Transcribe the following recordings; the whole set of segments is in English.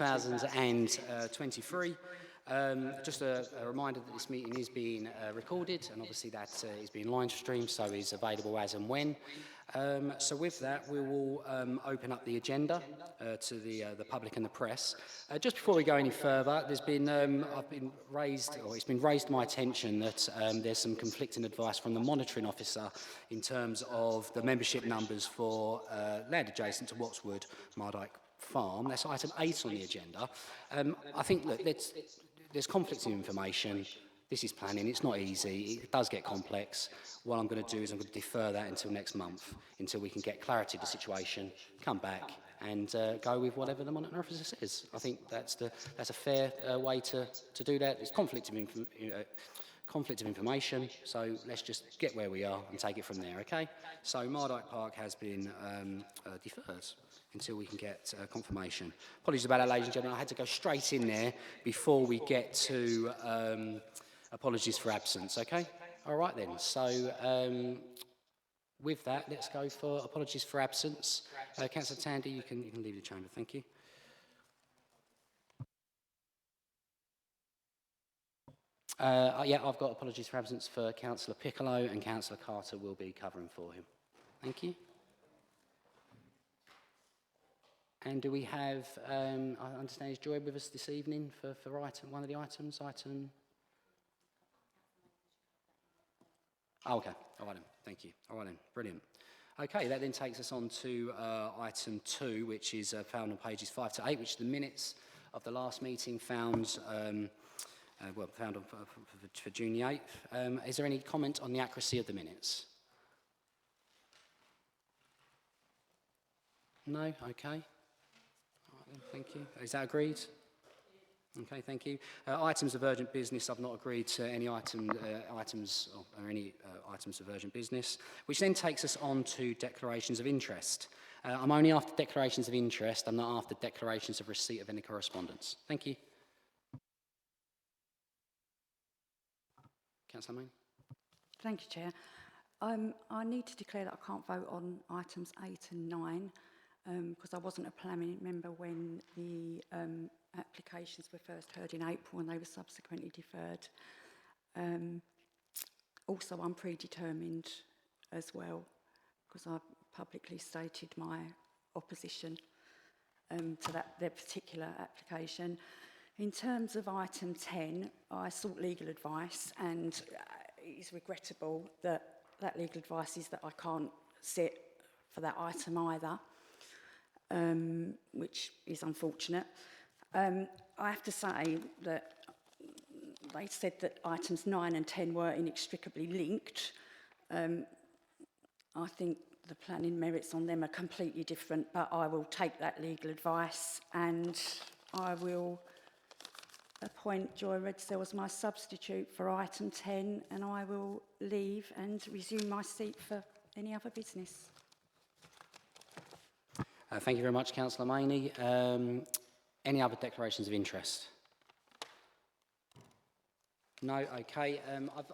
2023. Just a reminder that this meeting is being recorded, and obviously that is being live streamed, so is available as and when. So with that, we will open up the agenda to the public and the press. Just before we go any further, it's been raised to my attention that there's some conflicting advice from the monitoring officer in terms of the membership numbers for land adjacent to Wattswood Mardyke Farm. That's item 8 on the agenda. I think, look, there's conflicting information. This is planning. It's not easy. It does get complex. What I'm going to do is I'm going to defer that until next month, until we can get clarity of the situation, come back and go with whatever the monitoring officer says. I think that's a fair way to do that. It's conflict of information, so let's just get where we are and take it from there, okay? So Mardyke Park has been deferred until we can get confirmation. Apologies about that, ladies and gentlemen. I had to go straight in there before we get to apologies for absence, okay? All right then, so with that, let's go for apologies for absence. Councillor Tandy, you can leave the chamber, thank you. Yeah, I've got apologies for absence for Councillor Piccolo, and Councillor Carter will be covering for him. Thank you. And do we have, I understand, is Joy with us this evening for one of the items? Oh, okay, all right then, thank you. All right then, brilliant. Okay, that then takes us on to item 2, which is found on pages 5 to 8, which is the minutes of the last meeting found on, for June the 8th. Is there any comment on the accuracy of the minutes? No? Okay. Thank you. Is that agreed? Okay, thank you. Items of urgent business, I've not agreed to any items of urgent business, which then takes us on to declarations of interest. I'm only after declarations of interest, I'm not after declarations of receipt of any correspondence. Thank you. Councillor Main. Thank you, Chair. I need to declare that I can't vote on items 8 and 9 because I wasn't a planning member when the applications were first heard in April and they were subsequently deferred. Also, I'm predetermined as well because I publicly stated my opposition to their particular application. In terms of item 10, I sought legal advice, and it's regrettable that legal advice is that I can't sit for that item either, which is unfortunate. I have to say that they said that items 9 and 10 were inextricably linked. I think the planning merits on them are completely different, but I will take that legal advice and I will appoint Joy Redsell as my substitute for item 10, and I will leave and resume my seat for any other business. Thank you very much, Councillor Maney. Any other declarations of interest? No, okay.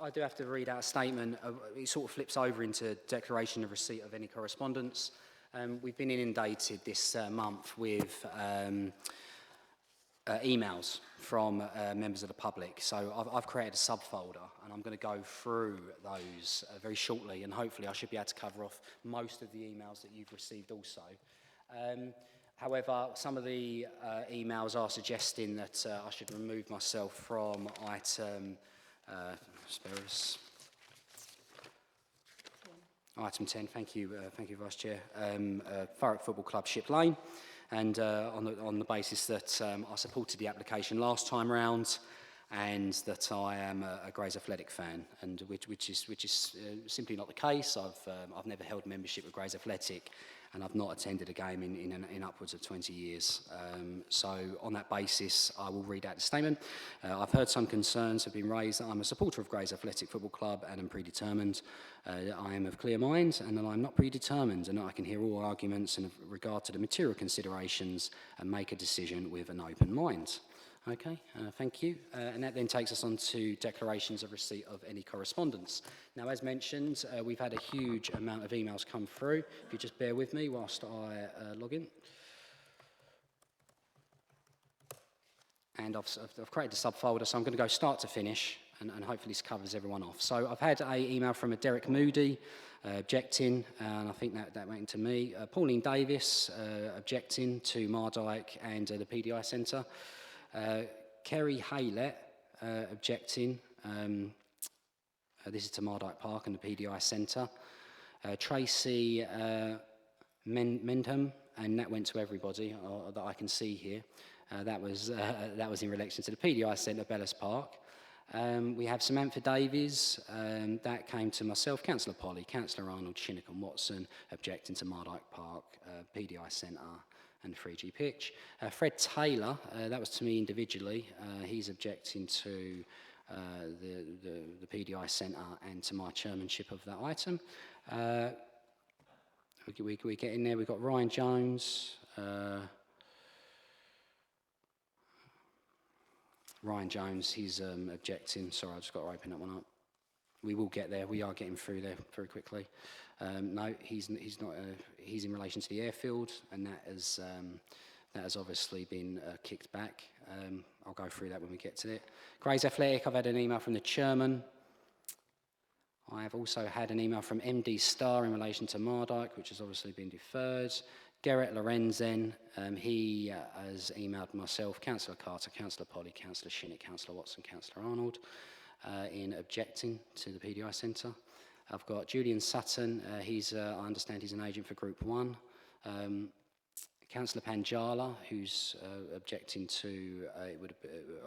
I do have to read out a statement. It sort of flips over into declaration of receipt of any correspondence. We've been inundated this month with emails from members of the public. So I've created a subfolder and I'm going to go through those very shortly, and hopefully I should be able to cover off most of the emails that you've received also. However, some of the emails are suggesting that I should remove myself from item item 10. Thank you, Vice Chair. Thurrock Football Club, Ship Lane, and on the basis that I supported the application last time round, and that I am a Grays Athletic fan, and which is simply not the case. I've never held membership with Grays Athletic, and I've not attended a game in upwards of 20 years. So on that basis, I will read out the statement. I've heard some concerns have been raised that I'm a supporter of Grays Athletic Football Club and am predetermined. I am of clear mind and that I'm not predetermined, and that I can hear all arguments in regard to the material considerations and make a decision with an open mind. Okay, thank you. And that then takes us on to declarations of receipt of any correspondence. Now, as mentioned, we've had a huge amount of emails come through. If you just bear with me whilst I log in. and I've created a subfolder, so I'm going to go start to finish, and hopefully this covers everyone off. So I've had an email from a Derek Moody objecting, and I think that went to me. Pauline Davis objecting to Mardyke and the PDI Centre. Kerry Haylett objecting. This is to Mardyke Park and the PDI Centre. Tracy Mendham, and that went to everybody that I can see here. That was in relation to the PDI Centre, Bellas Park. We have Samantha Davies, that came to myself, Councillor Polly, Councillor Arnold, Shinnock and Watson, objecting to Mardyke Park, PDI Centre and 3G Pitch. Fred Taylor, that was to me individually, he's objecting to the PDI Centre and to my chairmanship of that item. We get in there, we've got Ryan Jones. Ryan Jones, he's objecting. Sorry, I've just got to open that one up. We will get there. We are getting through there very quickly. No, he's not. He's in relation to the airfield, and that has obviously been kicked back. I'll go through that when we get to it. Grays Athletic, I've had an email from the chairman. I have also had an email from MD Star in relation to Mardyke, which has obviously been deferred. Gerrit Lorenzen, he has emailed myself, Councillor Carter, Councillor Polly, Councillor Shinnock, Councillor Watson, Councillor Arnold, in objecting to the PDI Centre. I've got Julian Sutton, I understand he's an agent for Group 1. Councillor Panjala, who's objecting to, I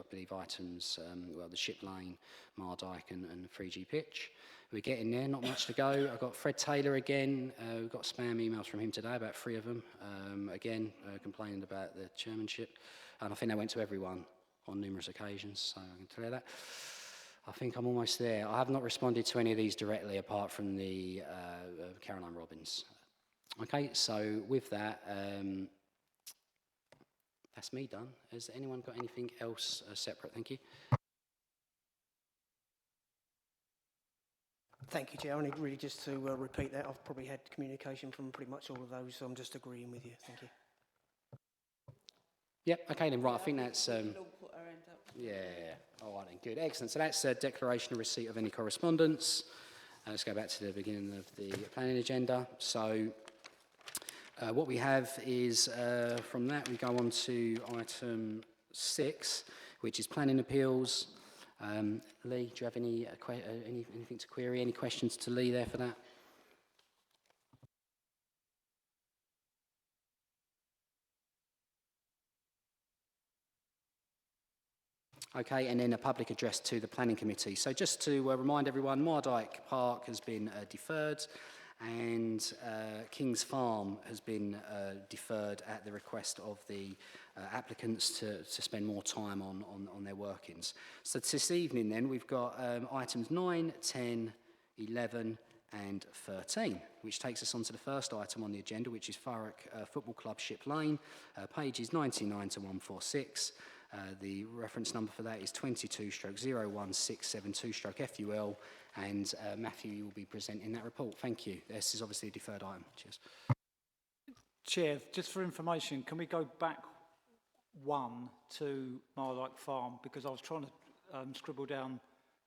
believe, items, the Ship Lane, Mardyke and 3G Pitch. We're getting there, not much to go. I've got Fred Taylor again. We've got spam emails from him today, about 3 of them. Again, complaining about the chairmanship. And I think they went to everyone on numerous occasions, so I can tell you that. I think I'm almost there. I have not responded to any of these directly, apart from the Caroline Robbins. Okay, so with that, that's me done. Has anyone got anything else separate? Thank you. Thank you, Chair. I need really just to repeat that. I've probably had communication from pretty much all of those, so I'm just agreeing with you. Thank you. Yep, okay then, right, I think that's... yeah, all right then, good, excellent. So that's a declaration of receipt of any correspondence. Let's go back to the beginning of the planning agenda. So what we have is, from that we go on to item 6, which is planning appeals. Lee, do you have anything to query? Any questions to Lee there for that? Okay, and then a public address to the Planning Committee. So just to remind everyone, Mardyke Park has been deferred, and King's Farm has been deferred at the request of the applicants to spend more time on their workings. So this evening then we've got items 9, 10, 11 and 13, which takes us on to the first item on the agenda, which is Thurrock Football Club Ship Lane, pages 99 to 146. The reference number for that is 22/01672/FUL, and Matthew, you will be presenting that report. Thank you. This is obviously a deferred item. Cheers. Chair, just for information, can we go back one to Mardyke Farm, because I was trying to scribble down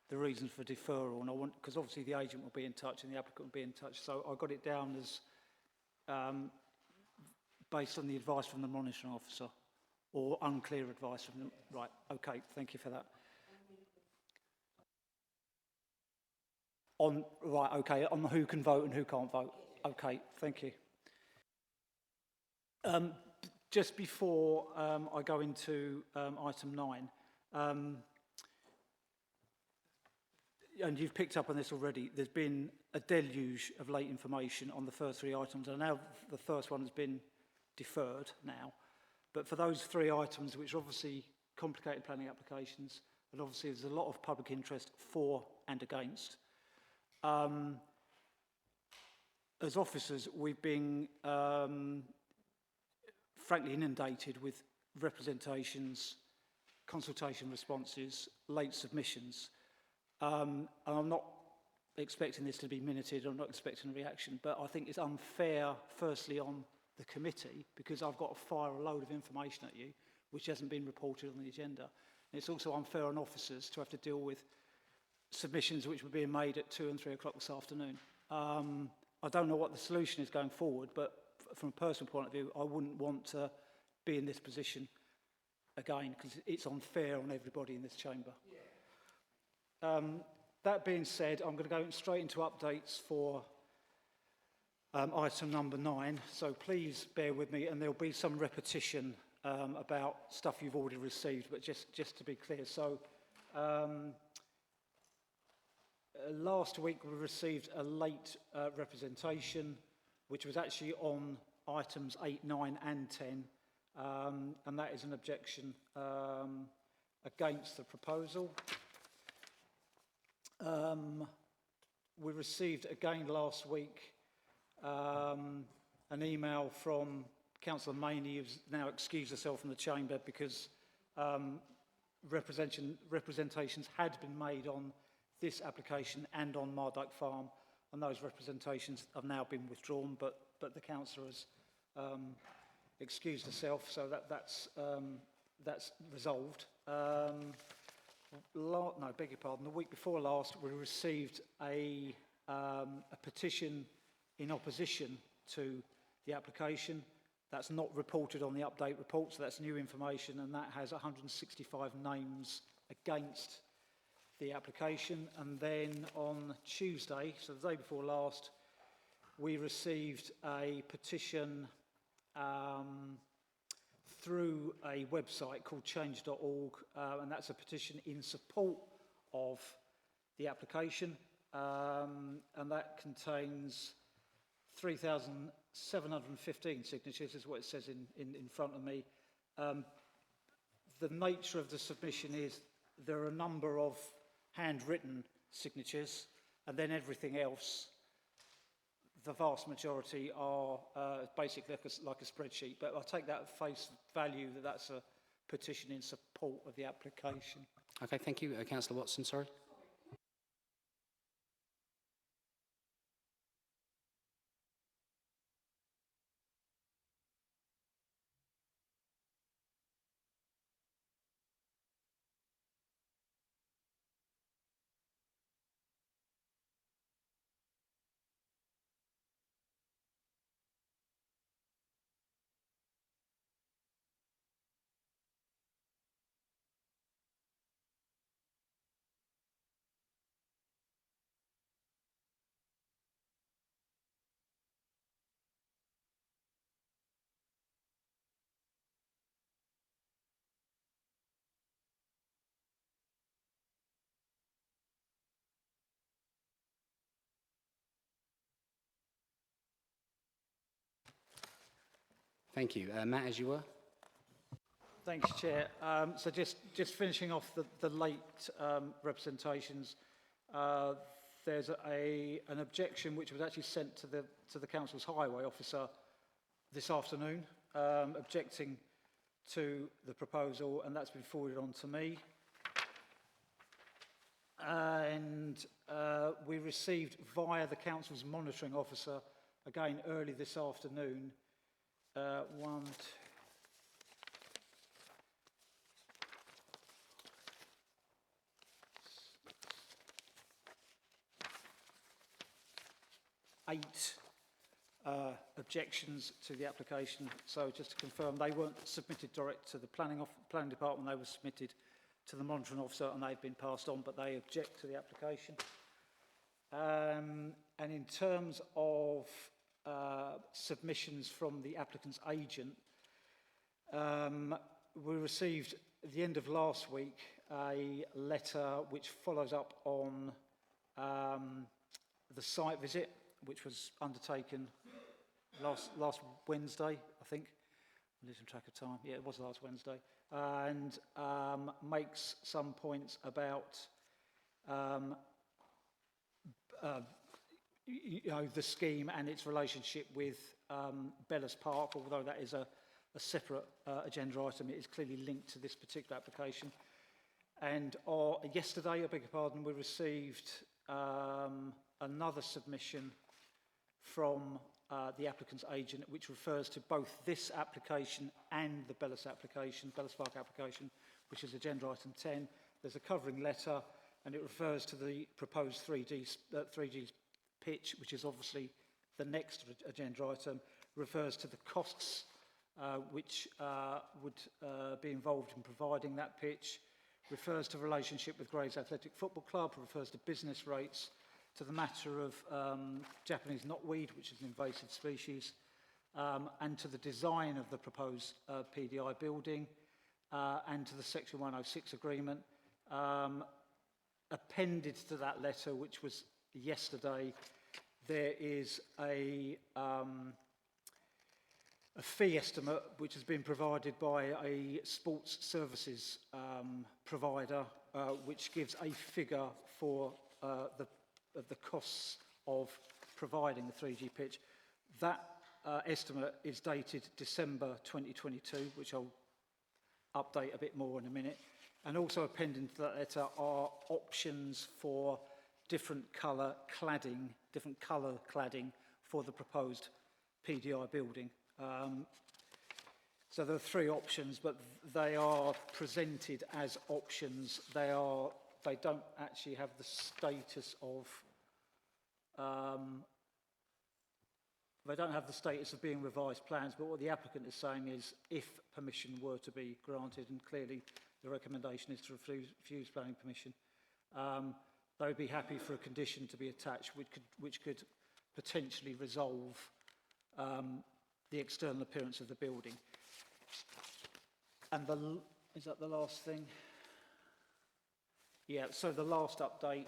the reasons for deferral, and I want, because obviously the agent will be in touch and the applicant will be in touch, so I got it down as based on the advice from the monitoring officer, or unclear advice from them. Right, okay, thank you for that. Right, okay, on who can vote and who can't vote. Okay, thank you. Just before I go into item 9, and you've picked up on this already, there's been a deluge of late information on the first 3 items, and now the first one has been deferred now. But for those 3 items, which are obviously complicated planning applications, and obviously there's a lot of public interest for and against, as officers, we've been frankly inundated with representations, consultation responses, late submissions. And I'm not expecting this to be minuted, I'm not expecting a reaction, but I think it's unfair, firstly, on the committee, because I've got to fire a load of information at you which hasn't been reported on the agenda. And it's also unfair on officers to have to deal with submissions which were being made at 2 and 3 o'clock this afternoon. I don't know what the solution is going forward, but from a personal point of view, I wouldn't want to be in this position again, because it's unfair on everybody in this chamber. That being said, I'm going to go straight into updates for item number 9, so please bear with me, and there'll be some repetition about stuff you've already received, but just to be clear. So last week we received a late representation, which was actually on items 8, 9 and 10, and that is an objection against the proposal. We received again last week an email from Councillor Maney, who's now excused herself from the chamber because representations had been made on this application and on Mardyke Farm, and those representations have now been withdrawn, but the councillor has excused herself, so that's resolved. Beg your pardon. The week before last, we received a petition in opposition to the application. That's not reported on the update report, so that's new information, and that has 165 names against the application. And then on Tuesday, so the day before last, we received a petition through a website called change.org, and that's a petition in support of the application, and that contains 3,715 signatures, is what it says in front of me. The nature of the submission is there are a number of handwritten signatures, and then everything else, the vast majority are basically like a spreadsheet, but I'll take that at face value that that's a petition in support of the application. Okay, thank you. Councillor Watson, sorry. Thank you. Matt, as you were. Thanks, Chair. So just finishing off the late representations, there's an objection which was actually sent to the council's highway officer this afternoon, objecting to the proposal, and that's been forwarded on to me. And we received via the council's monitoring officer, again early this afternoon, 8 objections to the application. So just to confirm, they weren't submitted direct to the planning department, they were submitted to the monitoring officer and they've been passed on, but they object to the application. And in terms of submissions from the applicant's agent, we received at the end of last week a letter which follows up on the site visit which was undertaken last Wednesday, I think. I'm losing track of time. Yeah, it was last Wednesday. And makes some points about the scheme and its relationship with Bellas Park, although that is a separate agenda item. It is clearly linked to this particular application. And yesterday, I beg your pardon, we received another submission from the applicant's agent, which refers to both this application and the Bellis Park application, which is agenda item 10. There's a covering letter, and it refers to the proposed 3G pitch, which is obviously the next agenda item, refers to the costs which would be involved in providing that pitch, refers to relationship with Grays Athletic Football Club, refers to business rates, to the matter of Japanese knotweed, which is an invasive species, and to the design of the proposed PDI building, and to the Section 106 agreement. Appended to that letter, which was yesterday, there is a fee estimate which has been provided by a sports services provider, which gives a figure for the costs of providing the 3G pitch. That estimate is dated December 2022, which I'll update a bit more in a minute. And also appending to that letter are options for different colour cladding for the proposed PDI building. So there are 3 options, but they are presented as options. They don't actually have the status of being revised plans, but what the applicant is saying is if permission were to be granted, and clearly the recommendation is to refuse planning permission, they would be happy for a condition to be attached which could potentially resolve the external appearance of the building. And is that the last thing? Yeah, so the last update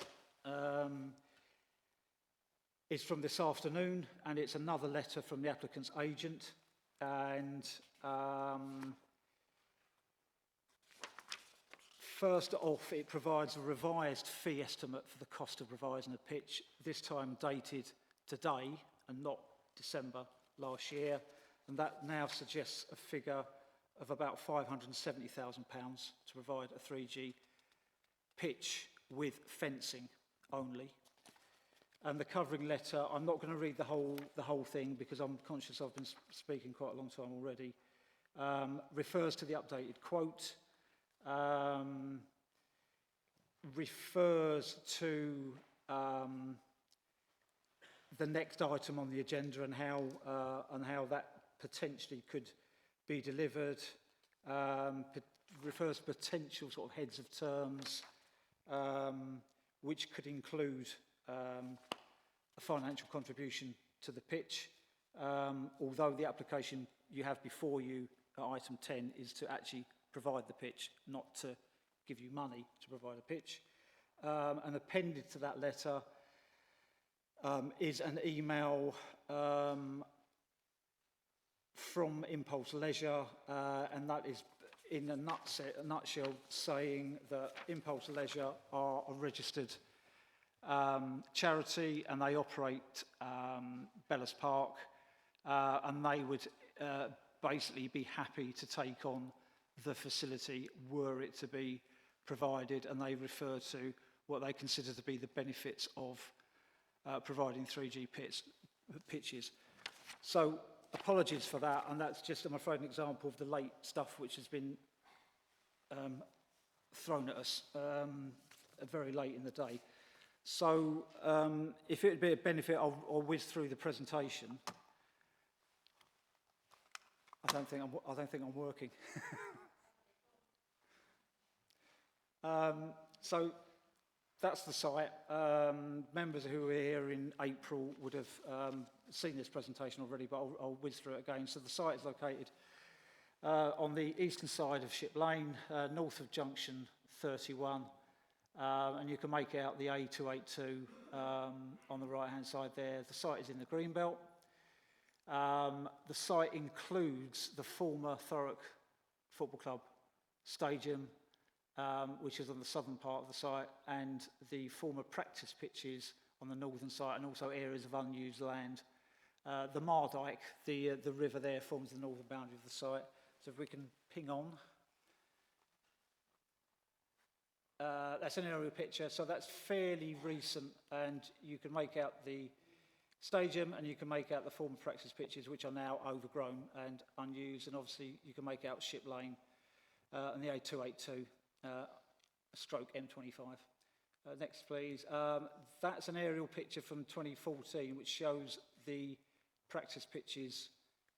is from this afternoon, and it's another letter from the applicant's agent. And first off, it provides a revised fee estimate for the cost of revising a pitch, this time dated today and not December last year. And that now suggests a figure of about £570,000 to provide a 3G pitch with fencing only. And the covering letter, I'm not going to read the whole thing because I'm conscious I've been speaking quite a long time already, refers to the updated quote, refers to the next item on the agenda and how that potentially could be delivered, refers to potential sort of heads of terms, which could include a financial contribution to the pitch, although the application you have before you at item 10 is to actually provide the pitch, not to give you money to provide a pitch. And appended to that letter is an email from Impulse Leisure, and that is in a nutshell saying that Impulse Leisure are a registered charity and they operate Bellis Park, and they would basically be happy to take on the facility were it to be provided, and they refer to what they consider to be the benefits of providing 3G pitches. So apologies for that, and that's just, I'm afraid, an example of the late stuff which has been thrown at us very late in the day. So if it would be a benefit, I'll whiz through the presentation. I don't think I'm working. So that's the site. Members who were here in April would have seen this presentation already, but I'll whiz through it again. So the site is located on the eastern side of Ship Lane, north of Junction 31, and you can make out the A282 on the right-hand side there. The site is in the Greenbelt. The site includes the former Thurrock Football Club stadium, which is on the southern part of the site, and the former practice pitches on the northern side, and also areas of unused land. The Mardyke, the river there, forms the northern boundary of the site. So if we can ping on. That's an aerial picture, so that's fairly recent, and you can make out the stadium, and you can make out the former practice pitches, which are now overgrown and unused, and obviously you can make out Ship Lane and the A282 stroke M25. Next, please. That's an aerial picture from 2014, which shows the practice pitches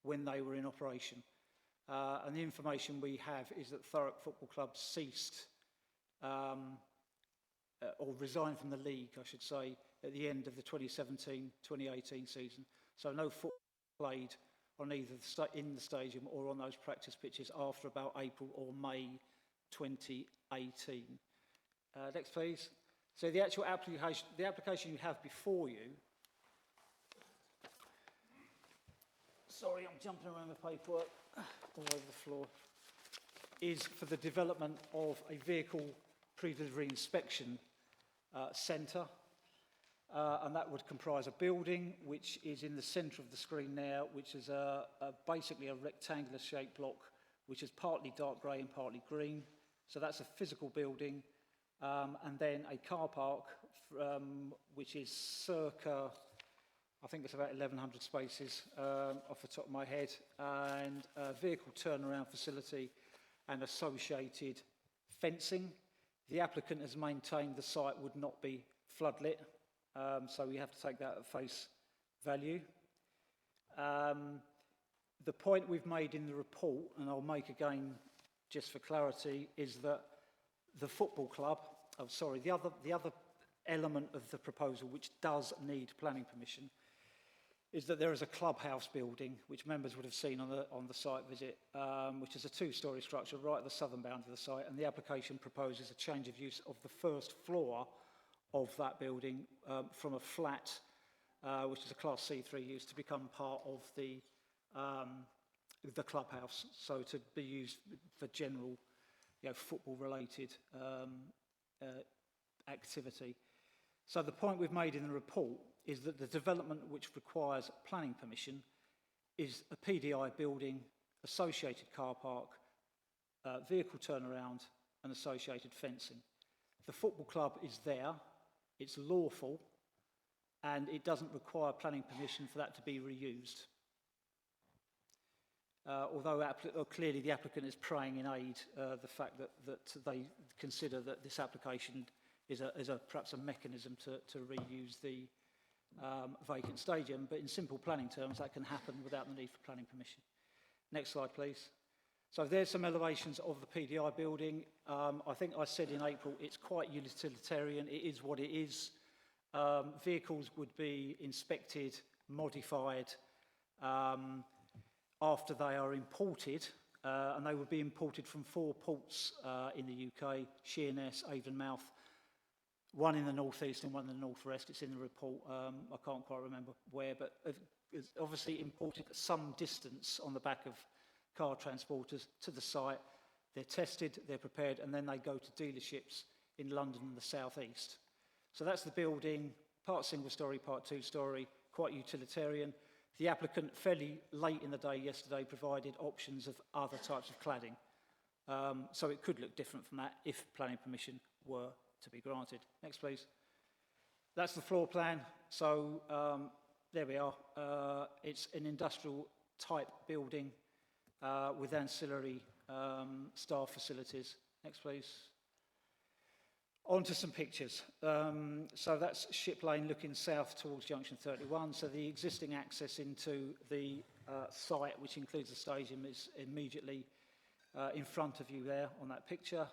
when they were in operation. And the information we have is that Thurrock Football Club ceased or resigned from the league, I should say, at the end of the 2017-2018 season. So no football played on either in the stadium or on those practice pitches after about April or May 2018. Next, please. So the actual application you have before you. Sorry, I'm jumping around the paperwork all over the floor. Is for the development of a vehicle pre-delivery inspection centre. And that would comprise a building which is in the centre of the screen now, which is basically a rectangular shaped block which is partly dark grey and partly green. So that's a physical building. And then a car park which is circa, I think it's about 1,100 spaces off the top of my head, and a vehicle turnaround facility and associated fencing. The applicant has maintained the site would not be floodlit, so we have to take that at face value. The point we've made in the report, and I'll make again just for clarity, is that the football club, the other element of the proposal which does need planning permission is that there is a clubhouse building, which members would have seen on the site visit, which is a two-storey structure right at the southern boundary of the site, and the application proposes a change of use of the first floor of that building from a flat, which is a Class C3 use, to become part of the clubhouse, so to be used for general, football-related activity. So the point we've made in the report is that the development which requires planning permission is a PDI building, associated car park, vehicle turnaround and associated fencing. The football club is there, it's lawful, and it doesn't require planning permission for that to be reused. Although clearly the applicant is praying in aid the fact that they consider that this application is perhaps a mechanism to reuse the vacant stadium, but in simple planning terms that can happen without the need for planning permission. Next slide, please. So there's some elevations of the PDI building. I think I said in April it's quite utilitarian. It is what it is. Vehicles would be inspected, modified after they are imported, and they would be imported from 4 ports in the UK: Sheerness, Avonmouth, one in the northeast and one in the northwest. It's in the report. I can't quite remember where, but it's obviously imported at some distance on the back of car transporters to the site. They're tested, they're prepared, and then they go to dealerships in London and the southeast. So that's the building, part single storey, part 2-storey, quite utilitarian. The applicant, fairly late in the day yesterday, provided options of other types of cladding. So it could look different from that if planning permission were to be granted. Next, please. That's the floor plan. So there we are. It's an industrial type building with ancillary staff facilities. Next, please. On to some pictures. So that's Ship Lane looking south towards Junction 31. So the existing access into the site, which includes the stadium, is immediately in front of you there on that picture.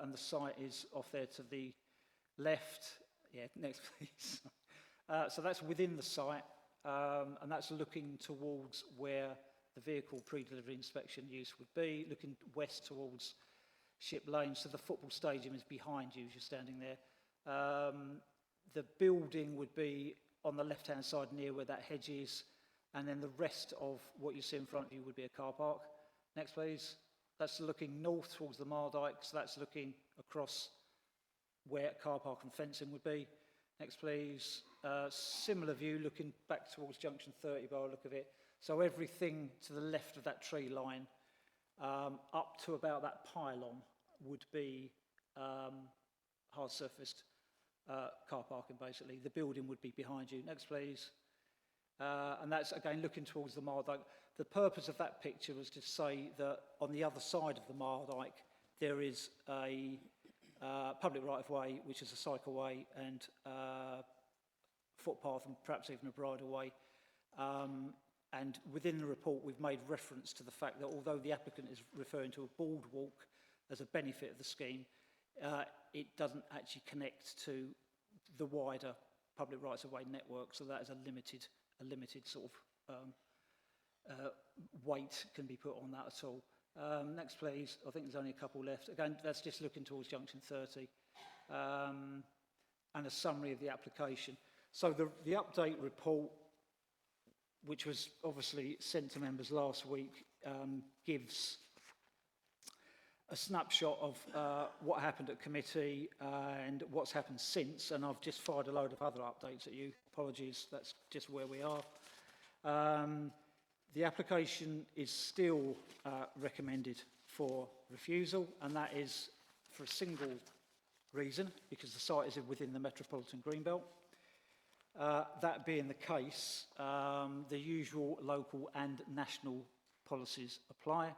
And the site is off there to the left. Yeah, next please. So that's within the site, and that's looking towards where the vehicle pre-delivery inspection use would be, looking west towards Ship Lane. So the football stadium is behind you as you're standing there. The building would be on the left-hand side near where that hedge is, and then the rest of what you see in front of you would be a car park. Next, please. That's looking north towards the Mardyke, so that's looking across where car park and fencing would be. Next, please. Similar view looking back towards Junction 30 by the look of it. So everything to the left of that tree line up to about that pylon would be hard surfaced car parking basically. The building would be behind you. Next, please. And that's, again, looking towards the Mardyke. The purpose of that picture was to say that on the other side of the Mardyke, there is a public right-of-way, which is a cycleway and footpath and perhaps even a bridleway. And within the report, we've made reference to the fact that although the applicant is referring to a boardwalk as a benefit of the scheme, it doesn't actually connect to the wider public rights-of-way network, so that is a limited sort of weight can be put on that at all. Next, please. I think there's only a couple left. Again, that's just looking towards junction 30 and a summary of the application. So the update report, which was obviously sent to members last week, gives a snapshot of what happened at committee and what's happened since, and I've just fired a load of other updates at you. Apologies, that's just where we are. The application is still recommended for refusal, and that is for a single reason, because the site is within the Metropolitan Greenbelt. That being the case, the usual local and national policies apply.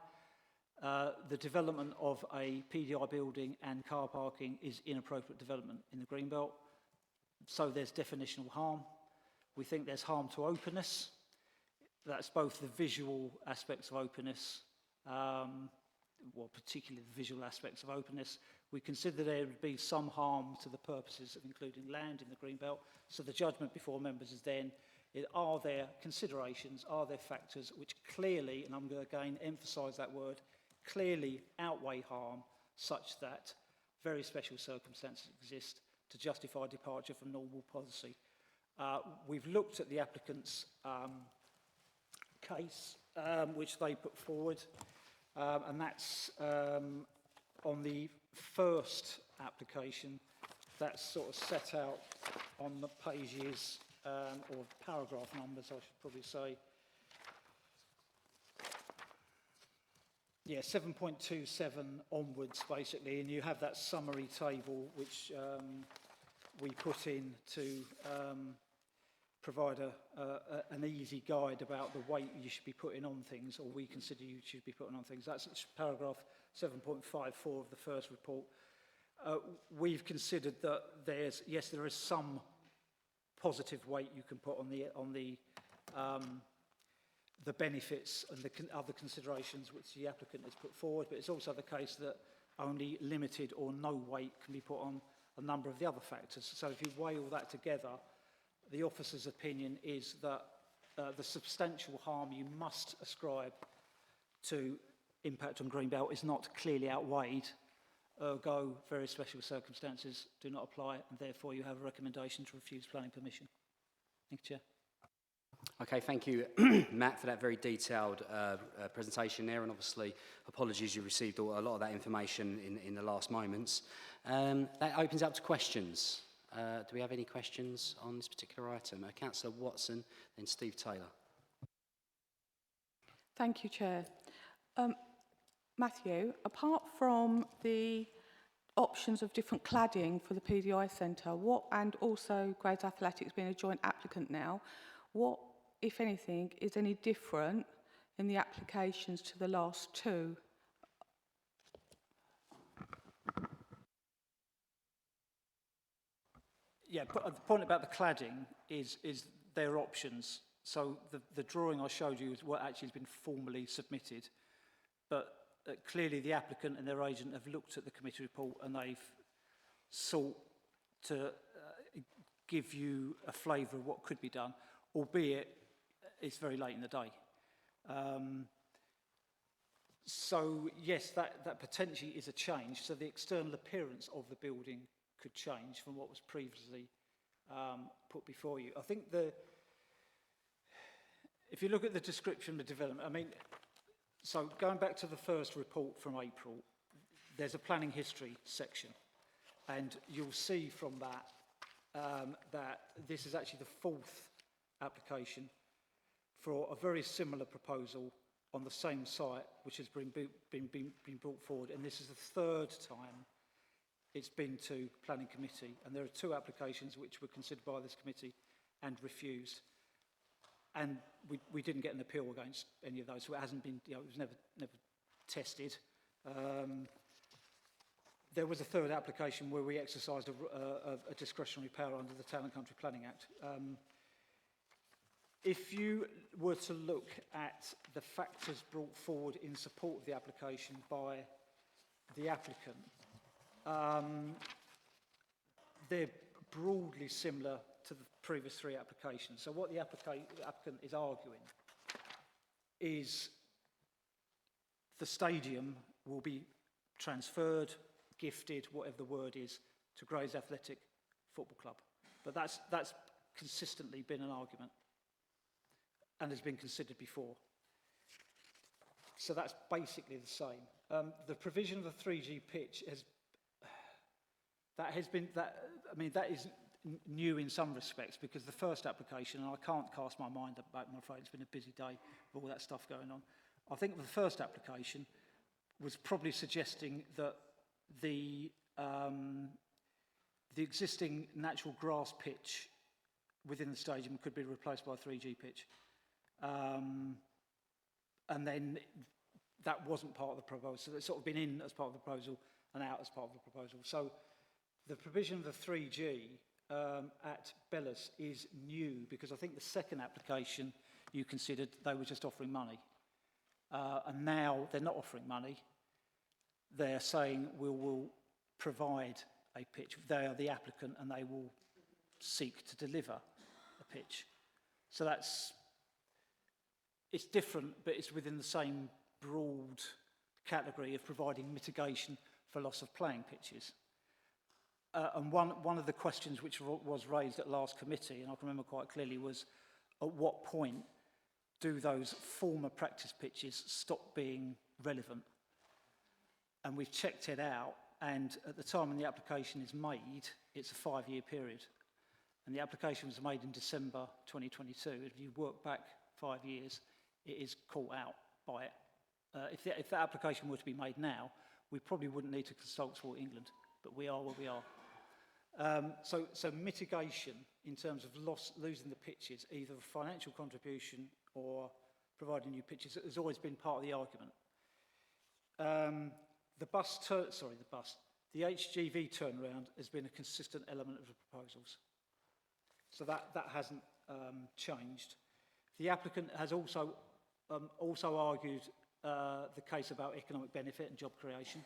The development of a PDI building and car parking is inappropriate development in the Greenbelt, so there's definitional harm. We think there's harm to openness. That's both the visual aspects of openness, well, particularly the visual aspects of openness. We consider there would be some harm to the purposes of including land in the Greenbelt. So the judgment before members is then, are there considerations, are there factors which clearly, and I'm going to again emphasise that word, clearly outweigh harm such that very special circumstances exist to justify departure from normal policy. We've looked at the applicant's case, which they put forward, and that's on the first application. That's sort of set out on the pages, or paragraph numbers, I should probably say. Yeah, 7.27 onwards, basically, and you have that summary table which we put in to provide an easy guide about the weight you should be putting on things, or we consider you should be putting on things. That's paragraph 7.54 of the first report. We've considered that there is some positive weight you can put on the benefits and the other considerations which the applicant has put forward, but it's also the case that only limited or no weight can be put on a number of the other factors. So if you weigh all that together, the officer's opinion is that the substantial harm you must ascribe to impact on Greenbelt is not clearly outweighed, ergo very special circumstances do not apply, and therefore you have a recommendation to refuse planning permission. Thank you, Chair. Okay, thank you, Matt, for that very detailed presentation there, and obviously apologies you received a lot of that information in the last moments. That opens up to questions. Do we have any questions on this particular item? Councillor Watson, then Steve Taylor. Thank you, Chair. Matthew, apart from the options of different cladding for the PDI centre, and also Grays Athletics being a joint applicant now, what, if anything, is any different in the applications to the last two? Yeah, but the point about the cladding is their options. So the drawing I showed you is what actually has been formally submitted, but clearly the applicant and their agent have looked at the committee report and they've sought to give you a flavour of what could be done, albeit it's very late in the day. So yes, that potentially is a change. So the external appearance of the building could change from what was previously put before you. I think if you look at the description of the development, I mean, so going back to the first report from April, there's a planning history section, and you'll see from that that this is actually the fourth application for a very similar proposal on the same site, which has been brought forward, and this is the third time it's been to planning committee, and there are two applications which were considered by this committee and refused. and we didn't get an appeal against any of those, so it hasn't been, it was never tested. There was a third application where we exercised a discretionary power under the Town and Country Planning Act. If you were to look at the factors brought forward in support of the application by the applicant, they're broadly similar to the previous 3 applications. So what the applicant is arguing is the stadium will be transferred, gifted, whatever the word is, to Grays Athletic Football Club. But that's consistently been an argument and has been considered before. So that's basically the same. The provision of the 3G pitch that is new in some respects, because the first application, and I can't cast my mind back, I'm afraid it's been a busy day with all that stuff going on. I think the first application was probably suggesting that the existing natural grass pitch within the stadium could be replaced by a 3G pitch. And then that wasn't part of the proposal. So it's sort of been in as part of the proposal and out as part of the proposal. So the provision of the 3G at Bellis is new, because I think the second application you considered, they were just offering money. And now they're not offering money. They're saying we will provide a pitch. They are the applicant and they will seek to deliver a pitch. So it's different, but it's within the same broad category of providing mitigation for loss of playing pitches. And one of the questions which was raised at last committee, and I can remember quite clearly, was at what point do those former practice pitches stop being relevant? And we've checked it out, and at the time when the application is made, it's a 5-year period. And the application was made in December 2022. If you work back 5 years, it is caught out by it. If that application were to be made now, we probably wouldn't need to consult Sport England, but we are where we are. So mitigation in terms of losing the pitches, either a financial contribution or providing new pitches, has always been part of the argument. The HGV turnaround has been a consistent element of the proposals. So that hasn't changed. The applicant has also argued the case about economic benefit and job creation.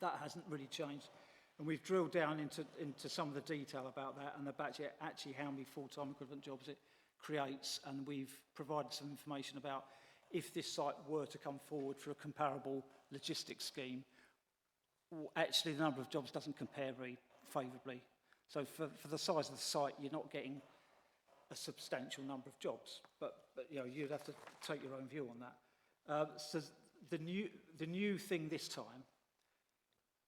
That hasn't really changed. And we've drilled down into some of the detail about that and about actually how many full-time equivalent jobs it creates. And we've provided some information about if this site were to come forward for a comparable logistics scheme, actually the number of jobs doesn't compare very favourably. So for the size of the site, you're not getting a substantial number of jobs, but you'd have to take your own view on that. So the new thing this time,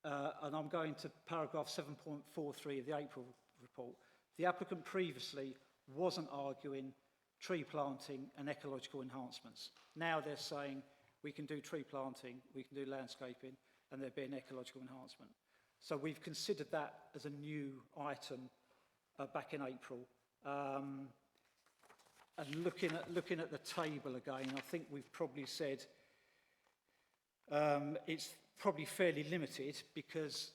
and I'm going to paragraph 7.43 of the April report. The applicant previously wasn't arguing tree planting and ecological enhancements. Now they're saying we can do tree planting, we can do landscaping, and there'd be an ecological enhancement. So we've considered that as a new item back in April. And looking at the table again, I think we've probably said it's probably fairly limited, because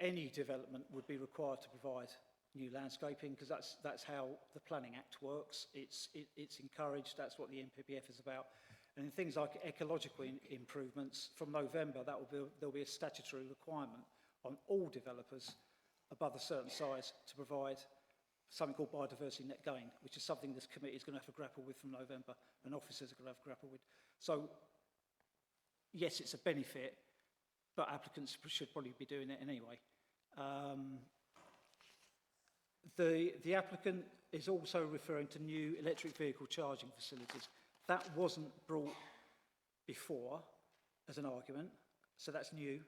any development would be required to provide new landscaping, because that's how the Planning Act works. It's encouraged. That's what the NPPF is about. And in things like ecological improvements, from November there'll be a statutory requirement on all developers above a certain size to provide something called biodiversity net gain, which is something this committee is going to have to grapple with from November, and officers are going to have to grapple with. So, yes, it's a benefit, but applicants should probably be doing it anyway. The applicant is also referring to new electric vehicle charging facilities. That wasn't brought before as an argument, so that's new.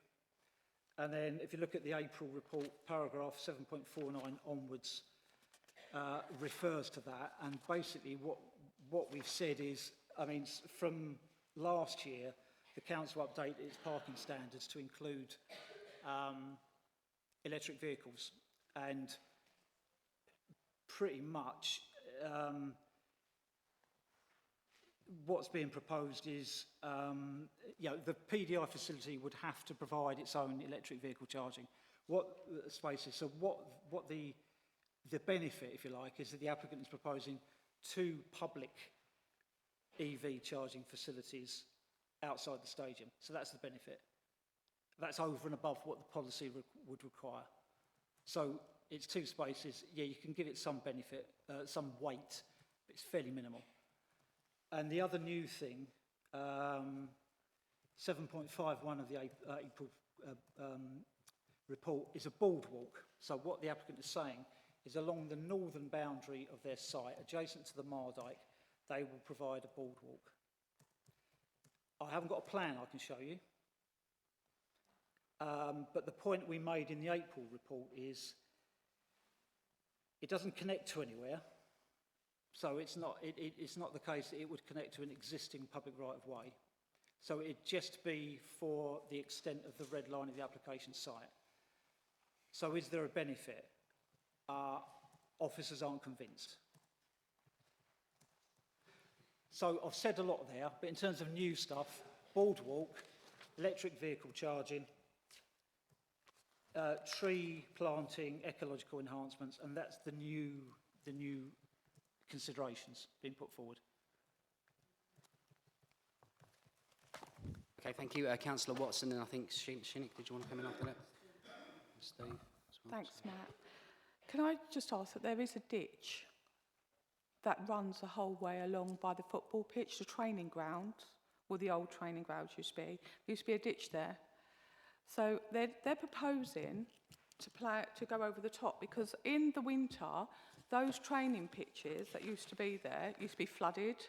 And then if you look at the April report, paragraph 7.49 onwards refers to that. And basically what we've said is, from last year, the council updated its parking standards to include electric vehicles. And pretty much what's being proposed is, the PDI facility would have to provide its own electric vehicle charging. What the benefit, if you like, is that the applicant is proposing 2 public EV charging facilities outside the stadium. So that's the benefit. That's over and above what the policy would require. So it's 2 spaces. Yeah, you can give it some benefit, some weight, but it's fairly minimal. And the other new thing, 7.51 of the April report is a boardwalk. So what the applicant is saying is along the northern boundary of their site, adjacent to the Mardyke, they will provide a boardwalk. I haven't got a plan I can show you. But the point we made in the April report is it doesn't connect to anywhere. So it's not the case that it would connect to an existing public right-of-way. So it'd just be for the extent of the red line of the application site. So is there a benefit? Officers aren't convinced. So I've said a lot there, but in terms of new stuff, boardwalk, electric vehicle charging, tree planting, ecological enhancements, and that's the new considerations being put forward. Okay, thank you. Councillor Watson, and I think Shinnick, did you want to come in after that? Steve as well. Thanks, Matt. Can I just ask that there is a ditch that runs the whole way along by the football pitch, the training ground, or the old training ground used to be. There used to be a ditch there. So they're proposing to go over the top, because in the winter, those training pitches that used to be there used to be flooded,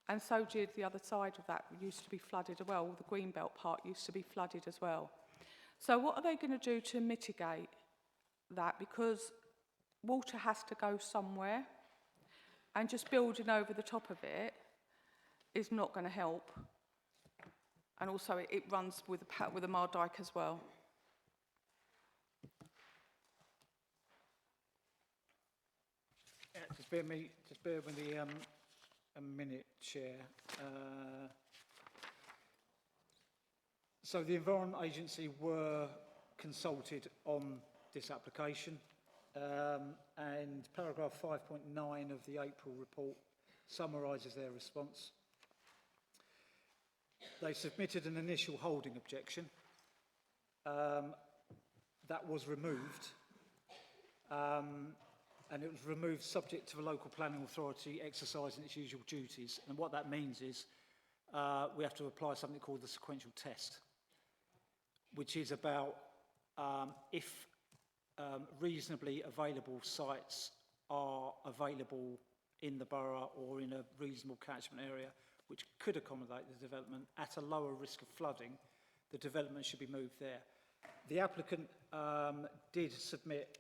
and so did the other side of that used to be flooded as well. The Greenbelt part used to be flooded as well. So what are they going to do to mitigate that? Because water has to go somewhere, and just building over the top of it is not going to help. And also it runs with the Mardyke as well. Yeah, just bear with me a minute, Chair. So the Environment Agency were consulted on this application, and paragraph 5.9 of the April report summarises their response. They submitted an initial holding objection. That was removed. And it was removed subject to the local planning authority exercising its usual duties. And what that means is we have to apply something called the sequential test, which is about if reasonably available sites are available in the borough or in a reasonable catchment area which could accommodate the development at a lower risk of flooding, the development should be moved there. The applicant did submit,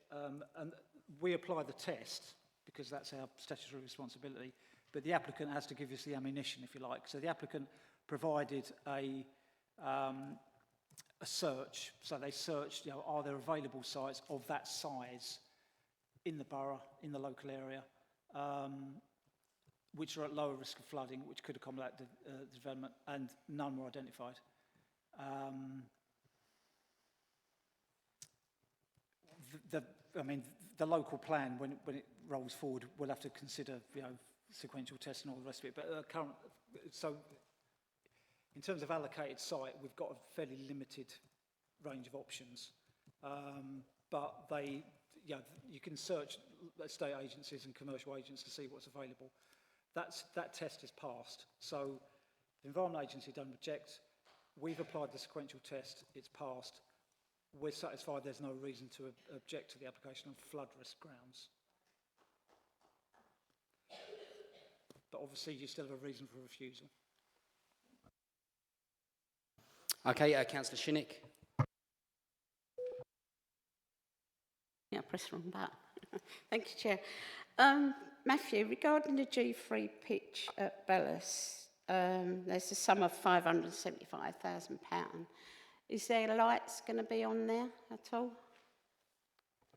and we apply the test because that's our statutory responsibility, but the applicant has to give us the ammunition, if you like. So the applicant provided a search. So they searched, are there available sites of that size in the borough, in the local area, which are at lower risk of flooding, which could accommodate the development, and none were identified. The local plan, when it rolls forward, will have to consider, sequential tests and all the rest of it. But so in terms of allocated site, we've got a fairly limited range of options. But you can search estate agencies and commercial agents to see what's available. That test is passed. So the Environment Agency don't object. We've applied the sequential test. It's passed. We're satisfied there's no reason to object to the application on flood risk grounds. But obviously you still have a reason for refusal. Okay, Councillor Shinnick. Yeah, press wrong button. Thank you, Chair. Matthew, regarding the G3 pitch at Bellis, there's a sum of £575,000. Is there lights going to be on there at all?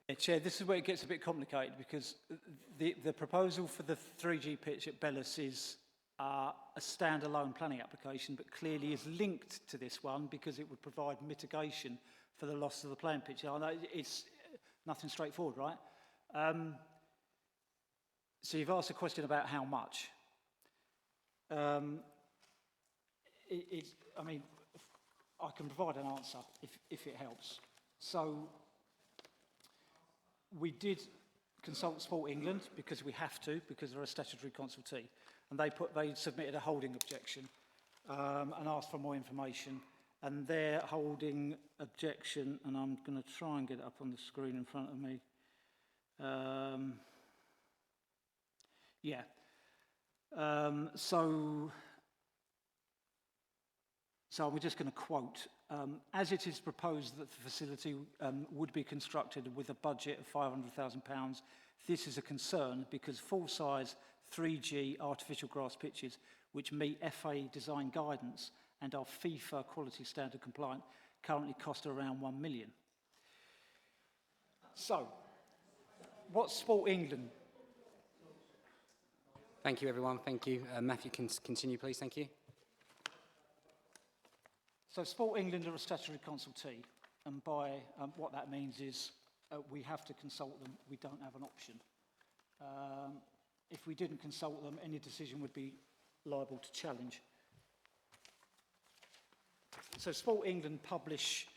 Yeah, Chair, this is where it gets a bit complicated because the proposal for the 3G pitch at Bellis is a standalone planning application, but clearly is linked to this one because it would provide mitigation for the loss of the playing pitch. I know it's nothing straightforward, right? So you've asked a question about how much. I mean, I can provide an answer if it helps. So we did consult Sport England because we have to, because they're a statutory consultee, and they submitted a holding objection and asked for more information. And their holding objection, and I'm going to try and get it up on the screen in front of me. So we're just going to quote, as it is proposed that the facility would be constructed with a budget of £500,000, this is a concern because full-size 3G artificial grass pitches, which meet FA design guidance and are FIFA quality standard compliant, currently cost around £1 million. So, what's Sport England? Thank you, everyone. Thank you. Matthew, can continue, please. Thank you. So Sport England are a statutory consultee, and by what that means is we have to consult them. We don't have an option. If we didn't consult them, any decision would be liable to challenge. So Sport England publish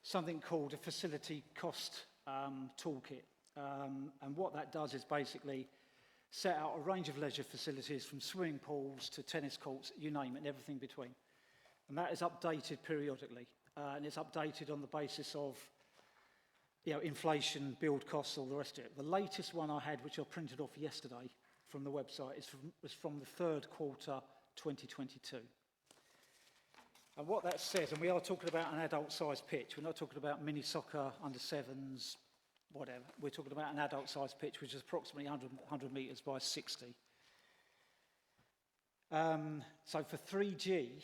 something called a facility cost toolkit, and what that does is basically set out a range of leisure facilities from swimming pools to tennis courts, you name it, and everything between. And that is updated periodically, and it's updated on the basis of inflation, build costs, all the rest of it. The latest one I had, which I printed off yesterday from the website, was from the third quarter 2022. And what that says, and we are talking about an adult-sized pitch, we're not talking about mini soccer, under sevens, whatever. We're talking about an adult-sized pitch, which is approximately 100 metres by 60. So for 3G,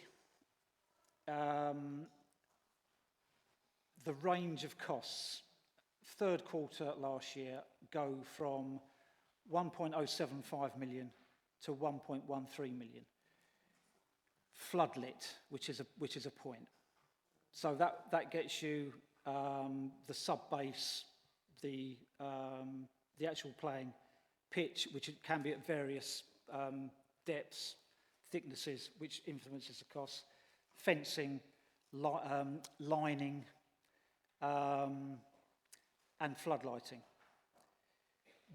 the range of costs, third quarter last year, go from 1.075 million to 1.13 million. Floodlit, which is a point. So that gets you the sub-base, the actual playing pitch, which it can be at various depths, thicknesses, which influences the cost, fencing, lining, and floodlighting.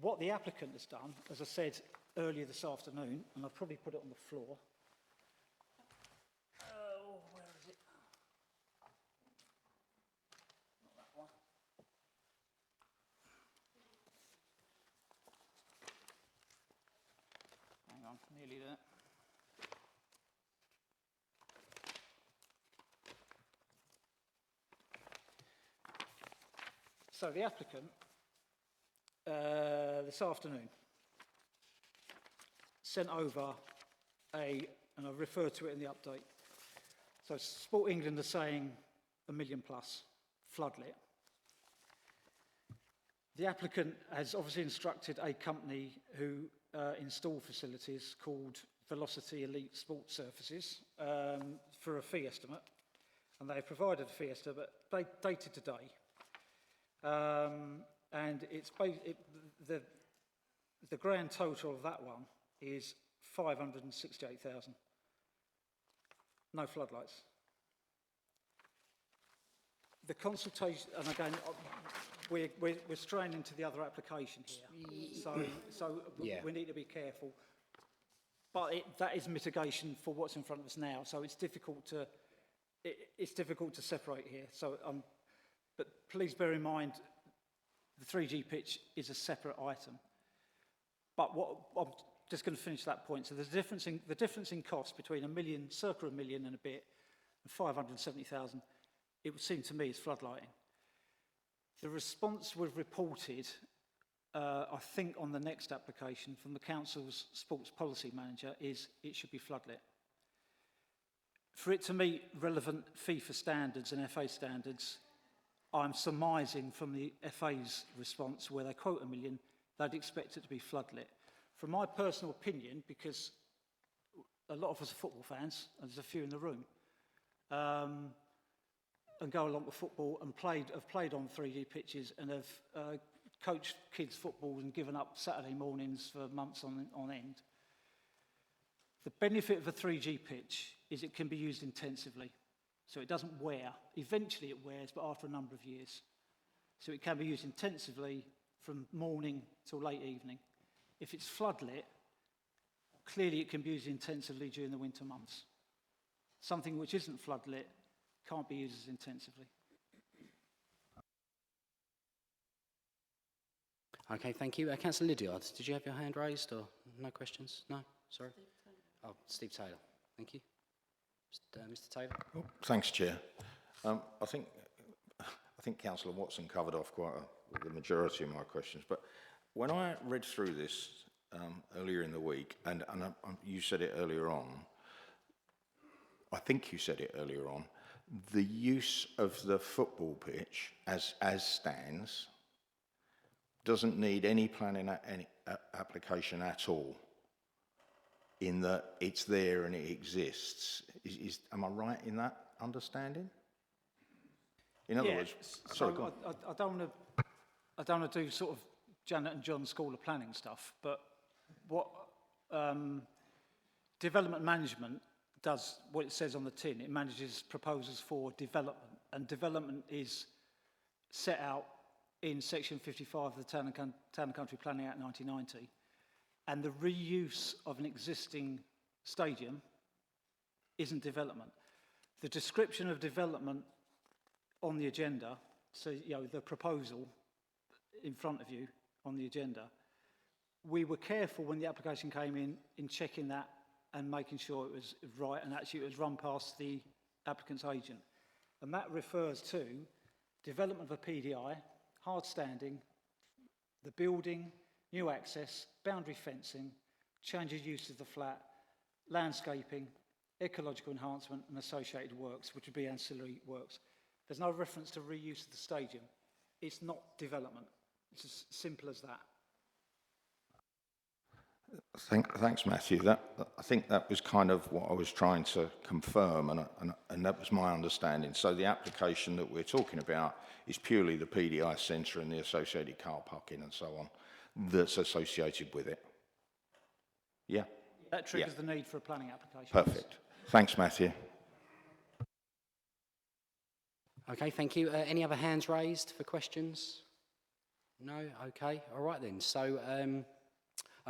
What the applicant has done, as I said earlier this afternoon, and I've probably put it on the floor. Oh, where is it? Not that one. Hang on, nearly there. So the applicant, this afternoon, sent over and I've referred to it in the update. So Sport England are saying $1 million plus, floodlit. The applicant has obviously instructed a company who install facilities called Velocity Elite Sports Surfaces for a fee estimate, and they have provided a fee estimate dated today. And it's the grand total of that one is 568,000. No floodlights. The consultation, and again, we're straying into the other application here, so we need to be careful. But that is mitigation for what's in front of us now, so it's difficult to separate here. So, but please bear in mind, the 3G pitch is a separate item. But I'm just going to finish that point. So there's the difference in cost between circa $1 million and a bit, and 570,000. It would seem to me is floodlighting. The response we've reported, I think on the next application from the council's sports policy manager, is it should be floodlit. For it to meet relevant FIFA standards and FA standards, I'm surmising from the FA's response, where they quote $1 million, they'd expect it to be floodlit. From my personal opinion, because a lot of us are football fans, and there's a few in the room, and go along to football and have played on 3D pitches and have coached kids football and given up Saturday mornings for months on end. The benefit of a 3G pitch is it can be used intensively. So it doesn't wear. Eventually it wears, but after a number of years. So it can be used intensively from morning till late evening. If it's floodlit, clearly it can be used intensively during the winter months. Something which isn't floodlit can't be used as intensively. Okay, thank you. Councillor Lydiard, did you have your hand raised or no questions? No? Sorry? Oh, Steve Taylor. Thank you. Mr. Taylor. Oh, thanks, Chair. I think Councillor Watson covered off the majority of my questions, but when I read through this earlier in the week, and you said it earlier on, I think you said it earlier on, the use of the football pitch as stands doesn't need any planning application at all, in that it's there and it exists. Am I right in that understanding? In other words, sorry, go on. I don't want to do sort of Janet and John School of Planning stuff, but what development management does, what it says on the tin, it manages proposals for development, and development is set out in section 55 of the Town and Country Planning Act 1990, and the reuse of an existing stadium isn't development. The description of development on the agenda, so the proposal in front of you on the agenda, we were careful when the application came in checking that and making sure it was right, and actually it was run past the applicant's agent. And that refers to development of a PDI, hard standing, the building, new access, boundary fencing, change of use of the flat, landscaping, ecological enhancement and associated works, which would be ancillary works. There's no reference to reuse of the stadium. It's not development. It's as simple as that. Thanks, Matthew. I think that was kind of what I was trying to confirm, and that was my understanding. So the application that we're talking about is purely the PDI centre and the associated car parking and so on that's associated with it. Yeah? That triggers the need for a planning application. Perfect. Thanks, Matthew. Okay, thank you. Any other hands raised for questions? No? Okay, all right then. So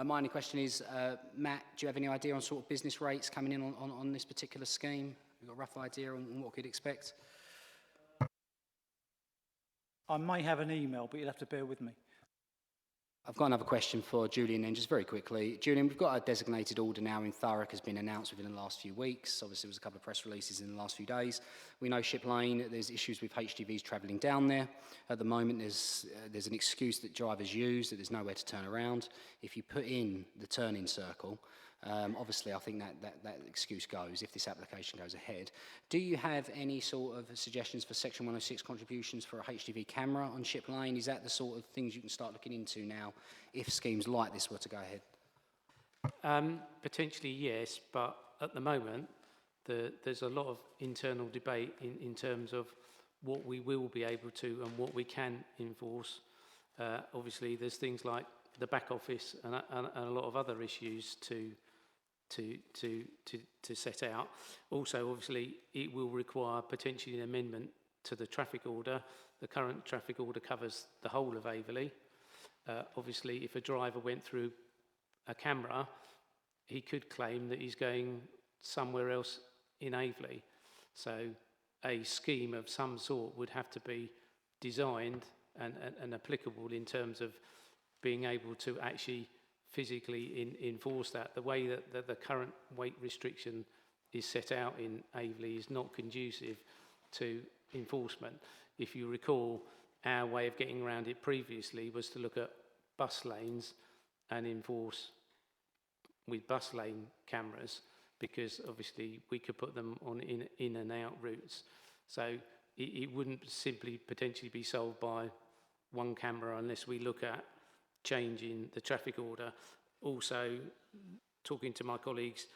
my only question is, Matt, do you have any idea on sort of business rates coming in on this particular scheme? You've got a rough idea on what we could expect? I may have an email, but you'll have to bear with me. I've got another question for Julian then, just very quickly. Julian, we've got a designated order now in Thurrock has been announced within the last few weeks. Obviously, there was a couple of press releases in the last few days. We know Ship Lane, there's issues with HGVs travelling down there. At the moment, there's an excuse that drivers use, that there's nowhere to turn around. If you put in the turn-in circle, obviously, I think that excuse goes if this application goes ahead. Do you have any sort of suggestions for Section 106 contributions for a HGV camera on Ship Lane? Is that the sort of things you can start looking into now if schemes like this were to go ahead? Potentially, yes, but at the moment, there's a lot of internal debate in terms of what we will be able to and what we can enforce. Obviously, there's things like the back office and a lot of other issues to set out. Also, obviously, it will require potentially an amendment to the traffic order. The current traffic order covers the whole of Averley. Obviously, if a driver went through a camera, he could claim that he's going somewhere else in Averley. So a scheme of some sort would have to be designed and applicable in terms of being able to actually physically enforce that. The way that the current weight restriction is set out in Averley is not conducive to enforcement. If you recall, our way of getting around it previously was to look at bus lanes and enforce with bus lane cameras, because obviously we could put them on in and out routes. So it wouldn't simply potentially be solved by one camera unless we look at changing the traffic order. Also, talking to my colleagues,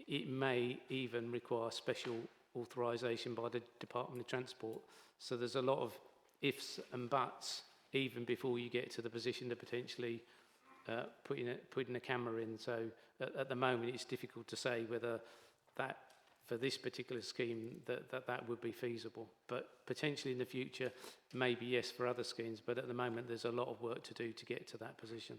it may even require special authorisation by the Department of Transport. So there's a lot of ifs and buts even before you get to the position of potentially putting a camera in. So at the moment it's difficult to say whether that, for this particular scheme, that would be feasible. But potentially in the future, maybe yes for other schemes, but at the moment there's a lot of work to do to get to that position.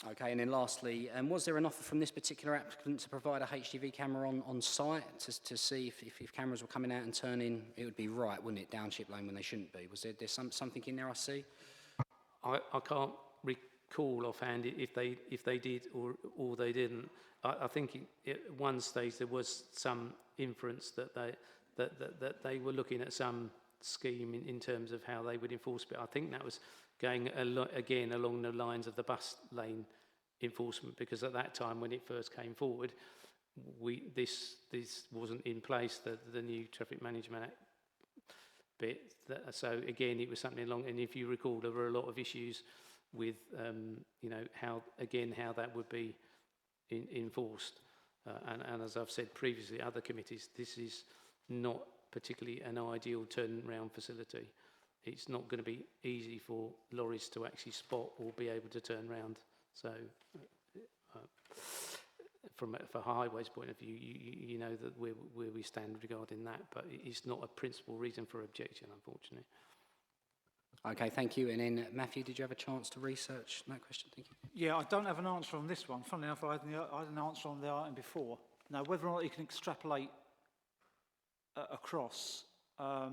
Okay, and then lastly, was there an offer from this particular applicant to provide a HGV camera on site to see if cameras were coming out and turning? It would be right, wouldn't it, downship lane when they shouldn't be? Was there something in there I see? I can't recall offhand if they did or they didn't. I think at one stage there was some inference that they were looking at some scheme in terms of how they would enforce it. I think that was going again along the lines of the bus lane enforcement, because at that time when it first came forward, this wasn't in place, the new Traffic Management Act bit. So again, it was something along, and if you recall, there were a lot of issues with how that would be enforced. And as I've said previously, other committees, this is not particularly an ideal turnaround facility. It's not going to be easy for lorries to actually spot or be able to turn round. So for a highways point of view, you know that where we stand regarding that, but it's not a principal reason for objection, unfortunately. Okay, thank you. And then, Matthew, did you have a chance to research that question? Thank you. Yeah, I don't have an answer on this one. Funnily enough, I had an answer on the item before. Now, whether or not you can extrapolate across, I'd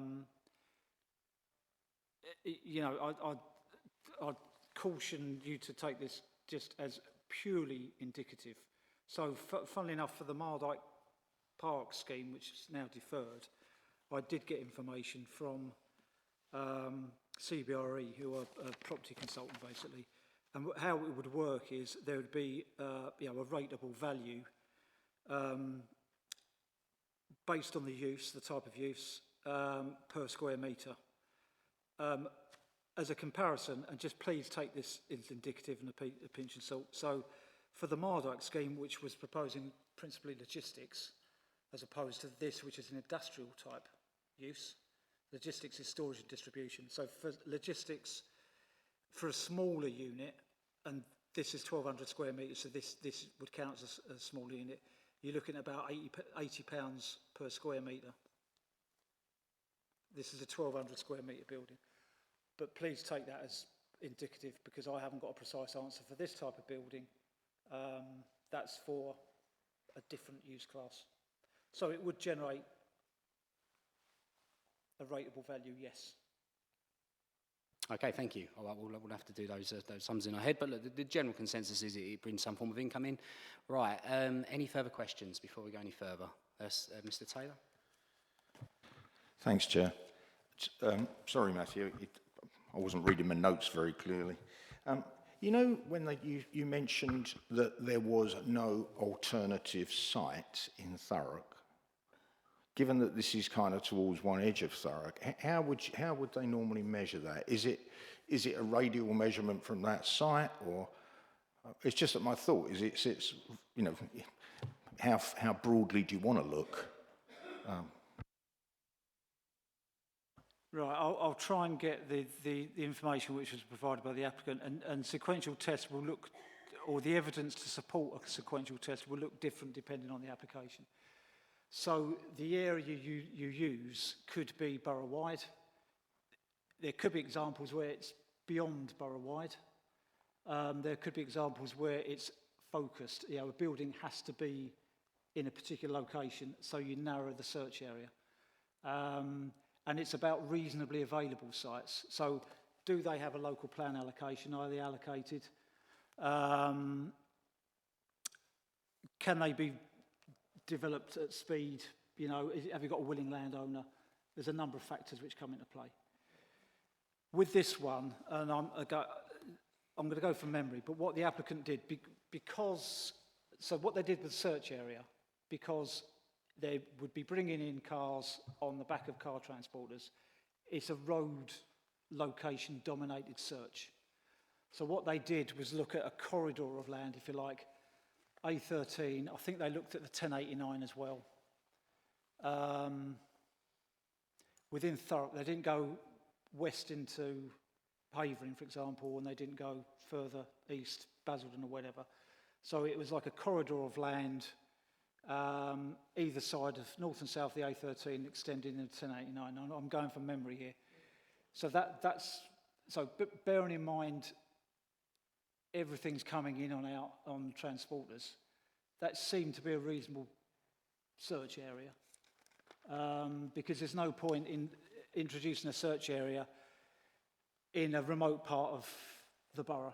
caution you to take this just as purely indicative. So, funnily enough, for the Mardyke Park scheme, which is now deferred, I did get information from CBRE, who are a property consultant, basically. And how it would work is there would be a rateable value based on the use, the type of use, per square metre. As a comparison, and just please take this as indicative and a pinch of salt. So for the Mardyke scheme, which was proposing principally logistics, as opposed to this, which is an industrial type use, logistics is storage and distribution. So for logistics, for a smaller unit, and this is 1,200 square metres, so this would count as a small unit, you're looking at about £80 per square metre. This is a 1,200 square metre building. But please take that as indicative, because I haven't got a precise answer for this type of building. That's for a different use class. So it would generate a rateable value, yes. Okay, thank you. All right, we'll have to do those sums in our head, but look, the general consensus is it brings some form of income in. Right, any further questions before we go any further? Mr. Taylor? Thanks, Chair. Sorry, Matthew, I wasn't reading my notes very clearly. You know, when you mentioned that there was no alternative site in Thurrock, given that this is kind of towards one edge of Thurrock, how would they normally measure that? Is it a radial measurement from that site, or it's just that my thought is it's you know, how broadly do you want to look? Right, I'll try and get the information which was provided by the applicant, and sequential tests will look, or the evidence to support a sequential test will look different depending on the application. So the area you use could be borough-wide. There could be examples where it's beyond borough-wide. There could be examples where it's focused. You know, a building has to be in a particular location, so you narrow the search area. And it's about reasonably available sites. So do they have a local plan allocation? Are they allocated? Can they be developed at speed? You know, have you got a willing landowner? There's a number of factors which come into play. With this one, and I'm going to go from memory, but what the applicant did, so what they did with the search area, because they would be bringing in cars on the back of car transporters, it's a road location dominated search. So what they did was look at a corridor of land, if you like, A13, I think they looked at the 1089 as well. Within Thurrock, they didn't go west into Havering, for example, and they didn't go further east, Basildon or whatever. So it was like a corridor of land, either side of north and south of the A13 extending into 1089. I'm going from memory here. So but bearing in mind everything's coming in and out on transporters, that seemed to be a reasonable search area. Because there's no point in introducing a search area in a remote part of the borough,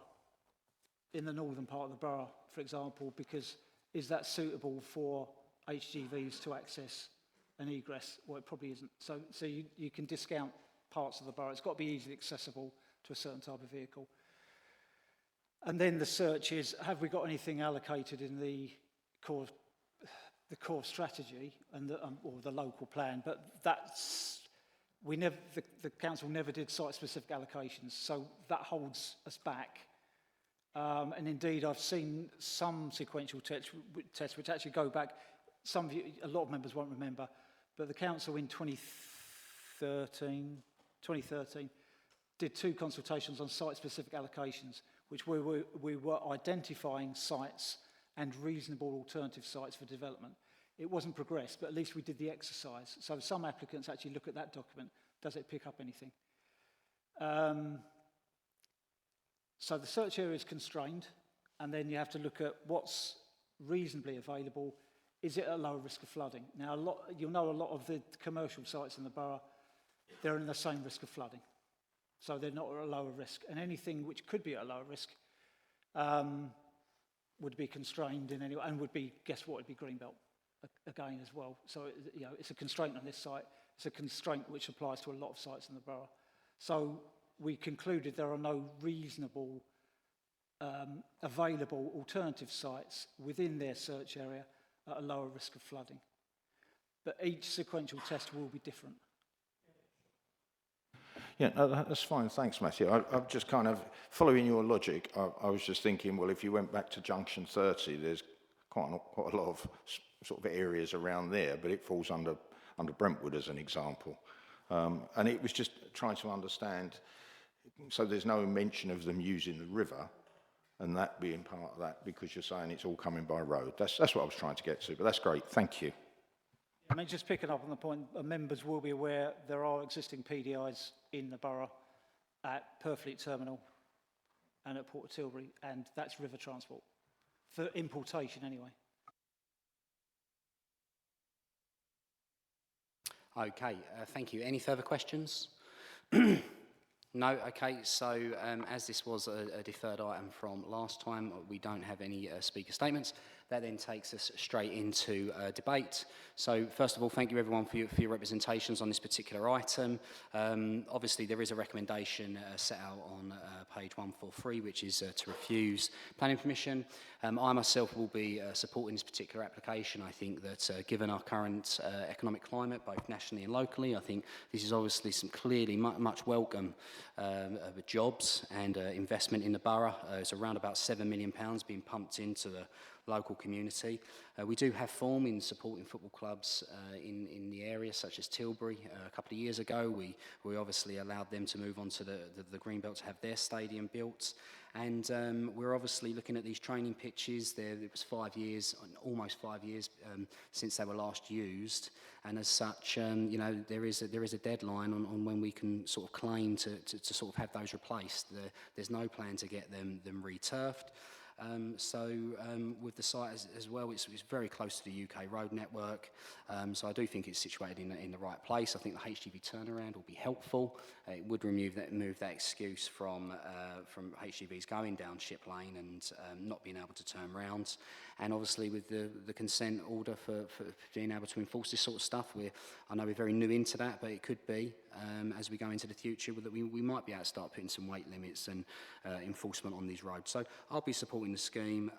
in the northern part of the borough, for example, because is that suitable for HGVs to access an egress? Well, it probably isn't. So you can discount parts of the borough. It's got to be easily accessible to a certain type of vehicle. And then the search is, have we got anything allocated in the core strategy and or the local plan? But the council never did site-specific allocations, so that holds us back. And indeed, I've seen some sequential tests which actually go back. A lot of members won't remember, but the council in 2013 did 2 consultations on site-specific allocations, which we were identifying sites and reasonable alternative sites for development. It wasn't progressed, but at least we did the exercise. So some applicants actually look at that document. Does it pick up anything? So the search area is constrained, and then you have to look at what's reasonably available. Is it at a lower risk of flooding? Now, you'll know a lot of the commercial sites in the borough, they're in the same risk of flooding. So they're not at a lower risk. And anything which could be at a lower risk would be constrained in any way, and would be, guess what, it'd be greenbelt again as well. So it's a constraint on this site. It's a constraint which applies to a lot of sites in the borough. So we concluded there are no reasonable available alternative sites within their search area at a lower risk of flooding. But each sequential test will be different. Yeah, no, that's fine. Thanks, Matthew. I'm just kind of following your logic. I was just thinking, well, if you went back to junction 30, there's quite a lot of sort of areas around there, but it falls under Brentwood as an example. And it was just trying to understand, so there's no mention of them using the river and that being part of that, because you're saying it's all coming by road. That's what I was trying to get to, but that's great. Thank you. I mean, just picking up on the point, members will be aware there are existing PDIs in the borough at Purfleet Terminal and at Port of Tilbury, and that's river transport, for importation anyway. Okay, thank you. Any further questions? No? Okay, so as this was a deferred item from last time, we don't have any speaker statements. That then takes us straight into debate. So first of all, thank you everyone for your representations on this particular item. Obviously there is a recommendation set out on page 143, which is to refuse planning permission. I myself will be supporting this particular application. I think that given our current economic climate, both nationally and locally, I think this is obviously some clearly much welcome jobs and investment in the borough. It's around about £7 million being pumped into the local community. We do have form in supporting football clubs in the area, such as Tilbury. A couple of years ago, we obviously allowed them to move on to the Greenbelt to have their stadium built. And we're obviously looking at these training pitches. It was 5 years, almost 5 years since they were last used. And as such, there is a deadline on when we can sort of claim to sort of have those replaced. There's no plan to get them re-turfed. With the site as well, it's very close to the UK road network, so I do think it's situated in the right place. I think the HGV turnaround will be helpful. It would move that excuse from HGVs going down Ship Lane and not being able to turn round. And obviously with the consent order for being able to enforce this sort of stuff, I know we're very new into that, but it could be, as we go into the future, that we might be able to start putting some weight limits and enforcement on these roads. So I'll be supporting the scheme.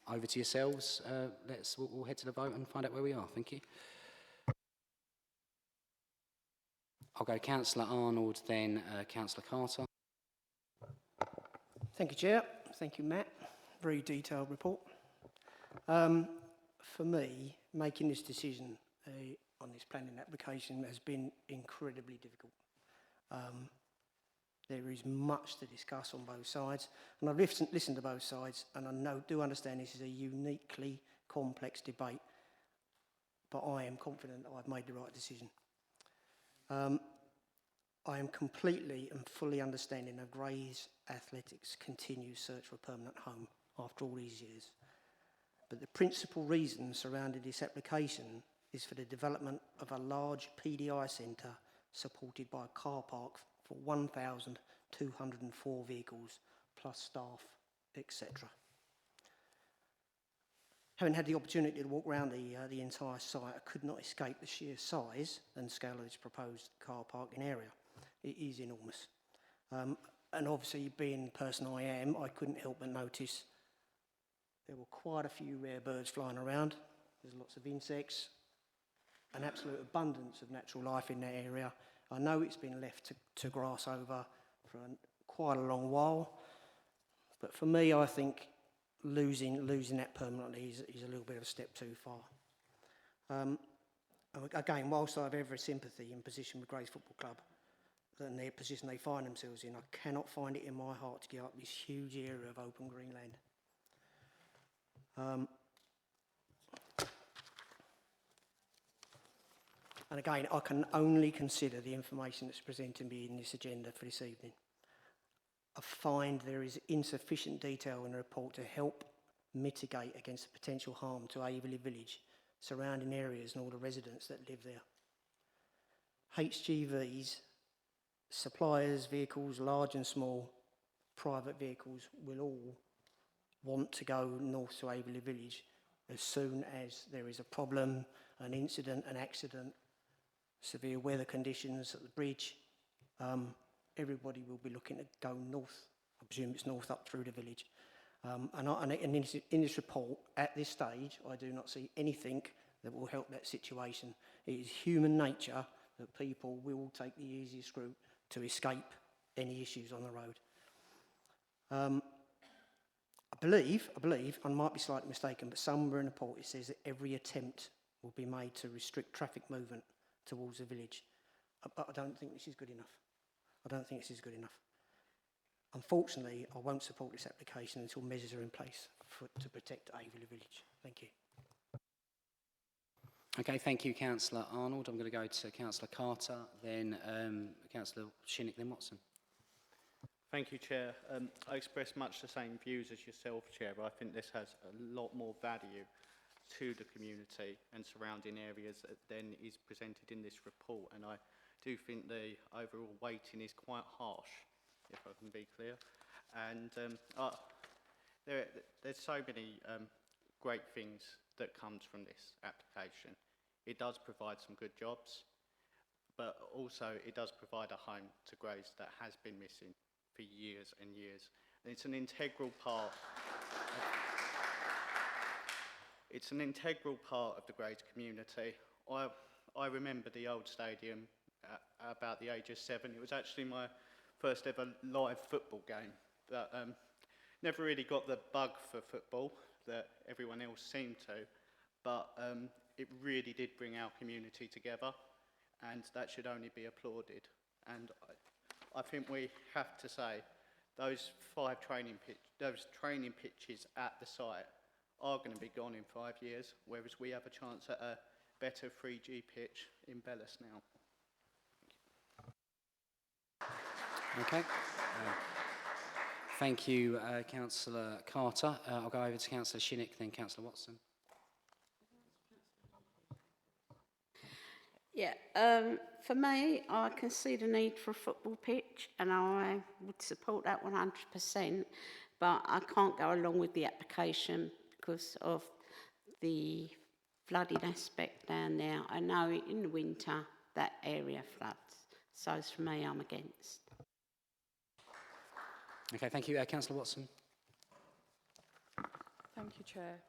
Over to yourselves. We'll head to the vote and find out where we are. Thank you. I'll go Councillor Arnold, then Councillor Carter. Thank you, Chair. Thank you, Matt. Very detailed report. For me, making this decision on this planning application has been incredibly difficult. There is much to discuss on both sides, and I've listened to both sides, and I do understand this is a uniquely complex debate, but I am confident I've made the right decision. I am completely and fully understanding of Grays Athletics' continued search for a permanent home after all these years. But the principal reason surrounding this application is for the development of a large PDI centre supported by a car park for 1,204 vehicles plus staff, etc. Having had the opportunity to walk around the entire site, I could not escape the sheer size and scale of this proposed car parking area. It is enormous. And obviously, being the person I am, I couldn't help but notice there were quite a few rare birds flying around. There's lots of insects, an absolute abundance of natural life in that area. I know it's been left to grass over for quite a long while, but for me, I think losing that permanently is a little bit of a step too far. Again, whilst I have every sympathy in position with Grays Football Club and their position they find themselves in, I cannot find it in my heart to give up this huge area of open green land. And again, I can only consider the information that's presented me in this agenda for this evening. I find there is insufficient detail in the report to help mitigate against the potential harm to Averley Village, surrounding areas and all the residents that live there. HGVs, suppliers, vehicles, large and small, private vehicles, will all want to go north to Averley Village as soon as there is a problem, an incident, an accident, severe weather conditions at the bridge. Everybody will be looking to go north. I presume it's north up through the village. And in this report, at this stage, I do not see anything that will help that situation. It is human nature that people will take the easiest route to escape any issues on the road. I believe, I might be slightly mistaken, but somewhere in the report it says that every attempt will be made to restrict traffic movement towards the village. But I don't think this is good enough. Unfortunately, I won't support this application until measures are in place to protect Averley Village. Thank you. Okay, thank you, Councillor Arnold. I'm going to go to Councillor Carter, then Councillor Shinnick, then Watson. Thank you, Chair. I express much the same views as yourself, Chair, but I think this has a lot more value to the community and surrounding areas than is presented in this report. And I do think the overall weighting is quite harsh, if I can be clear. And there's so many great things that comes from this application. It does provide some good jobs, but also it does provide a home to Grays that has been missing for years and years. And it's an integral part of the Grays community. I remember the old stadium about the age of 7. It was actually my first ever live football game. That never really got the bug for football that everyone else seemed to, but it really did bring our community together, and that should only be applauded. And I think we have to say those training pitches at the site are going to be gone in 5 years, whereas we have a chance at a better 3G pitch in Bellis now. Okay. Thank you, Councillor Carter. I'll go over to Councillor Shinnick, then Councillor Watson. Yeah, for me, I can see the need for a football pitch, and I would support that 100%, but I can't go along with the application because of the flooding aspect down there. I know in the winter that area floods, so for me, I'm against. Okay, thank you. Councillor Watson. Thank you, Chair.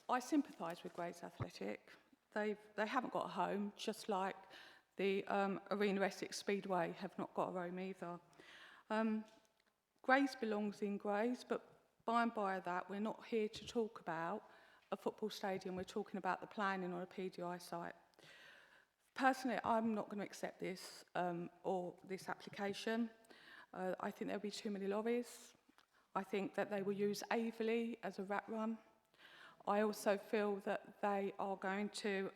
I sympathise with Grays Athletic. They haven't got a home, just like the Arena Essex Speedway have not got a home either. Grays belongs in Grays, but by and by that, we're not here to talk about a football stadium, we're talking about the planning on a PDI site. Personally, I'm not going to accept this or this application. I think there'll be too many lorries. I think that they will use Averley as a rat run. I also feel that they are going to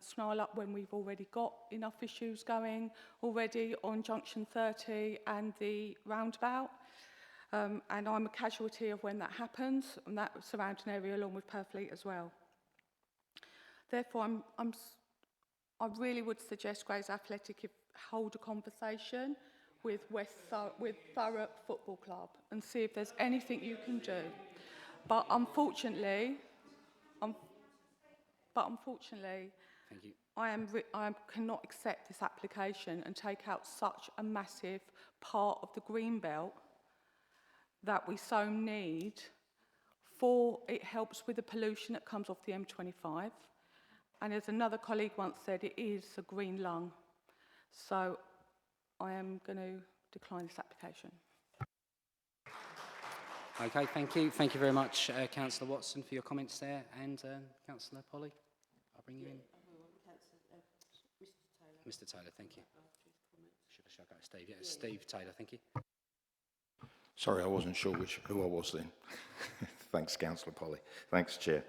snarl up when we've already got enough issues going already on Junction 30 and the roundabout. And I'm a casualty of when that happens, and that surrounding area along with Purfleet as well. Therefore, I really would suggest Grays Athletic hold a conversation with Thurrock Football Club and see if there's anything you can do. But unfortunately, Thank you. I cannot accept this application and take out such a massive part of the green belt that we so need for it helps with the pollution that comes off the M25. And as another colleague once said, it is a green lung. So I am going to decline this application. Okay, thank you. Thank you very much, Councillor Watson, for your comments there. And Councillor Polly, I'll bring you in. Mr Taylor, thank you. Should I go to Steve? Yeah, Steve Taylor, thank you. Sorry, I wasn't sure who I was then. Thanks, Councillor Polly. Thanks, Chair.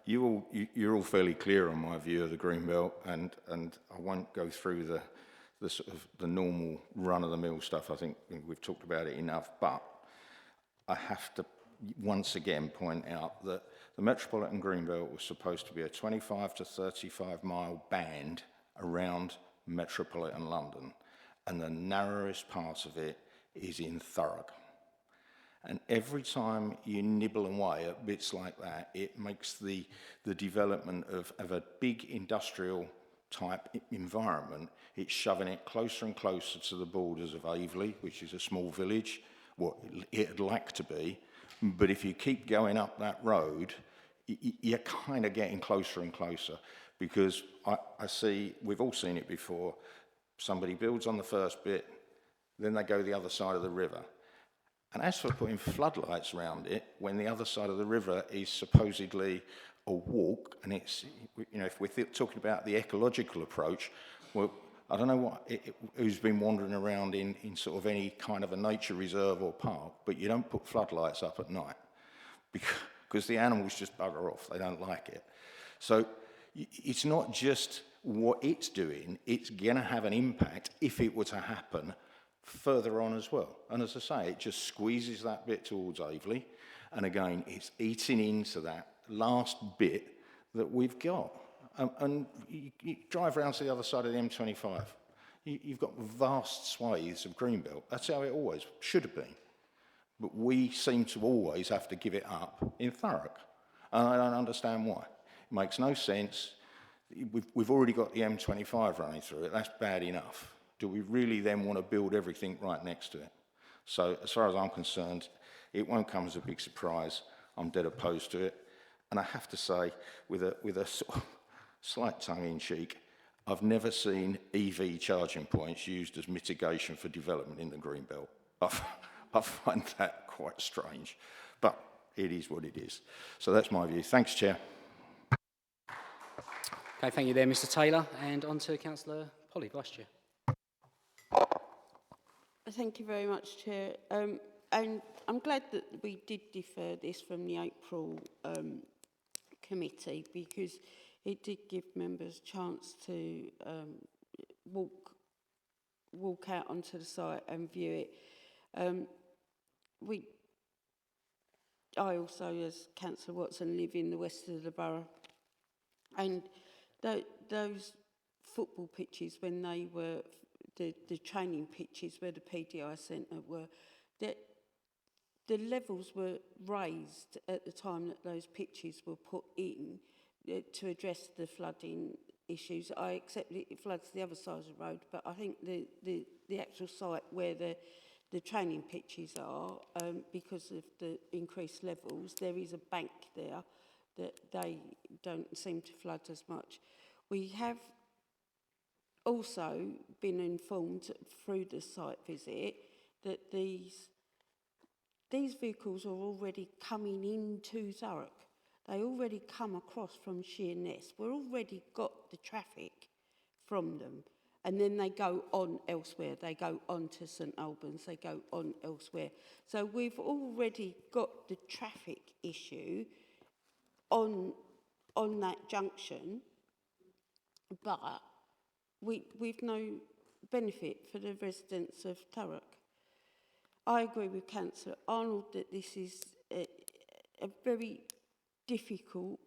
You're all fairly clear on my view of the Greenbelt, and I won't go through the sort of the normal run-of-the-mill stuff. I think we've talked about it enough, but I have to once again point out that the Metropolitan Greenbelt was supposed to be a 25 to 35 mile band around metropolitan London, and the narrowest part of it is in Thurrock. And every time you nibble away at bits like that, it makes the development of a big industrial type environment, it's shoving it closer and closer to the borders of Averley, which is a small village, what it'd like to be. But if you keep going up that road, you're kind of getting closer and closer, because I see, we've all seen it before, somebody builds on the first bit, then they go the other side of the river. And as for putting floodlights around it, when the other side of the river is supposedly a walk, and it's, you know, if we're talking about the ecological approach, well, I don't know who's been wandering around in sort of any kind of a nature reserve or park, but you don't put floodlights up at night because the animals just bugger off. They don't like it. So it's not just what it's doing, it's going to have an impact if it were to happen further on as well. And as I say, it just squeezes that bit towards Averley, and again, it's eating into that last bit that we've got. And you drive around to the other side of the M25, you've got vast swathes of greenbelt. That's how it always should have been. But we seem to always have to give it up in Thurrock. And I don't understand why. It makes no sense. We've already got the M25 running through it. That's bad enough. Do we really then want to build everything right next to it? So as far as I'm concerned, it won't come as a big surprise. I'm dead opposed to it. And I have to say, with a sort of slight tongue-in-cheek, I've never seen EV charging points used as mitigation for development in the Greenbelt. I find that quite strange, but it is what it is. So that's my view. Thanks, Chair. Okay, thank you there, Mr Taylor. And on to Councillor Polly, Vice Chair. Thank you very much, Chair. And I'm glad that we did defer this from the April committee, because it did give members a chance to walk out onto the site and view it. I also, as Councillor Watson, live in the west of the borough, and those football pitches, when they were the training pitches where the PDI centre were, the levels were raised at the time that those pitches were put in to address the flooding issues. I accept it floods the other side of the road, but I think the actual site where the training pitches are, because of the increased levels, there is a bank there that they don't seem to flood as much. We have also been informed through the site visit that these these vehicles are already coming into Thurrock. They already come across from Sheerness. We've already got the traffic from them. And then they go on elsewhere. They go on to St Albans. They go on elsewhere. So we've already got the traffic issue on that junction, but we've no benefit for the residents of Thurrock. I agree with Councillor Arnold that this is a very difficult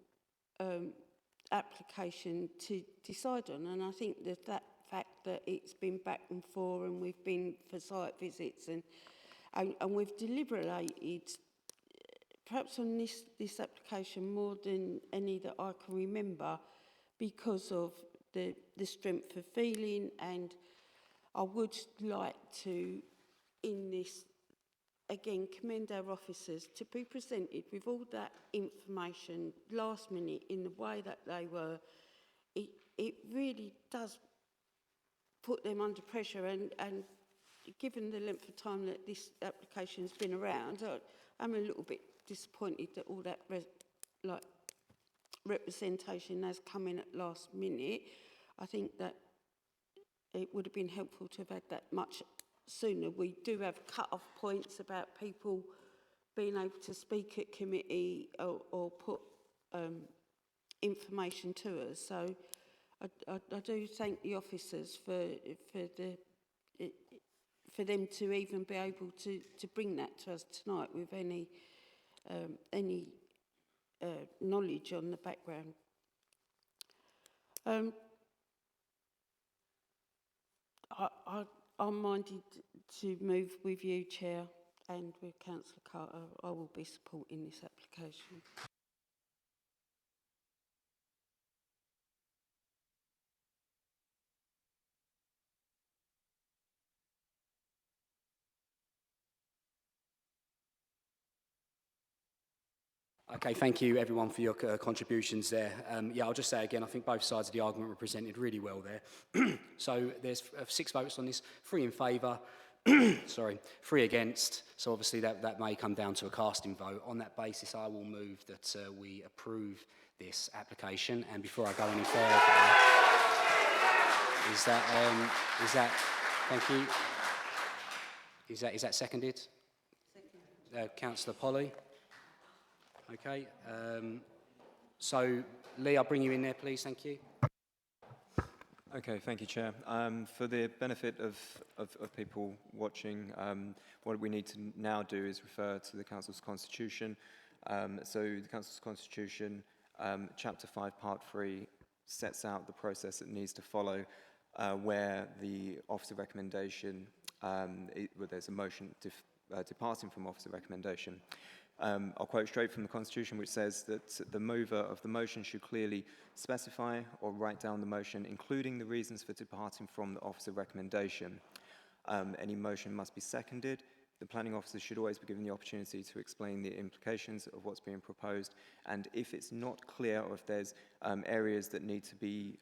application to decide on, and I think that fact that it's been back and forth and we've been for site visits and we've deliberated perhaps on this application more than any that I can remember because of the strength of feeling, and I would like to, in this, again, commend our officers to be presented with all that information last minute in the way that they were. It really does put them under pressure, and given the length of time that this application's been around, I'm a little bit disappointed that all that representation has come in at last minute. I think that it would have been helpful to have had that much sooner. We do have cut-off points about people being able to speak at committee or put information to us. So I do thank the officers for them to even be able to bring that to us tonight with any knowledge on the background. I'm minded to move with you, Chair, and with Councillor Carter. I will be supporting this application. Okay, thank you everyone for your contributions there. Yeah, I'll just say again, I think both sides of the argument were presented really well there. So there's 6 votes on this, 3 in favour, 3 against. So obviously that may come down to a casting vote. On that basis, I will move that we approve this application. And before I go any further, thank you. Is that seconded? Second. Councillor Polly. Okay, so Lee, I'll bring you in there, please. Thank you. Okay, thank you, Chair. For the benefit of people watching, what we need to now do is refer to the Council's Constitution. So the Council's Constitution, Chapter 5, Part 3, sets out the process it needs to follow where the officer recommendation, where there's a motion departing from officer recommendation. I'll quote straight from the Constitution, which says that the mover of the motion should clearly specify or write down the motion, including the reasons for departing from the officer recommendation. Any motion must be seconded. The planning officer should always be given the opportunity to explain the implications of what's being proposed, and if it's not clear or if there's areas that need to be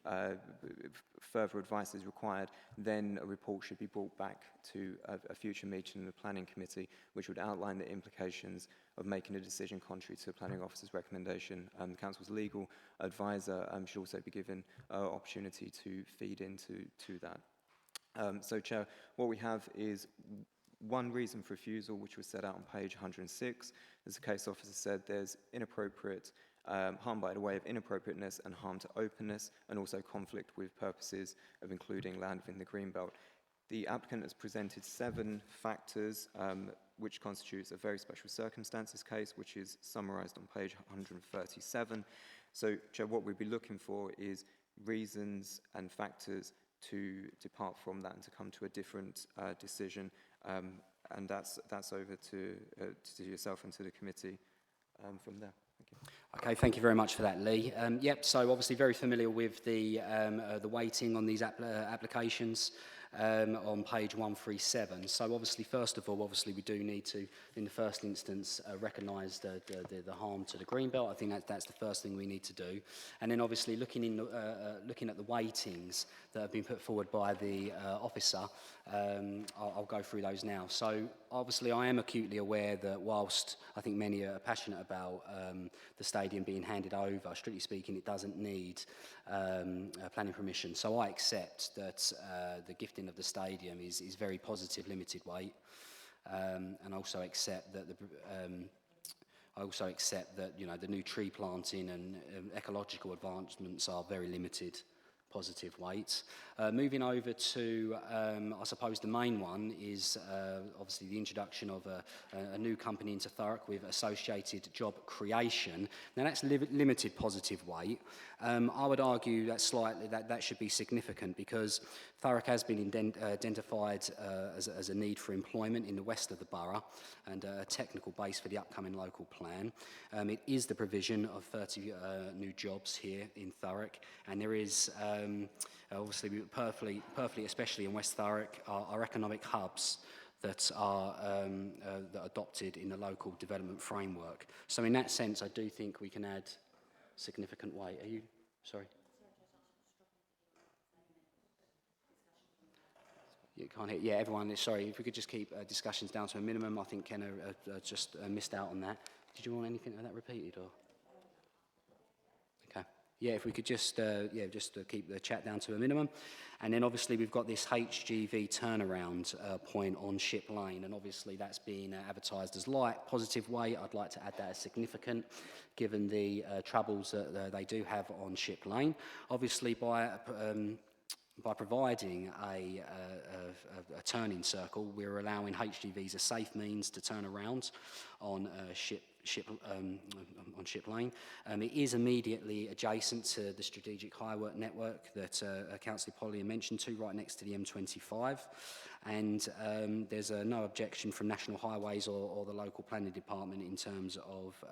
further advice is required, then a report should be brought back to a future meeting in the planning committee, which would outline the implications of making a decision contrary to the planning officer's recommendation. The council's legal advisor should also be given opportunity to feed into that. So, Chair, what we have is one reason for refusal, which was set out on page 106. As the case officer said, there's inappropriate harm by the way of inappropriateness and harm to openness, and also conflict with purposes of including land within the Greenbelt. The applicant has presented 7 factors, which constitutes a very special circumstances case, which is summarised on page 137. So, Chair, what we'd be looking for is reasons and factors to depart from that and to come to a different decision, and that's over to yourself and to the committee from there. Thank you. Okay, thank you very much for that, Lee. Yep, so obviously very familiar with the weighting on these applications. on page 137. So obviously, first of all, obviously we do need to, in the first instance, recognise the harm to the greenbelt. I think that's the first thing we need to do. And then obviously looking at the weightings that have been put forward by the officer, I'll go through those now. So obviously I am acutely aware that whilst I think many are passionate about the stadium being handed over, strictly speaking, it doesn't need planning permission. So I accept that the gifting of the stadium is very positive limited weight, and I also accept that the new tree planting and ecological advancements are very limited positive weight. Moving over to, I suppose the main one is obviously the introduction of a new company into Thurrock with associated job creation. Now that's limited positive weight. I would argue that should be significant because Thurrock has been identified as a need for employment in the west of the borough and a technical base for the upcoming local plan. It is the provision of 30 new jobs here in Thurrock, and there is obviously perfectly, especially in West Thurrock, are economic hubs that are adopted in the local development framework. So in that sense, I do think we can add significant weight. Are you, sorry? You can't hear. Yeah, everyone, sorry, if we could just keep discussions down to a minimum. I think Kenna just missed out on that. Did you want anything like that repeated, or? Okay. Yeah, if we could just keep the chat down to a minimum. And then obviously we've got this HGV turnaround point on Ship Lane, and obviously that's been advertised as light, positive weight. I'd like to add that as significant, given the troubles that they do have on Ship Lane. Obviously by providing a turning circle, we're allowing HGVs a safe means to turn around on Ship Lane. It is immediately adjacent to the strategic highway network that Councillor Polly mentioned to, right next to the M25. And there's no objection from National Highways or the local planning department in terms of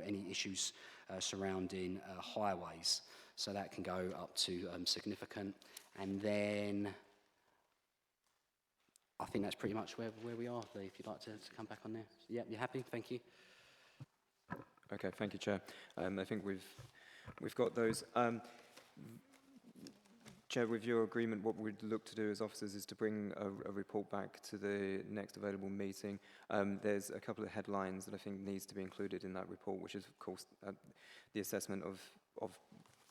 any issues surrounding highways. So that can go up to significant. And then I think that's pretty much where we are. If you'd like to come back on there. Yeah, you happy? Thank you. Okay, thank you, Chair. I think we've got those. Chair, with your agreement, what we'd look to do as officers is to bring a report back to the next available meeting. There's a couple of headlines that I think needs to be included in that report, which is, of course, the assessment of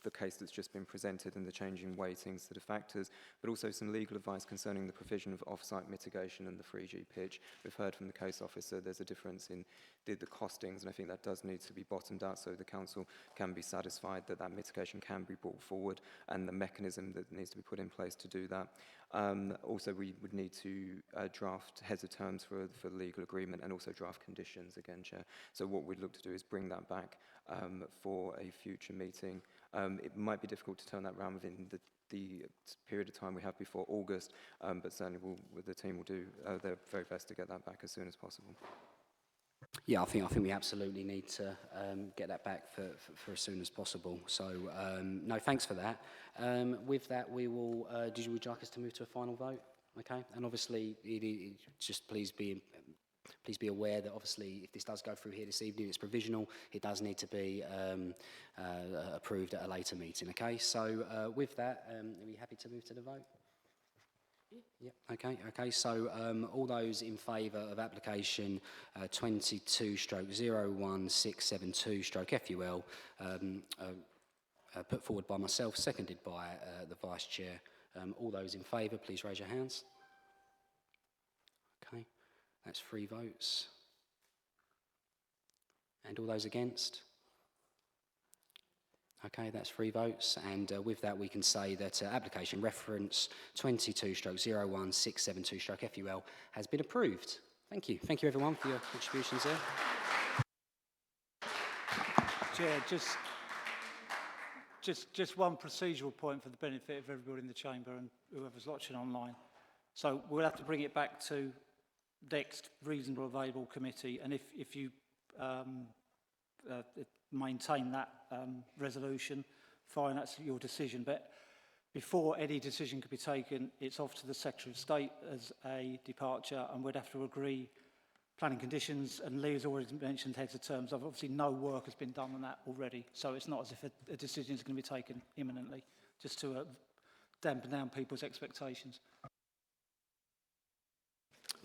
the case that's just been presented and the changing weightings to the factors, but also some legal advice concerning the provision of off-site mitigation and the 3G pitch. We've heard from the case officer there's a difference in the costings, and I think that does need to be bottomed out so the council can be satisfied that that mitigation can be brought forward and the mechanism that needs to be put in place to do that. Also, we would need to draft heads of terms for the legal agreement and also draft conditions again, Chair. So what we'd look to do is bring that back for a future meeting. It might be difficult to turn that around within the period of time we have before August, but certainly the team will do their very best to get that back as soon as possible. Yeah, I think we absolutely need to get that back for as soon as possible. So no, thanks for that. With that, we will. Would you like us to move to a final vote? Okay, and obviously, just please be aware that obviously if this does go through here this evening, it's provisional. It does need to be approved at a later meeting. Okay, so with that, are we happy to move to the vote? Yeah. Okay. So all those in favour of application 22/01672/FUL, put forward by myself, seconded by the Vice Chair. All those in favour, please raise your hands. Okay, that's 3 votes. And all those against? Okay, that's 3 votes, and with that we can say that application reference 22/01672/FUL has been approved. Thank you. Thank you everyone for your contributions there. Chair, just one procedural point for the benefit of everybody in the chamber and whoever's watching online. So we'll have to bring it back to next reasonable available committee, and if you maintain that resolution, fine, that's your decision. But before any decision could be taken, it's off to the Secretary of State as a departure, and we'd have to agree planning conditions, and Lee has already mentioned heads of terms. Obviously, no work has been done on that already, so it's not as if a decision is going to be taken imminently, just to dampen down people's expectations.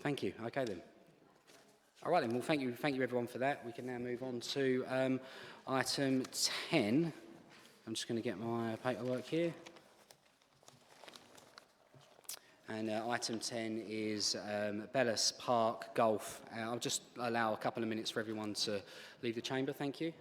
Thank you. Okay then. All right then. Well, thank you everyone for that. We can now move on to item 10. I'm just going to get my paperwork here. And item 10 is Bellis Park Golf. I'll just allow a couple of minutes for everyone to leave the chamber. Thank you.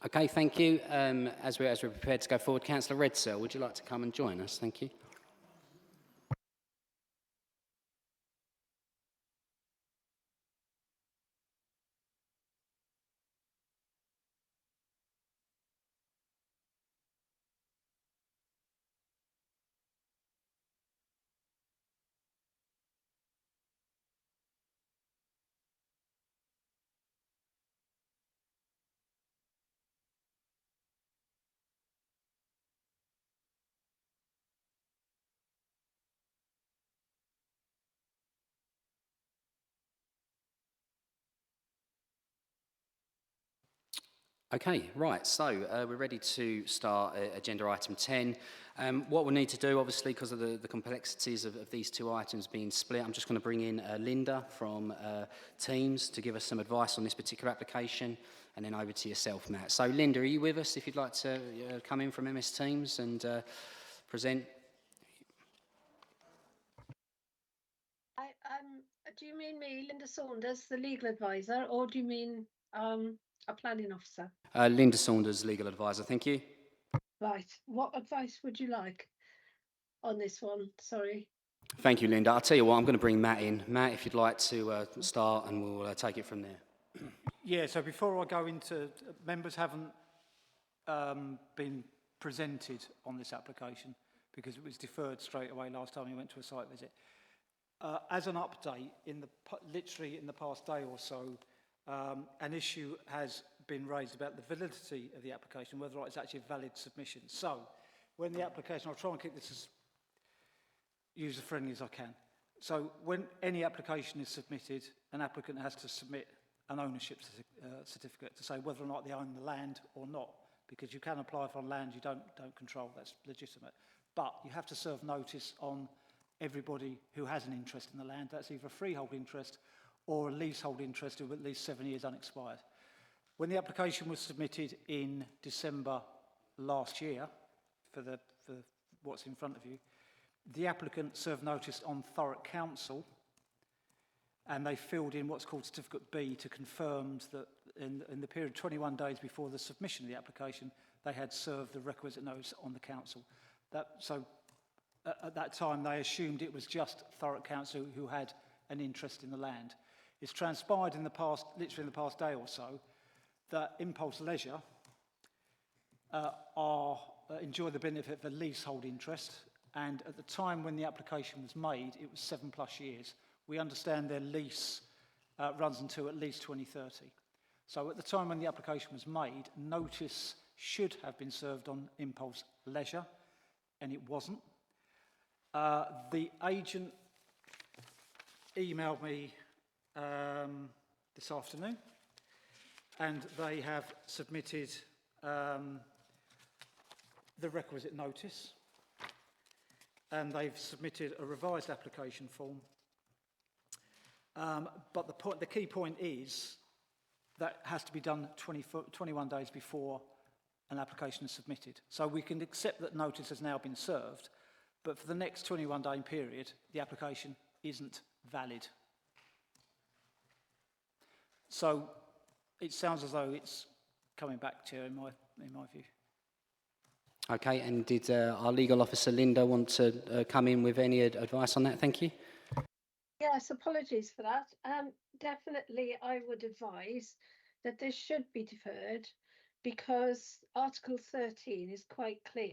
Okay, thank you. As we're prepared to go forward, Councillor Redsell, would you like to come and join us? Thank you. Okay, right, so we're ready to start agenda item 10. What we'll need to do, obviously, because of the complexities of these two items being split, I'm just going to bring in Linda from Teams to give us some advice on this particular application, and then over to yourself, Matt. So, Linda, are you with us if you'd like to come in from MS Teams and present? Do you mean me, Linda Saunders, the legal advisor, or do you mean a planning officer? Linda Saunders, legal advisor, thank you. Right. What advice would you like on this one? Sorry. Thank you, Linda. I'll tell you what, I'm going to bring Matt in. Matt, if you'd like to start, and we'll take it from there. Yeah, so before I go into, members haven't been presented on this application because it was deferred straight away last time we went to a site visit. As an update, literally in the past day or so, an issue has been raised about the validity of the application, whether or not it's actually a valid submission. So, when the application, I'll try and keep this as user-friendly as I can. So, when any application is submitted, an applicant has to submit an ownership certificate to say whether or not they own the land or not, because you can apply for land you don't control, that's legitimate. But you have to serve notice on everybody who has an interest in the land. That's either a freehold interest or a leasehold interest of at least 7 years unexpired. When the application was submitted in December last year, for what's in front of you, the applicant served notice on Thurrock Council, and they filled in what's called Certificate B to confirm that in the period 21 days before the submission of the application, they had served the requisite notice on the council. At that time, they assumed it was just Thurrock Council who had an interest in the land. It's transpired in the past, literally in the past day or so, that Impulse Leisure enjoy the benefit of a leasehold interest, and at the time when the application was made, it was 7+ years. We understand their lease runs until at least 2030. So at the time when the application was made, notice should have been served on Impulse Leisure, and it wasn't. The agent emailed me this afternoon, and they have submitted the requisite notice. and they've submitted a revised application form. But the key point is that has to be done 21 days before an application is submitted. So we can accept that notice has now been served, but for the next 21-day period, the application isn't valid. So it sounds as though it's coming back, Chair, in my view. Okay, and did our legal officer Linda want to come in with any advice on that? Thank you. Yes, apologies for that. Definitely, I would advise that this should be deferred because Article 13 is quite clear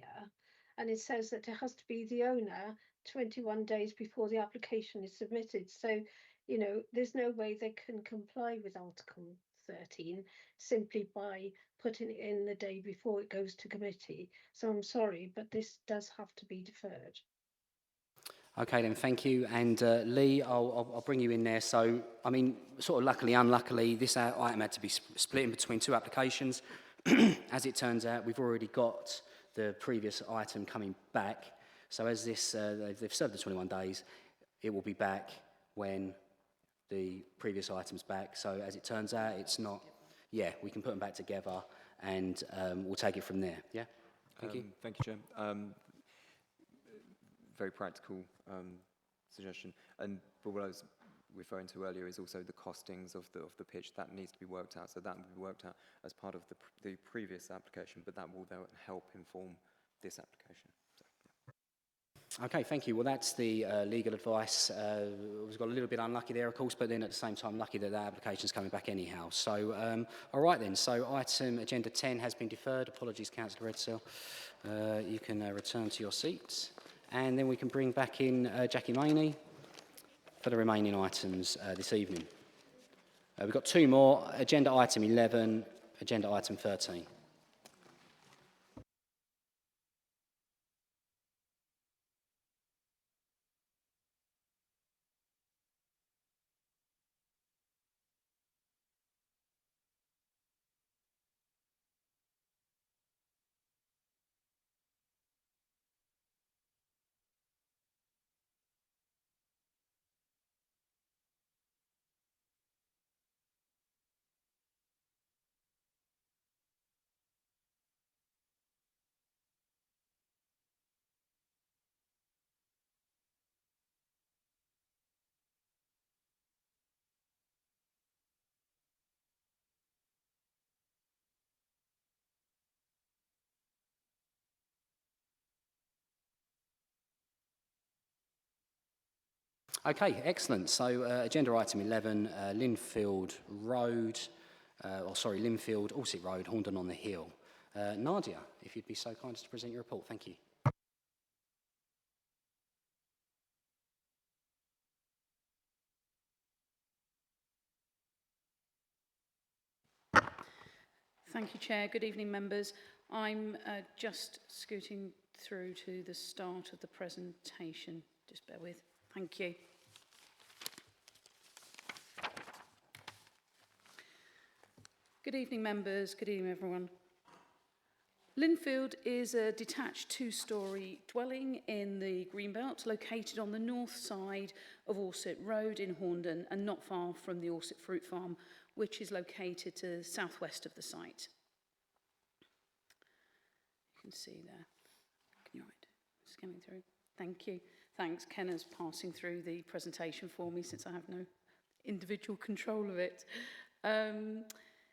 and it says that it has to be the owner 21 days before the application is submitted. So, you know, there's no way they can comply with Article 13 simply by putting it in the day before it goes to committee. So I'm sorry, but this does have to be deferred. Okay then, thank you. And Lee, I'll bring you in there. So, I mean, sort of luckily, unluckily, this item had to be split in between two applications. As it turns out, we've already got the previous item coming back. So as this, they've served the 21 days, it will be back when the previous item's back. So as it turns out, it's not, yeah, we can put them back together and we'll take it from there. Yeah? Thank you. Thank you, Chair. Very practical suggestion. And but what I was referring to earlier is also the costings of the pitch. That needs to be worked out. So that will be worked out as part of the previous application, but that will then help inform this application. So, yeah. Okay, thank you. Well, that's the legal advice. We've got a little bit unlucky there, of course, but then at the same time, lucky that that application's coming back anyhow. So, all right then. So, item agenda 10 has been deferred. Apologies, Councillor Redsell. You can return to your seats. And then we can bring back in Jackie Maney for the remaining items this evening. We've got two more, agenda item 11, agenda item 13. Okay, excellent. So, agenda item 11, Linfield Road, Linfield, Alsip Road, Horndon on the Hill. Nadia, if you'd be so kind as to present your report. Thank you. Thank you, Chair. Good evening, members. I'm just scooting through to the start of the presentation. Just bear with. Thank you. Good evening, members. Good evening, everyone. Linfield is a detached two-storey dwelling in the Greenbelt, located on the north side of Alsip Road in Horndon and not far from the Alsip Fruit Farm, which is located to the southwest of the site. You can see there. Right, scanning through. Thank you. Thanks. Kenna's passing through the presentation for me since I have no individual control of it.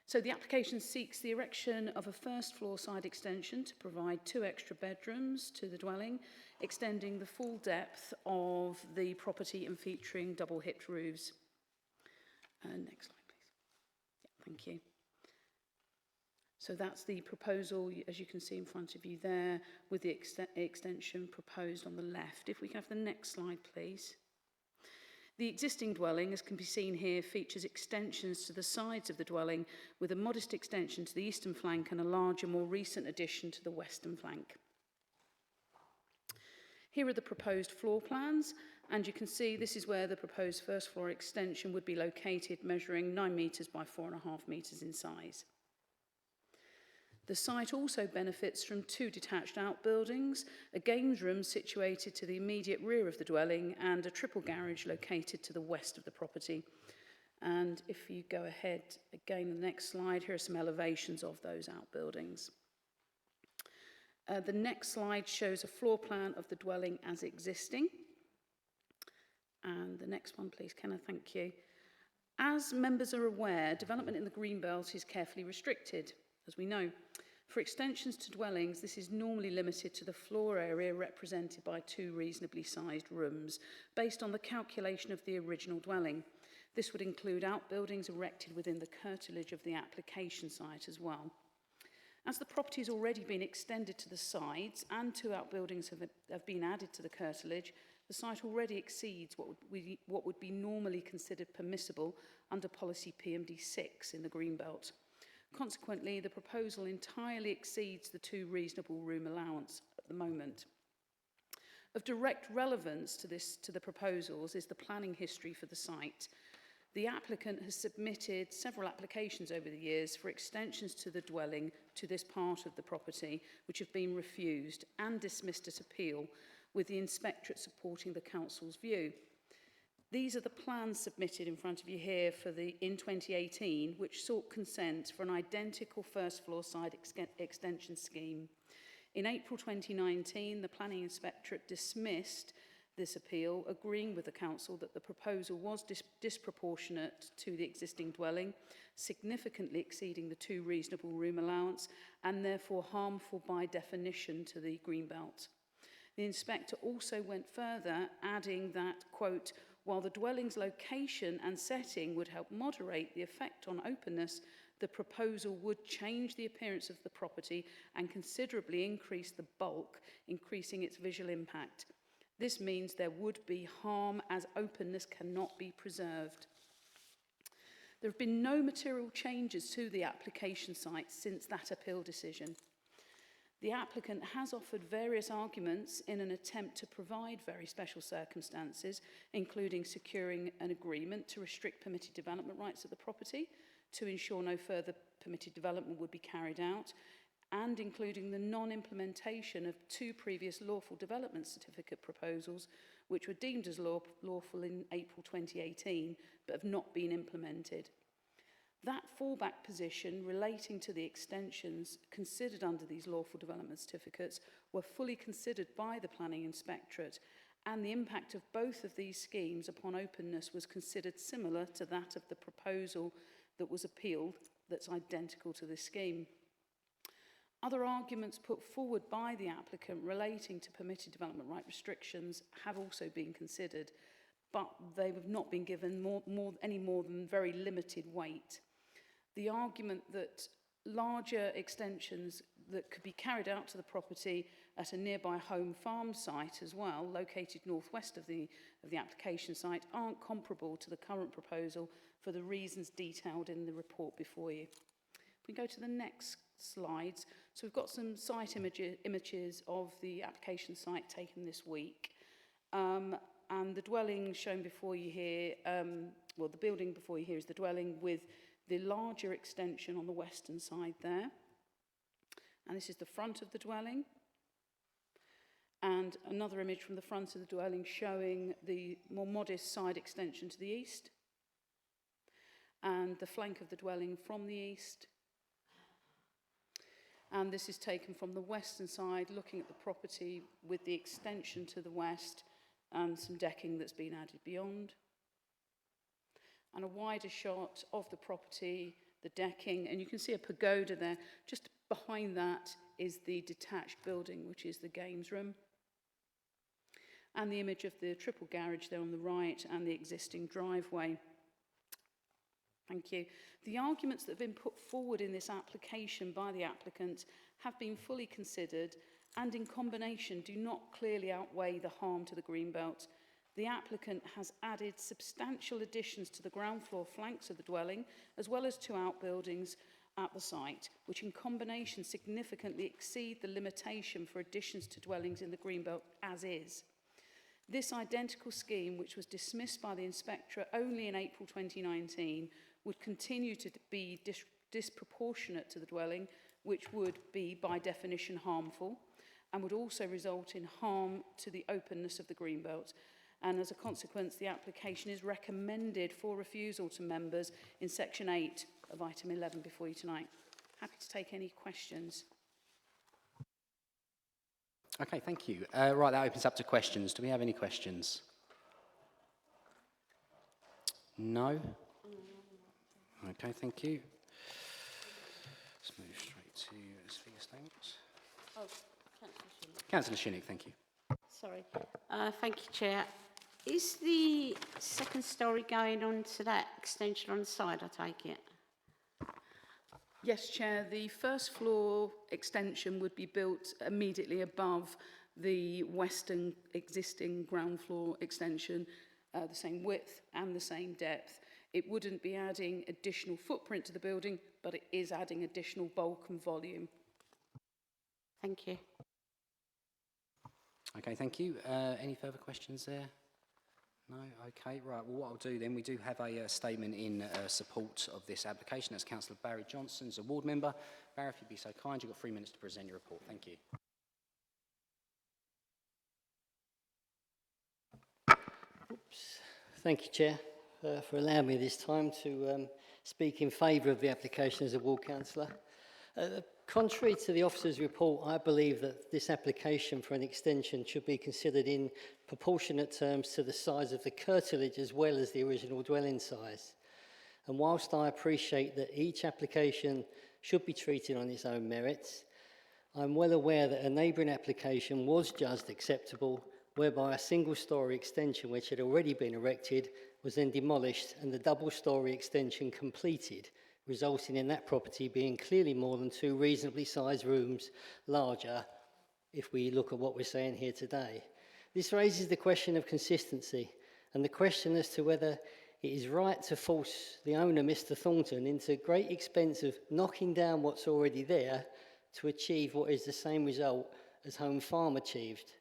So the application seeks the erection of a first floor side extension to provide 2 extra bedrooms to the dwelling, extending the full depth of the property and featuring double hipped roofs. Next slide, please. Yeah, thank you. So that's the proposal, as you can see in front of you there, with the extension proposed on the left. If we can have the next slide, please. The existing dwelling, as can be seen here, features extensions to the sides of the dwelling with a modest extension to the eastern flank and a larger, more recent addition to the western flank. Here are the proposed floor plans, and you can see this is where the proposed first floor extension would be located, measuring 9 metres by 4.5 metres in size. The site also benefits from 2 detached outbuildings, a games room situated to the immediate rear of the dwelling, and a triple garage located to the west of the property. And if you go ahead again, the next slide, here are some elevations of those outbuildings. The next slide shows a floor plan of the dwelling as existing. And the next one, please, Kenna, thank you. As members are aware, development in the Greenbelt is carefully restricted, as we know. For extensions to dwellings, this is normally limited to the floor area represented by 2 reasonably sized rooms, based on the calculation of the original dwelling. This would include outbuildings erected within the curtilage of the application site as well. As the property has already been extended to the sides and 2 outbuildings have been added to the curtilage, the site already exceeds what would be normally considered permissible under policy PMD 6 in the Greenbelt. Consequently, the proposal entirely exceeds the 2 reasonable room allowance at the moment. Of direct relevance to the proposals is the planning history for the site. The applicant has submitted several applications over the years for extensions to the dwelling to this part of the property, which have been refused and dismissed at appeal, with the inspectorate supporting the council's view. These are the plans submitted in front of you here in 2018, which sought consent for an identical first floor side extension scheme. In April 2019, the planning inspectorate dismissed this appeal, agreeing with the council that the proposal was disproportionate to the existing dwelling, significantly exceeding the 2 reasonable room allowance, and therefore harmful by definition to the Greenbelt. The inspector also went further, adding that, quote, while the dwelling's location and setting would help moderate the effect on openness, the proposal would change the appearance of the property and considerably increase the bulk, increasing its visual impact. This means there would be harm as openness cannot be preserved. There have been no material changes to the application site since that appeal decision. The applicant has offered various arguments in an attempt to provide very special circumstances, including securing an agreement to restrict permitted development rights of the property, to ensure no further permitted development would be carried out, and including the non-implementation of 2 previous lawful development certificate proposals, which were deemed as lawful in April 2018, but have not been implemented. That fallback position relating to the extensions considered under these lawful development certificates were fully considered by the planning inspectorate, and the impact of both of these schemes upon openness was considered similar to that of the proposal that was appealed that's identical to this scheme. Other arguments put forward by the applicant relating to permitted development right restrictions have also been considered, but they have not been given any more than very limited weight. The argument that larger extensions that could be carried out to the property at a nearby home farm site as well, located northwest of the application site, aren't comparable to the current proposal for the reasons detailed in the report before you. If we go to the next slides, so we've got some site images of the application site taken this week. And the dwelling shown before you here, well, the building before you here is the dwelling with the larger extension on the western side there. And this is the front of the dwelling. And another image from the front of the dwelling showing the more modest side extension to the east. And the flank of the dwelling from the east. And this is taken from the western side, looking at the property with the extension to the west and some decking that's been added beyond. And a wider shot of the property, the decking, and you can see a pagoda there. Just behind that is the detached building, which is the games room. And the image of the triple garage there on the right and the existing driveway. Thank you. The arguments that have been put forward in this application by the applicant have been fully considered and in combination do not clearly outweigh the harm to the Greenbelt. The applicant has added substantial additions to the ground floor flanks of the dwelling, as well as 2 outbuildings at the site, which in combination significantly exceed the limitation for additions to dwellings in the Greenbelt as is. This identical scheme, which was dismissed by the inspectorate only in April 2019, would continue to be disproportionate to the dwelling which would be by definition harmful and would also result in harm to the openness of the greenbelt. And as a consequence, the application is recommended for refusal to members in section 8 of item 11 before you tonight. Happy to take any questions. Okay, thank you. Right, that opens up to questions. Do we have any questions? No? Okay, thank you. Let's move straight to speaker statements. Oh, Councillor Shinnick, thank you. sorry. Thank you, Chair. Is the second storey going on to that extension on the side, I take it? Yes, Chair, the first floor extension would be built immediately above the western existing ground floor extension, the same width and the same depth. It wouldn't be adding additional footprint to the building, but it is adding additional bulk and volume. Thank you. Okay, thank you. Any further questions there? No? Okay, right. Well, what I'll do then, we do have a statement in support of this application. That's Councillor Barry Johnson, as a ward member. Barry, if you'd be so kind, you've got 3 minutes to present your report. Thank you. Thank you, Chair, for allowing me this time to speak in favour of the application as a ward councillor. Contrary to the officer's report, I believe that this application for an extension should be considered in proportionate terms to the size of the curtilage as well as the original dwelling size. And whilst I appreciate that each application should be treated on its own merits, I'm well aware that a neighbouring application was judged acceptable, whereby a single-storey extension which had already been erected was then demolished and the double-storey extension completed, resulting in that property being clearly more than 2 reasonably sized rooms larger if we look at what we're saying here today. This raises the question of consistency and the question as to whether it is right to force the owner, Mr. Thornton, into great expense of knocking down what's already there to achieve what is the same result as Home Farm achieved.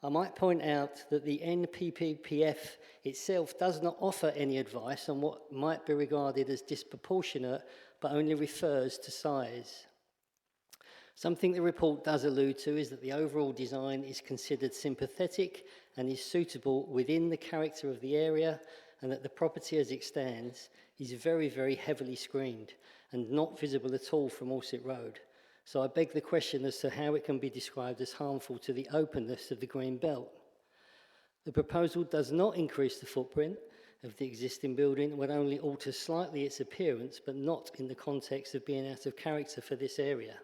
I might point out that the NPPPF itself does not offer any advice on what might be regarded as disproportionate, but only refers to size. Something the report does allude to is that the overall design is considered sympathetic and is suitable within the character of the area, and that the property as it stands is very, very heavily screened and not visible at all from Orsett Road. So I beg the question as to how it can be described as harmful to the openness of the green belt. The proposal does not increase the footprint of the existing building, it would only alter slightly its appearance, but not in the context of being out of character for this area.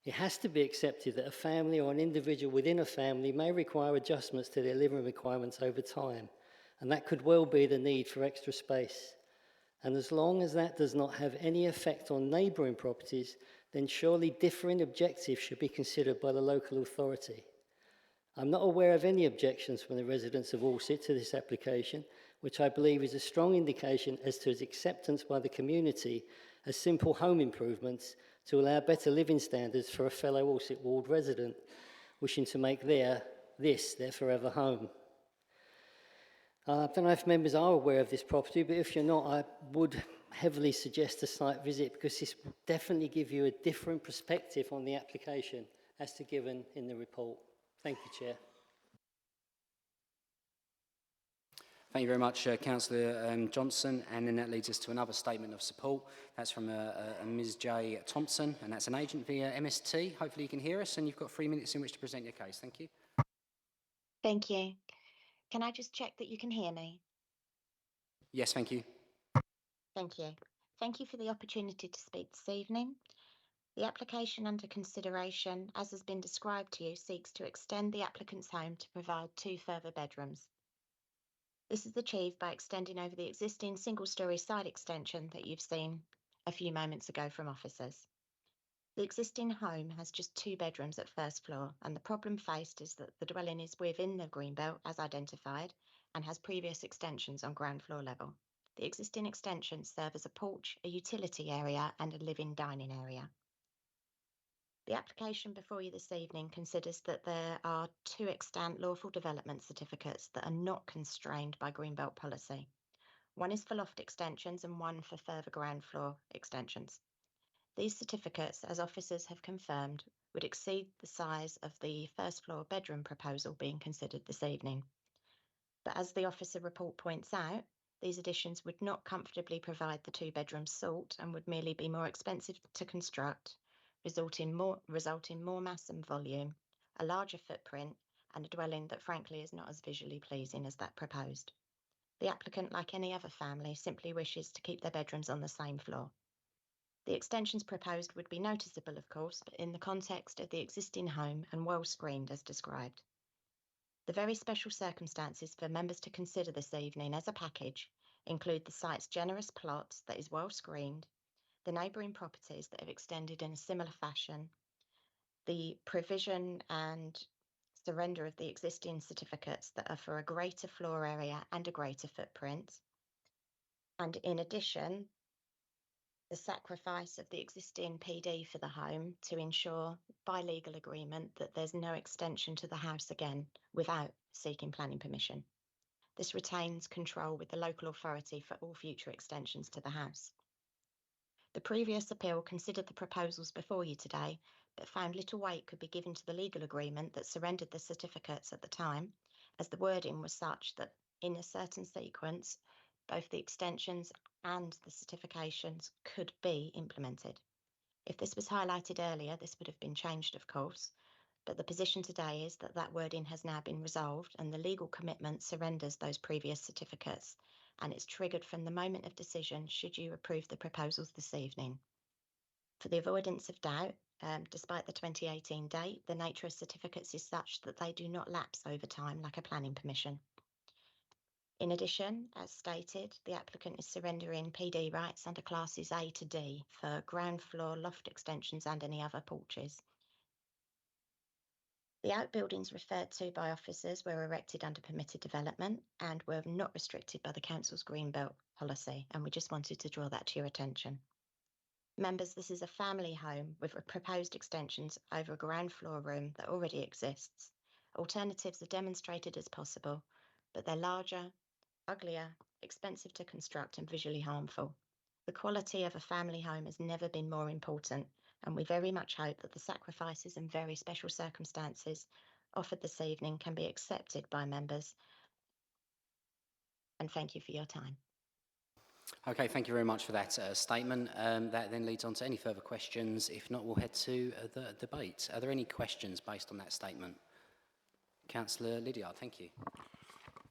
It has to be accepted that a family or an individual within a family may require adjustments to their living requirements over time, and that could well be the need for extra space. And as long as that does not have any effect on neighbouring properties, then surely differing objectives should be considered by the local authority. I'm not aware of any objections from the residents of Orsett to this application, which I believe is a strong indication as to its acceptance by the community as simple home improvements to allow better living standards for a fellow Orsett ward resident wishing to make this their forever home. I don't know if members are aware of this property, but if you're not, I would heavily suggest a site visit because this will definitely give you a different perspective on the application as to given in the report. Thank you, Chair. Thank you very much, Councillor Johnson. And then that leads us to another statement of support. That's from Ms. J. Thompson, and that's an agent via MST. Hopefully you can hear us, and you've got 3 minutes in which to present your case. Thank you. Thank you. Can I just check that you can hear me? Yes, thank you. Thank you. Thank you for the opportunity to speak this evening. The application under consideration, as has been described to you, seeks to extend the applicant's home to provide 2 further bedrooms. This is achieved by extending over the existing single-storey side extension that you've seen a few moments ago from officers. The existing home has just 2 bedrooms at first floor, and the problem faced is that the dwelling is within the greenbelt as identified and has previous extensions on ground floor level. The existing extensions serve as a porch, a utility area and a living dining area. The application before you this evening considers that there are 2 extant lawful development certificates that are not constrained by greenbelt policy. One is for loft extensions and one for further ground floor extensions. These certificates, as officers have confirmed, would exceed the size of the first floor bedroom proposal being considered this evening. But as the officer report points out, these additions would not comfortably provide the 2 bedrooms sought and would merely be more expensive to construct, resulting more mass and volume, a larger footprint, and a dwelling that frankly is not as visually pleasing as that proposed. The applicant, like any other family, simply wishes to keep their bedrooms on the same floor. The extensions proposed would be noticeable, of course, but in the context of the existing home and well screened as described. The very special circumstances for members to consider this evening as a package include the site's generous plot that is well screened, the neighbouring properties that have extended in a similar fashion, the provision and surrender of the existing certificates that are for a greater floor area and a greater footprint, and in addition, the sacrifice of the existing PD for the home to ensure by legal agreement that there's no extension to the house again without seeking planning permission. This retains control with the local authority for all future extensions to the house. The previous appeal considered the proposals before you today, but found little weight could be given to the legal agreement that surrendered the certificates at the time, as the wording was such that in a certain sequence, both the extensions and the certifications could be implemented. If this was highlighted earlier, this would have been changed, of course, but the position today is that that wording has now been resolved and the legal commitment surrenders those previous certificates, and it's triggered from the moment of decision should you approve the proposals this evening. For the avoidance of doubt, despite the 2018 date, the nature of certificates is such that they do not lapse over time like a planning permission. In addition, as stated, the applicant is surrendering PD rights under classes A to D for ground floor loft extensions and any other porches. The outbuildings referred to by officers were erected under permitted development and were not restricted by the Council's Greenbelt policy, and we just wanted to draw that to your attention. Members, this is a family home with proposed extensions over a ground floor room that already exists. Alternatives are demonstrated as possible, but they're larger, uglier, expensive to construct and visually harmful. The quality of a family home has never been more important, and we very much hope that the sacrifices and very special circumstances offered this evening can be accepted by members. And thank you for your time. Okay, thank you very much for that statement. That then leads on to any further questions. If not, we'll head to the debate. Are there any questions based on that statement? Councillor Lydiard, thank you.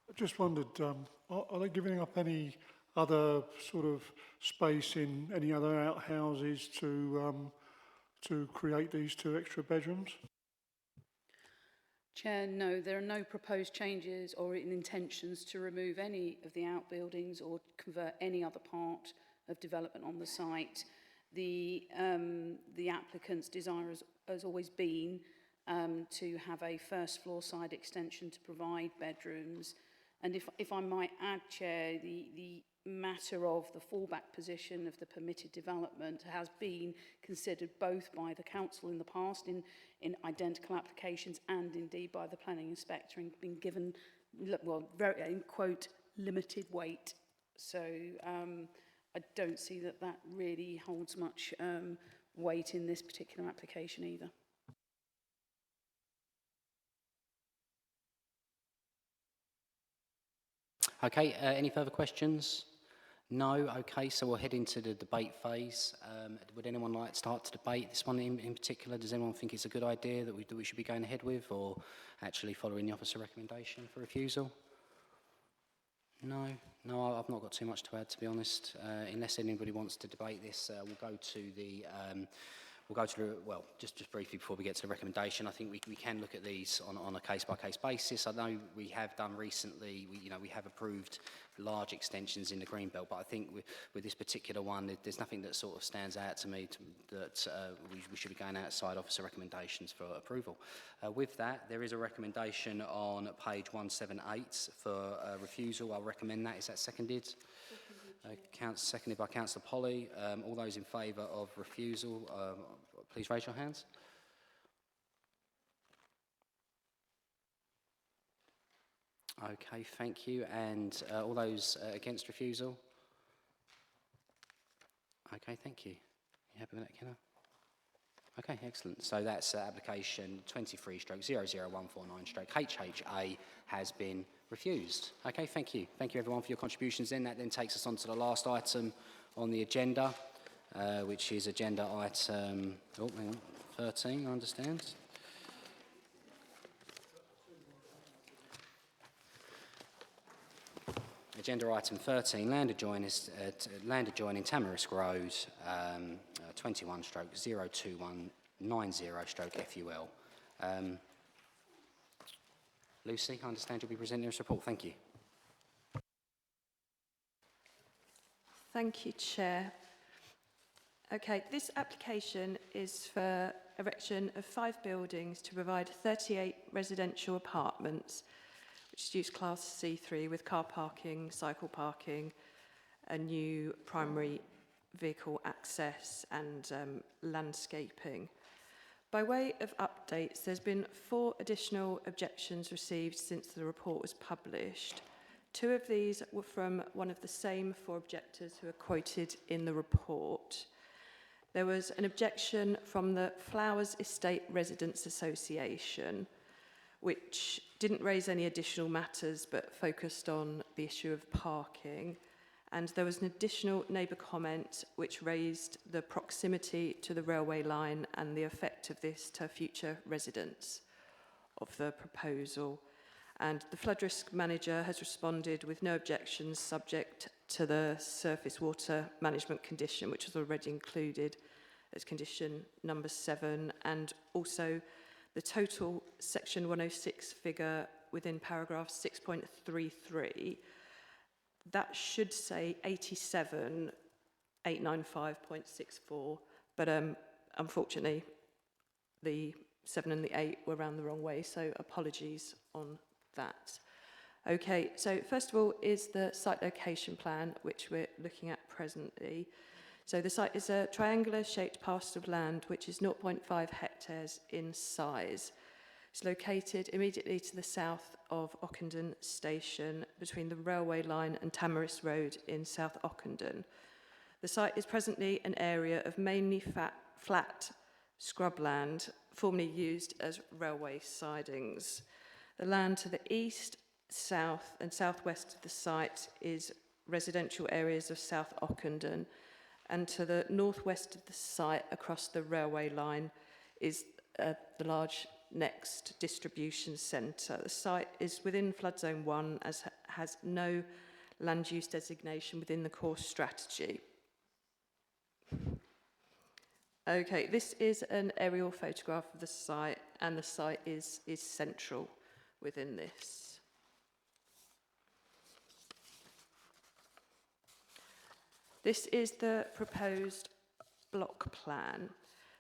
I just wondered, are they giving up any other sort of space in any other outhouses to create these 2 extra bedrooms? Chair, no, there are no proposed changes or intentions to remove any of the outbuildings or convert any other part of development on the site. The applicant's desire has always been to have a first floor side extension to provide bedrooms. And if I might add, Chair, the matter of the fallback position of the permitted development has been considered both by the council in the past in identical applications and indeed by the planning inspector and been given, well, very, in quote, limited weight. So I don't see that that really holds much weight in this particular application either. Okay, any further questions? No? Okay, so we'll head into the debate phase. Would anyone like to start to debate this one in particular? Does anyone think it's a good idea that we should be going ahead with, or actually following the officer recommendation for refusal? No? No, I've not got too much to add, to be honest. Unless anybody wants to debate this, we'll go to the... well, just briefly before we get to the recommendation, I think we can look at these on a case-by-case basis. I know we have done recently, we have approved large extensions in the Greenbelt, but I think with this particular one, there's nothing that sort of stands out to me that we should be going outside officer recommendations for approval. With that, there is a recommendation on page 178 for refusal. I'll recommend that. Is that seconded? Seconded by Councillor Polly. All those in favour of refusal, please raise your hands. Okay, thank you. And all those against refusal? Okay, thank you. You happy with that, Kenna? Okay, excellent. So that's application 23/00149/HHA has been refused. Okay, thank you. Thank you everyone for your contributions then. That then takes us on to the last item on the agenda, which is agenda item 13, I understand. Agenda item 13, land adjoining Tamarisk Road, 21/02190/FUL. Lucy, I understand you'll be presenting this report. Thank you. Thank you, Chair. Okay, this application is for erection of 5 buildings to provide 38 residential apartments, which is used class C3 with car parking, cycle parking, a new primary vehicle access and landscaping. By way of updates, there's been 4 additional objections received since the report was published. 2 of these were from one of the same 4 objectors who are quoted in the report. There was an objection from the Flowers Estate Residents Association, which didn't raise any additional matters but focused on the issue of parking. And there was an additional neighbour comment which raised the proximity to the railway line and the effect of this to future residents of the proposal. And the flood risk manager has responded with no objections subject to the surface water management condition, which was already included as condition number 7, and also the total section 106 figure within paragraph 6.33, that should say 87,895.64, but unfortunately the 7 and the 8 were round the wrong way, so apologies on that. Okay, so first of all is the site location plan, which we're looking at presently. So the site is a triangular shaped parcel of land which is 0.5 hectares in size. It's located immediately to the south of Ockenden Station between the railway line and Tamarisk Road in South Ockenden. The site is presently an area of mainly flat scrubland formerly used as railway sidings. The land to the east, south and southwest of the site is residential areas of South Ockenden, and to the northwest of the site across the railway line is the large Next distribution centre. The site is within flood zone 1 as has no land use designation within the core strategy. Okay, this is an aerial photograph of the site, and the site is central within this. This is the proposed block plan.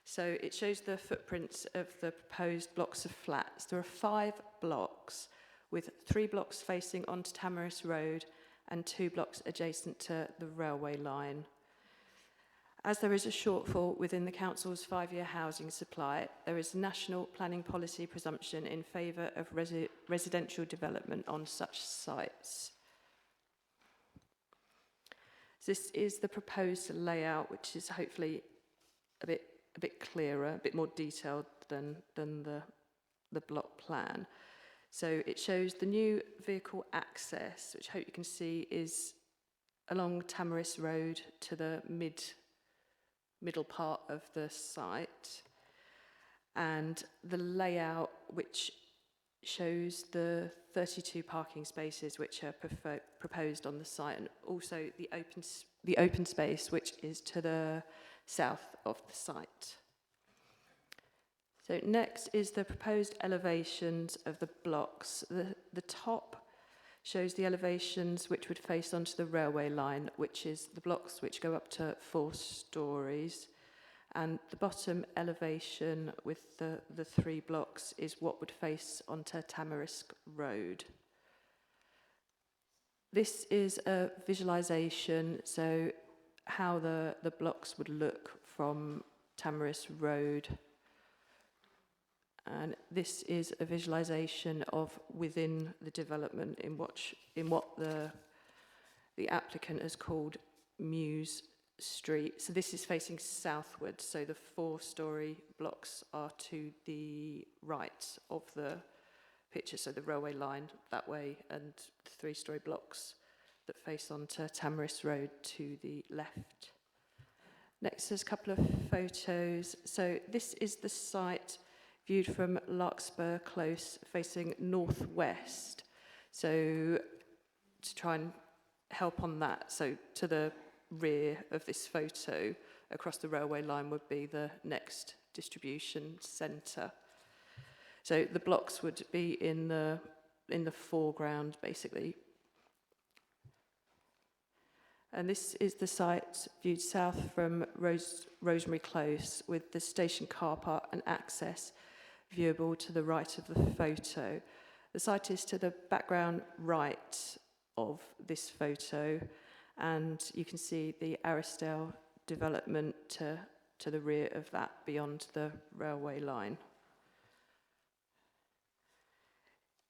So it shows the footprints of the proposed blocks of flats. There are 5 blocks, with 3 blocks facing onto Tamarisk Road and 2 blocks adjacent to the railway line. As there is a shortfall within the council's 5-year housing supply, there is national planning policy presumption in favour of residential development on such sites. This is the proposed layout, which is hopefully a bit clearer, a bit more detailed than the block plan. So it shows the new vehicle access, which I hope you can see is along Tamarisk Road to the middle part of the site, and the layout which shows the 32 parking spaces which are proposed on the site, and also the open space which is to the south of the site. So next is the proposed elevations of the blocks. The top shows the elevations which would face onto the railway line, which is the blocks which go up to 4 stories. And the bottom elevation with the 3 blocks is what would face onto Tamarisk Road. This is a visualisation, so how the blocks would look from Tamarisk Road. And this is a visualisation of within the development in what the applicant has called Muse street. So this is facing southward, so the 4-storey blocks are to the right of the picture, so the railway line that way, and the 3-storey blocks that face onto Tamariss Road to the left. Next, there's a couple of photos. So this is the site viewed from Larkspur Close, facing northwest. So to try and help on that, so to the rear of this photo, across the railway line, would be the next distribution centre. So the blocks would be in the foreground, basically. And this is the site viewed south from Rosemary Close, with the station car park and access viewable to the right of the photo. The site is to the background right of this photo, and you can see the Aristale development to the rear of that, beyond the railway line.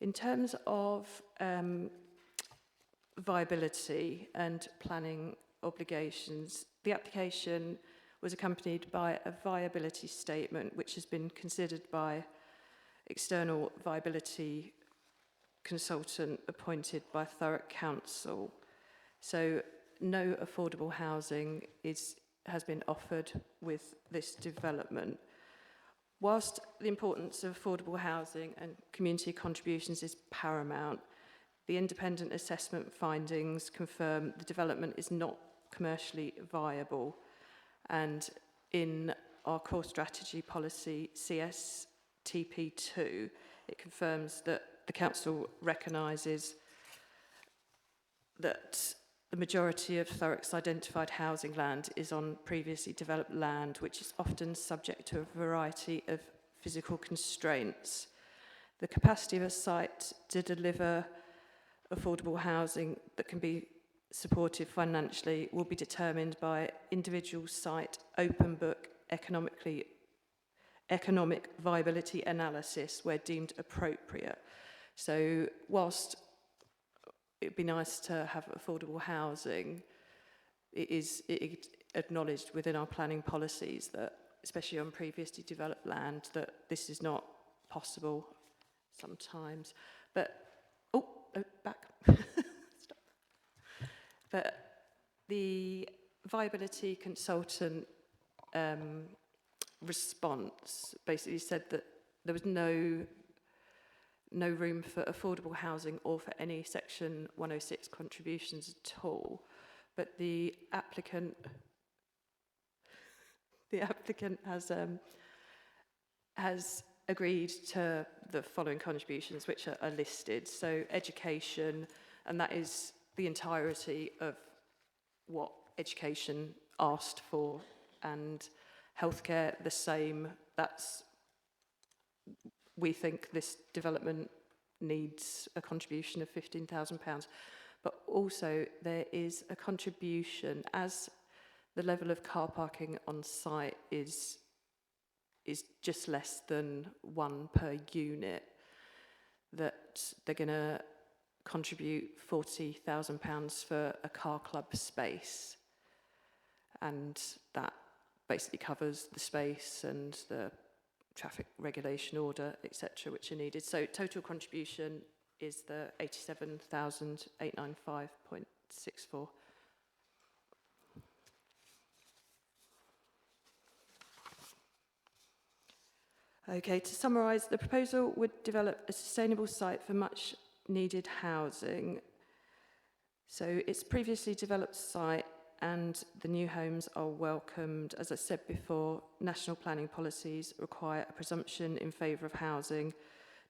In terms of viability and planning obligations, the application was accompanied by a viability statement, which has been considered by external viability consultant appointed by Thurrock Council. So no affordable housing has been offered with this development. Whilst the importance of affordable housing and community contributions is paramount, the independent assessment findings confirm the development is not commercially viable. And in our core strategy policy, CSTP2, it confirms that the council recognises that the majority of Thurrock's identified housing land is on previously developed land, which is often subject to a variety of physical constraints. The capacity of a site to deliver affordable housing that can be supported financially will be determined by individual site open book economic viability analysis where deemed appropriate. So whilst it'd be nice to have affordable housing, it is acknowledged within our planning policies that, especially on previously developed land, that this is not possible sometimes. But back. Stop. But the viability consultant response basically said that there was no room for affordable housing or for any Section 106 contributions at all. But the applicant has agreed to the following contributions, which are listed. So education, and that is the entirety of what education asked for, and healthcare, the same. We think this development needs a contribution of £15,000. But also there is a contribution, as the level of car parking on site is just less than 1 per unit, that they're going to contribute £40,000 for a car club space. And that basically covers the space and the traffic regulation order, etc., which are needed. So total contribution is the 87,895.64. Okay, to summarise, the proposal would develop a sustainable site for much needed housing. So it's previously developed site, and the new homes are welcomed. As I said before, national planning policies require a presumption in favour of housing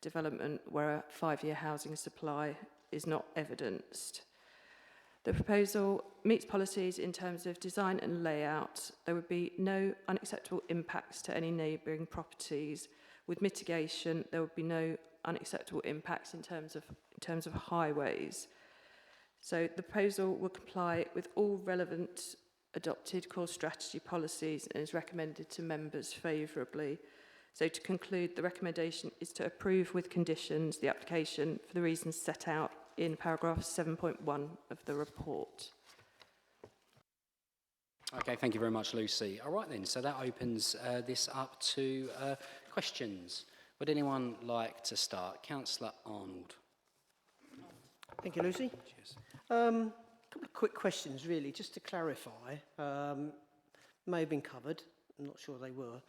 development where a 5-year housing supply is not evidenced. The proposal meets policies in terms of design and layout. There would be no unacceptable impacts to any neighbouring properties. With mitigation, there would be no unacceptable impacts in terms of highways. So the proposal will comply with all relevant adopted core strategy policies and is recommended to members favourably. So to conclude, the recommendation is to approve with conditions the application for the reasons set out in paragraph 7.1 of the report. Okay, thank you very much, Lucy. All right then, so that opens this up to questions. Would anyone like to start? Councillor Arnold. Thank you, Lucy. Cheers. A couple of quick questions, really, just to clarify. May have been covered, I'm not sure they were.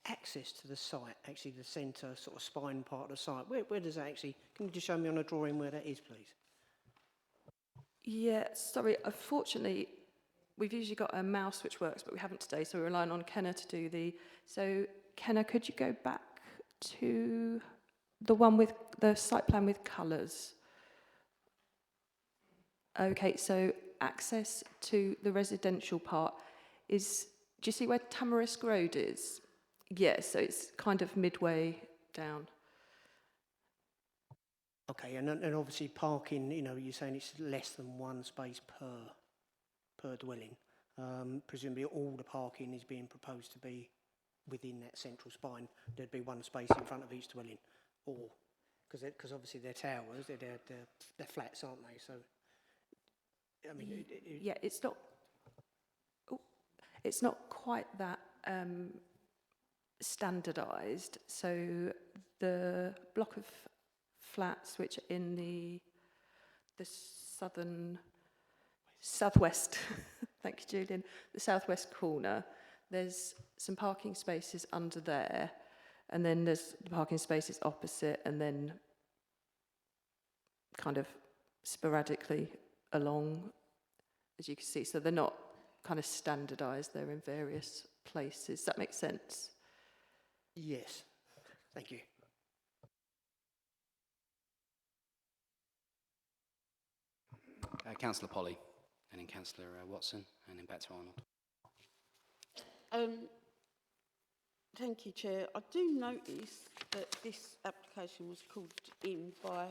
Access to the site, actually the centre sort of spine part of the site, where does that actually, can you just show me on a drawing where that is, please? Yeah, sorry, unfortunately, we've usually got a mouse which works, but we haven't today, so we're relying on Kenna to do the... So, Kenna, could you go back to the one with the site plan with colours? Okay, so access to the residential part is... Do you see where Tamarisk Road is? Yes, so it's kind of midway down. Okay, and obviously parking, you know, you're saying it's less than one space per dwelling. Presumably all the parking is being proposed to be within that central spine. There'd be one space in front of each dwelling, or because obviously they're towers, they're flats, aren't they? So, I mean, yeah, it's not. Oh, it's not quite that standardised. So the block of flats which are in the southwest, thank you, Julian, the southwest corner, there's some parking spaces under there, and then there's the parking spaces opposite, and then kind of sporadically along, as you can see. So they're not kind of standardised, they're in various places. Does that make sense? yes, thank you. Councillor Polly, and then Councillor Watson, and then back to Arnold. Thank you, Chair. I do notice that this application was called in by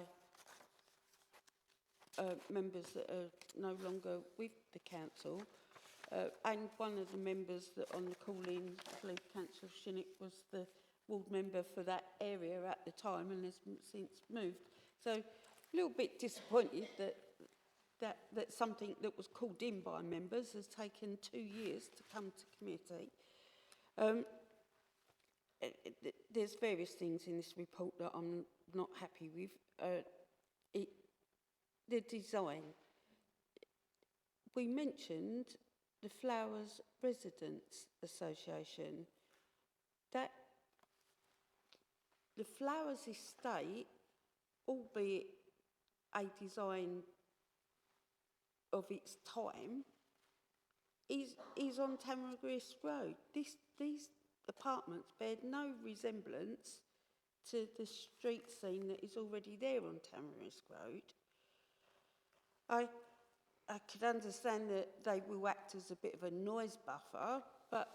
members that are no longer with the council, and one of the members that on the call-in, I believe Councillor Shinnick, was the ward member for that area at the time and has since moved. So a little bit disappointed that something that was called in by members has taken 2 years to come to committee. There's various things in this report that I'm not happy with. The design. We mentioned the Flowers Residents Association. That the Flowers Estate, albeit a design of its time, is on Tamarisk Road. These apartments bear no resemblance to the street scene that is already there on Tamarisk Road. I could understand that they will act as a bit of a noise buffer, but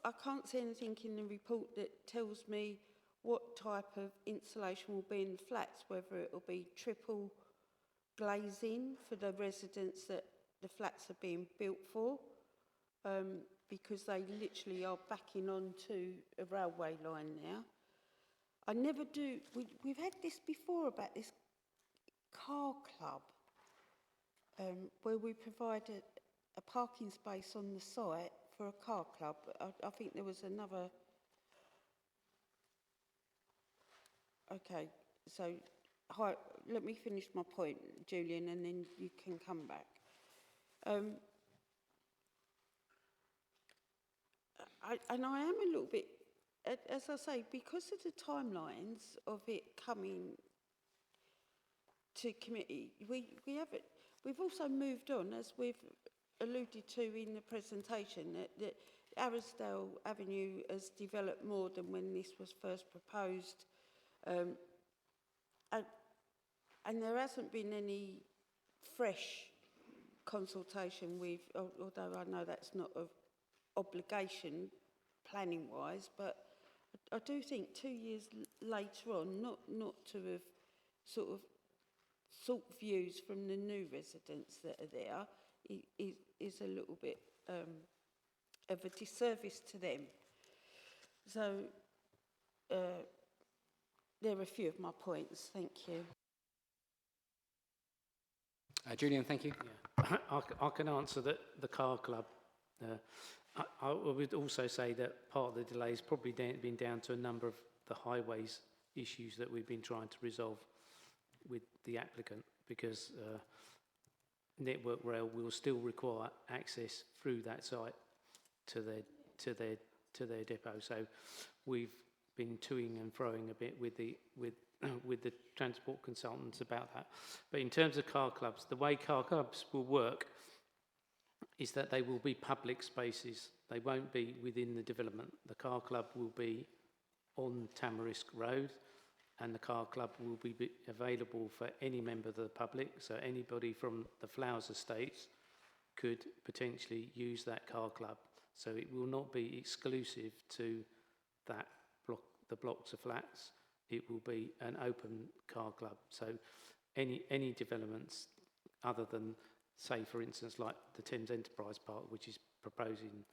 I can't see anything in the report that tells me what type of insulation will be in the flats, whether it will be triple glazing for the residents that the flats are being built for, because they literally are backing onto a railway line now. I never do. We've had this before about this car club, where we provided a parking space on the site for a car club. I think there was another. Okay, so let me finish my point, Julian, and then you can come back. And I am a little bit, as I say, because of the timelines of it coming to committee, we've also moved on, as we've alluded to in the presentation, that Arrowsdale Avenue has developed more than when this was first proposed. And there hasn't been any fresh consultation with, although I know that's not an obligation planning-wise, but I do think 2 years later on, not to have sort of sought views from the new residents that are there is a little bit of a disservice to them. So there are a few of my points. Thank you. Julian, thank you. Yeah. I can answer the car club. I would also say that part of the delay has probably been down to a number of the highways issues that we've been trying to resolve with the applicant, because Network Rail will still require access through that site to their depot. So we've been toing and froing a bit with the transport consultants about that. But in terms of car clubs, the way car clubs will work is that they will be public spaces. They won't be within the development. The car club will be on Tamarisk Road, and the car club will be available for any member of the public. So anybody from the Flowers Estates could potentially use that car club. So it will not be exclusive to that block, the blocks of flats. It will be an open car club. So any developments other than, say, for instance, like the Thames Enterprise Park, which is proposing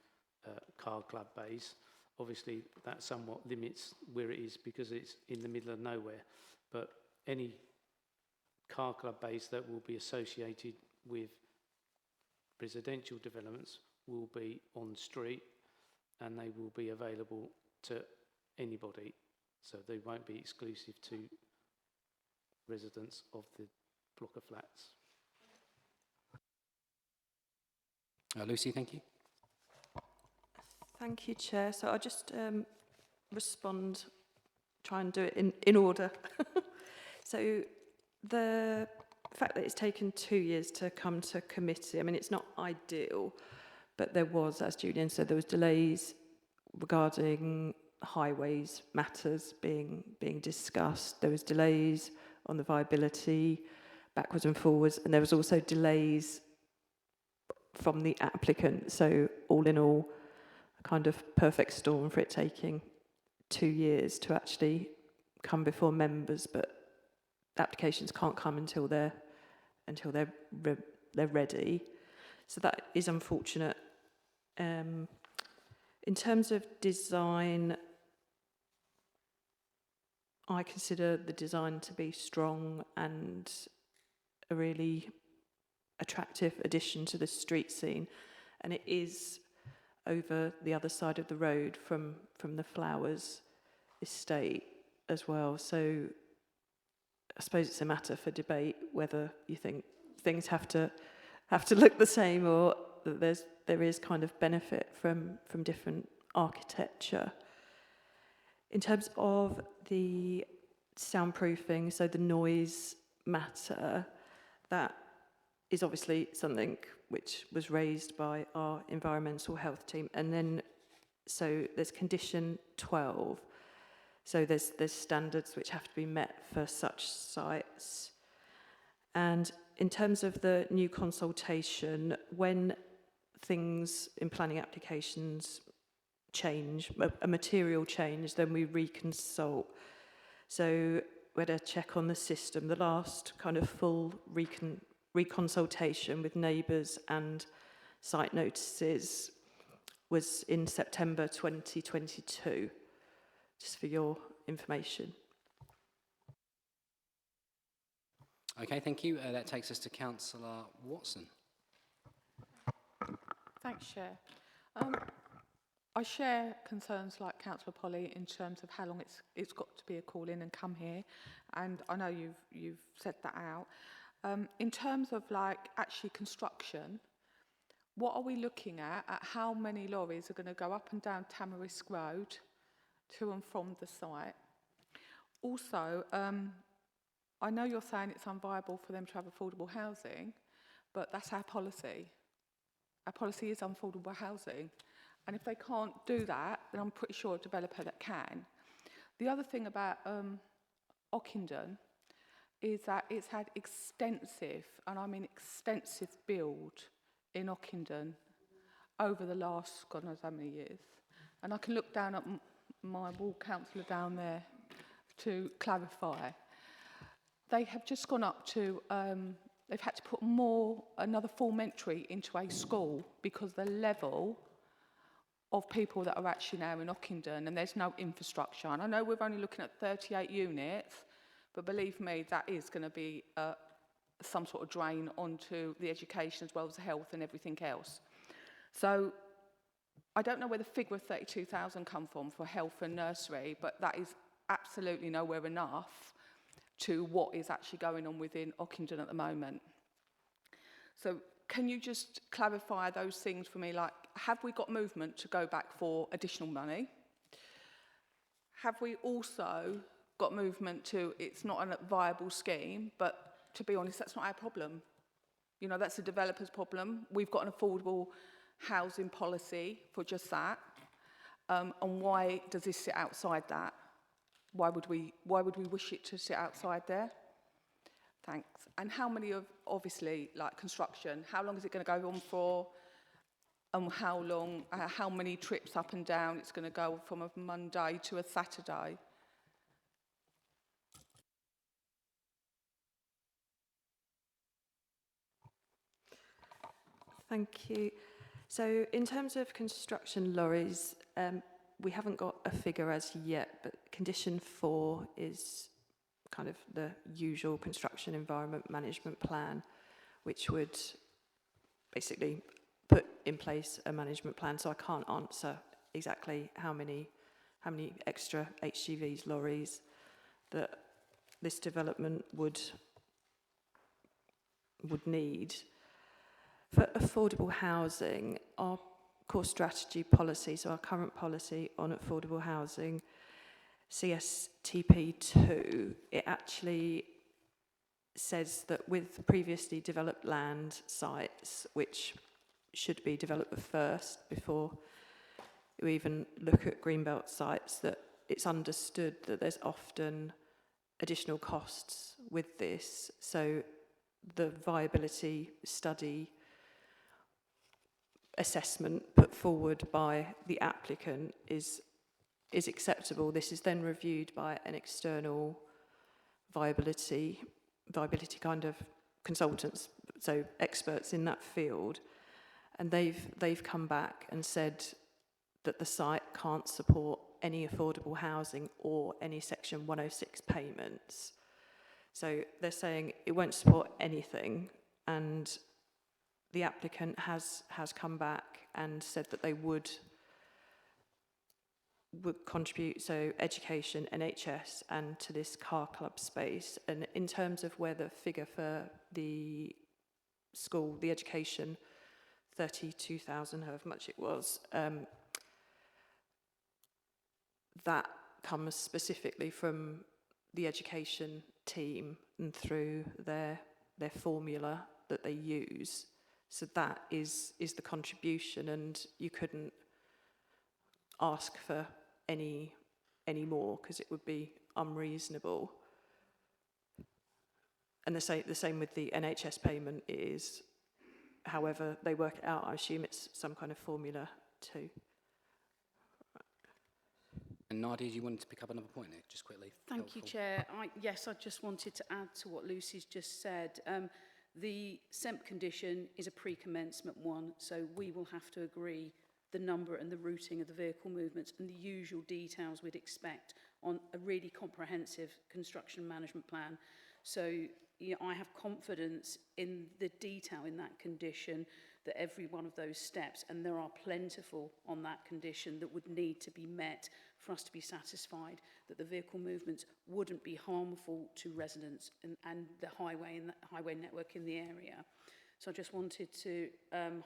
car club bays, obviously that somewhat limits where it is because it's in the middle of nowhere. But any car club bays that will be associated with residential developments will be on street, and they will be available to anybody. So they won't be exclusive to residents of the block of flats. Lucy, thank you. Thank you, Chair. So I'll just respond, try and do it in order. So the fact that it's taken 2 years to come to committee, I mean, it's not ideal, but there was, as Julian said, there was delays regarding highways matters being discussed. There was delays on the viability, backwards and forwards, and there was also delays from the applicant. So all in all, a kind of perfect storm for it taking 2 years to actually come before members, but applications can't come until they're ready. So that is unfortunate. In terms of design, I consider the design to be strong and a really attractive addition to the street scene, and it is over the other side of the road from the Flowers estate as well. So I suppose it's a matter for debate whether you think things have to look the same, or that there is kind of benefit from different architecture. In terms of the soundproofing, so the noise matter, that is obviously something which was raised by our environmental health team. And then, so there's condition 12. So there's standards which have to be met for such sites. And in terms of the new consultation, when things in planning applications change, a material change, then we reconsult. So we had a check on the system. The last kind of full reconsultation with neighbours and site notices was in September 2022, just for your information. Okay, thank you. That takes us to Councillor Watson. Thanks, Chair. I share concerns like Councillor Polly in terms of how long it's got to be a call in and come here, and I know you've said that out. In terms of like actually construction, what are we looking at how many lorries are going to go up and down Tamarisk Road to and from the site? Also, I know you're saying it's unviable for them to have affordable housing, but that's our policy. Our policy is affordable housing. And if they can't do that, then I'm pretty sure a developer that can. The other thing about Ockenden is that it's had extensive, and I mean extensive, build in Ockenden over the last God knows how many years. And I can look down at my ward councillor down there to clarify. They have just gone up to, they've had to put another formentary into a school because the level of people that are actually now in Ockenden, and there's no infrastructure. And I know we're only looking at 38 units, but believe me, that is going to be some sort of drain onto the education as well as the health and everything else. So I don't know where the figure of 32,000 come from for health and nursery, but that is absolutely nowhere enough to what is actually going on within Ockenden at the moment. So can you just clarify those things for me? Like, have we got movement to go back for additional money? Have we also got movement to, it's not a viable scheme, but to be honest, that's not our problem. You know, that's the developer's problem. We've got an affordable housing policy for just that. And why does this sit outside that? Why would we wish it to sit outside there? Thanks. And how many of, obviously, like construction, how long is it going to go on for? And how long, how many trips up and down it's going to go from a Monday to a Saturday? Thank you. So in terms of construction lorries, we haven't got a figure as yet, but condition 4 is kind of the usual construction environment management plan, which would basically put in place a management plan. So I can't answer exactly how many extra HGVs, lorries that this development would need. For affordable housing, our core strategy policy, so our current policy on affordable housing, CSTP2, it actually says that with previously developed land sites, which should be developed first before you even look at greenbelt sites, that it's understood that there's often additional costs with this. So the viability study assessment put forward by the applicant is acceptable. This is then reviewed by an external viability kind of consultants, so experts in that field, and they've come back and said that the site can't support any affordable housing or any Section 106 payments. So they're saying it won't support anything, and the applicant has come back and said that they would contribute, so education, NHS, and to this car club space. And in terms of where the figure for the school, the education, 32,000, however much it was, that comes specifically from the education team and through their formula that they use. So that is the contribution, and you couldn't ask for any more because it would be unreasonable. And the same with the NHS payment is, however they work it out, I assume it's some kind of formula too. And Nadia, you wanted to pick up another point there, just quickly. Thank you, Chair. Yes, I just wanted to add to what Lucy's just said. The SEMP condition is a pre-commencement one, so we will have to agree the number and the routing of the vehicle movements and the usual details we'd expect on a really comprehensive construction management plan. So I have confidence in the detail in that condition, that every one of those steps, and there are plentiful on that condition that would need to be met for us to be satisfied that the vehicle movements wouldn't be harmful to residents and the highway network in the area. So I just wanted to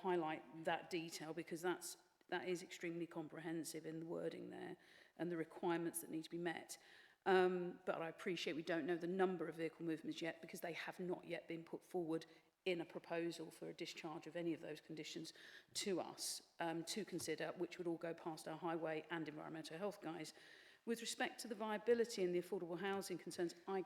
highlight that detail, because that is extremely comprehensive in the wording there and the requirements that need to be met. But I appreciate we don't know the number of vehicle movements yet, because they have not yet been put forward in a proposal for a discharge of any of those conditions to us to consider, which would all go past our highway and environmental health guys. With respect to the viability and the affordable housing concerns, I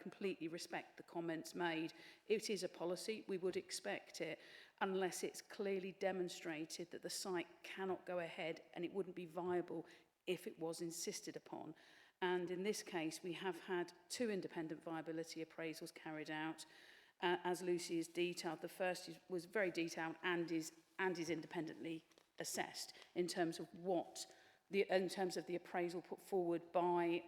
completely respect the comments made. It is a policy, we would expect it, unless it's clearly demonstrated that the site cannot go ahead and it wouldn't be viable if it was insisted upon. And in this case, we have had 2 independent viability appraisals carried out. As Lucy has detailed, the first was very detailed and is independently assessed in terms of what in terms of the appraisal put forward by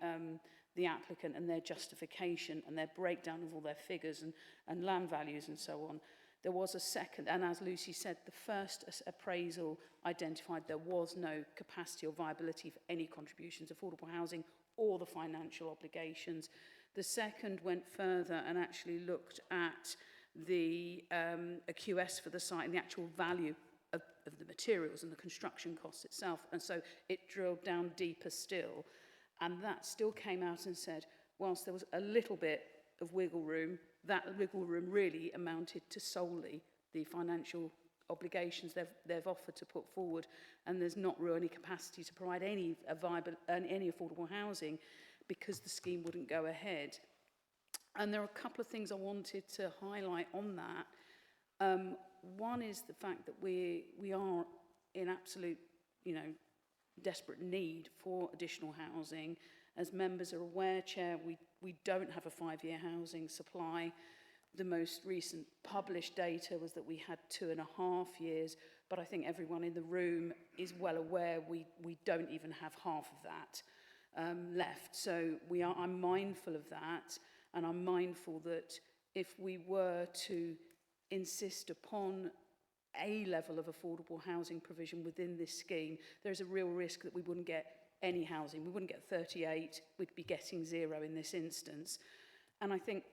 the applicant and their justification and their breakdown of all their figures and land values and so on. There was a second, and as Lucy said, the first appraisal identified there was no capacity or viability for any contributions to affordable housing or the financial obligations. The second went further and actually looked at the a QS for the site and the actual value of the materials and the construction costs itself. And so it drilled down deeper still. And that still came out and said, whilst there was a little bit of wiggle room, that wiggle room really amounted to solely the financial obligations they've offered to put forward, and there's not really any capacity to provide any viable any affordable housing because the scheme wouldn't go ahead. And there are a couple of things I wanted to highlight on that. One is the fact that we are in absolute, desperate need for additional housing. As members are aware, Chair, we don't have a 5-year housing supply. The most recent published data was that we had 2.5 years, but I think everyone in the room is well aware we don't even have half of that left. So I'm mindful of that, and I'm mindful that if we were to insist upon a level of affordable housing provision within this scheme, there's a real risk that we wouldn't get any housing. We wouldn't get 38, we'd be getting 0 in this instance. And I think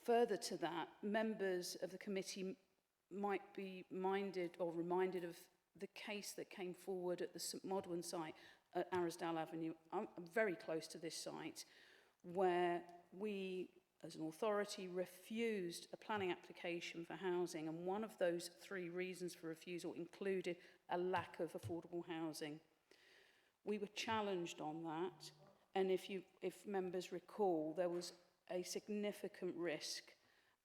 further to that, members of the committee might be minded or reminded of the case that came forward at the St Modwen site at Arrowsdale Avenue. I'm very close to this site, where we, as an authority, refused a planning application for housing, and one of those 3 reasons for refusal included a lack of affordable housing. We were challenged on that, and if members recall, there was a significant risk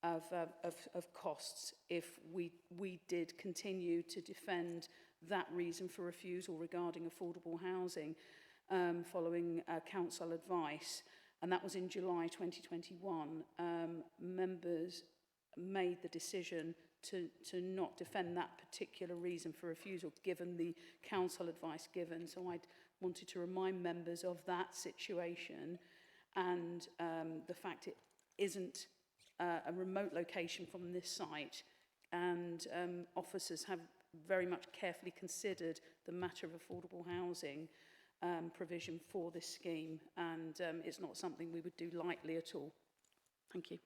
of costs if we did continue to defend that reason for refusal regarding affordable housing following council advice. And that was in July 2021. Members made the decision to not defend that particular reason for refusal, given the council advice given. So I wanted to remind members of that situation and the fact it isn't a remote location from this site, and officers have very much carefully considered the matter of affordable housing provision for this scheme, and it's not something we would do lightly at all. Thank you.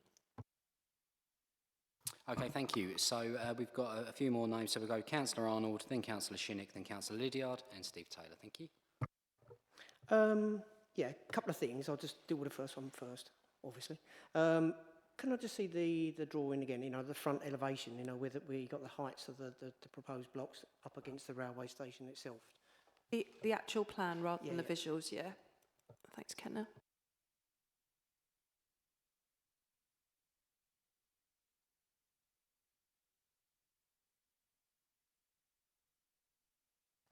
Okay, thank you. So we've got a few more names. So we'll go Councillor Arnold, then Councillor Shinnick, then Councillor Lydiard, and Steve Taylor. Thank you. Yeah, a couple of things. I'll just deal with the first one first, obviously. Can I just see the drawing again, the front elevation, where we got the heights of the proposed blocks up against the railway station itself? The actual plan rather than the visuals, yeah. Thanks, Kenna.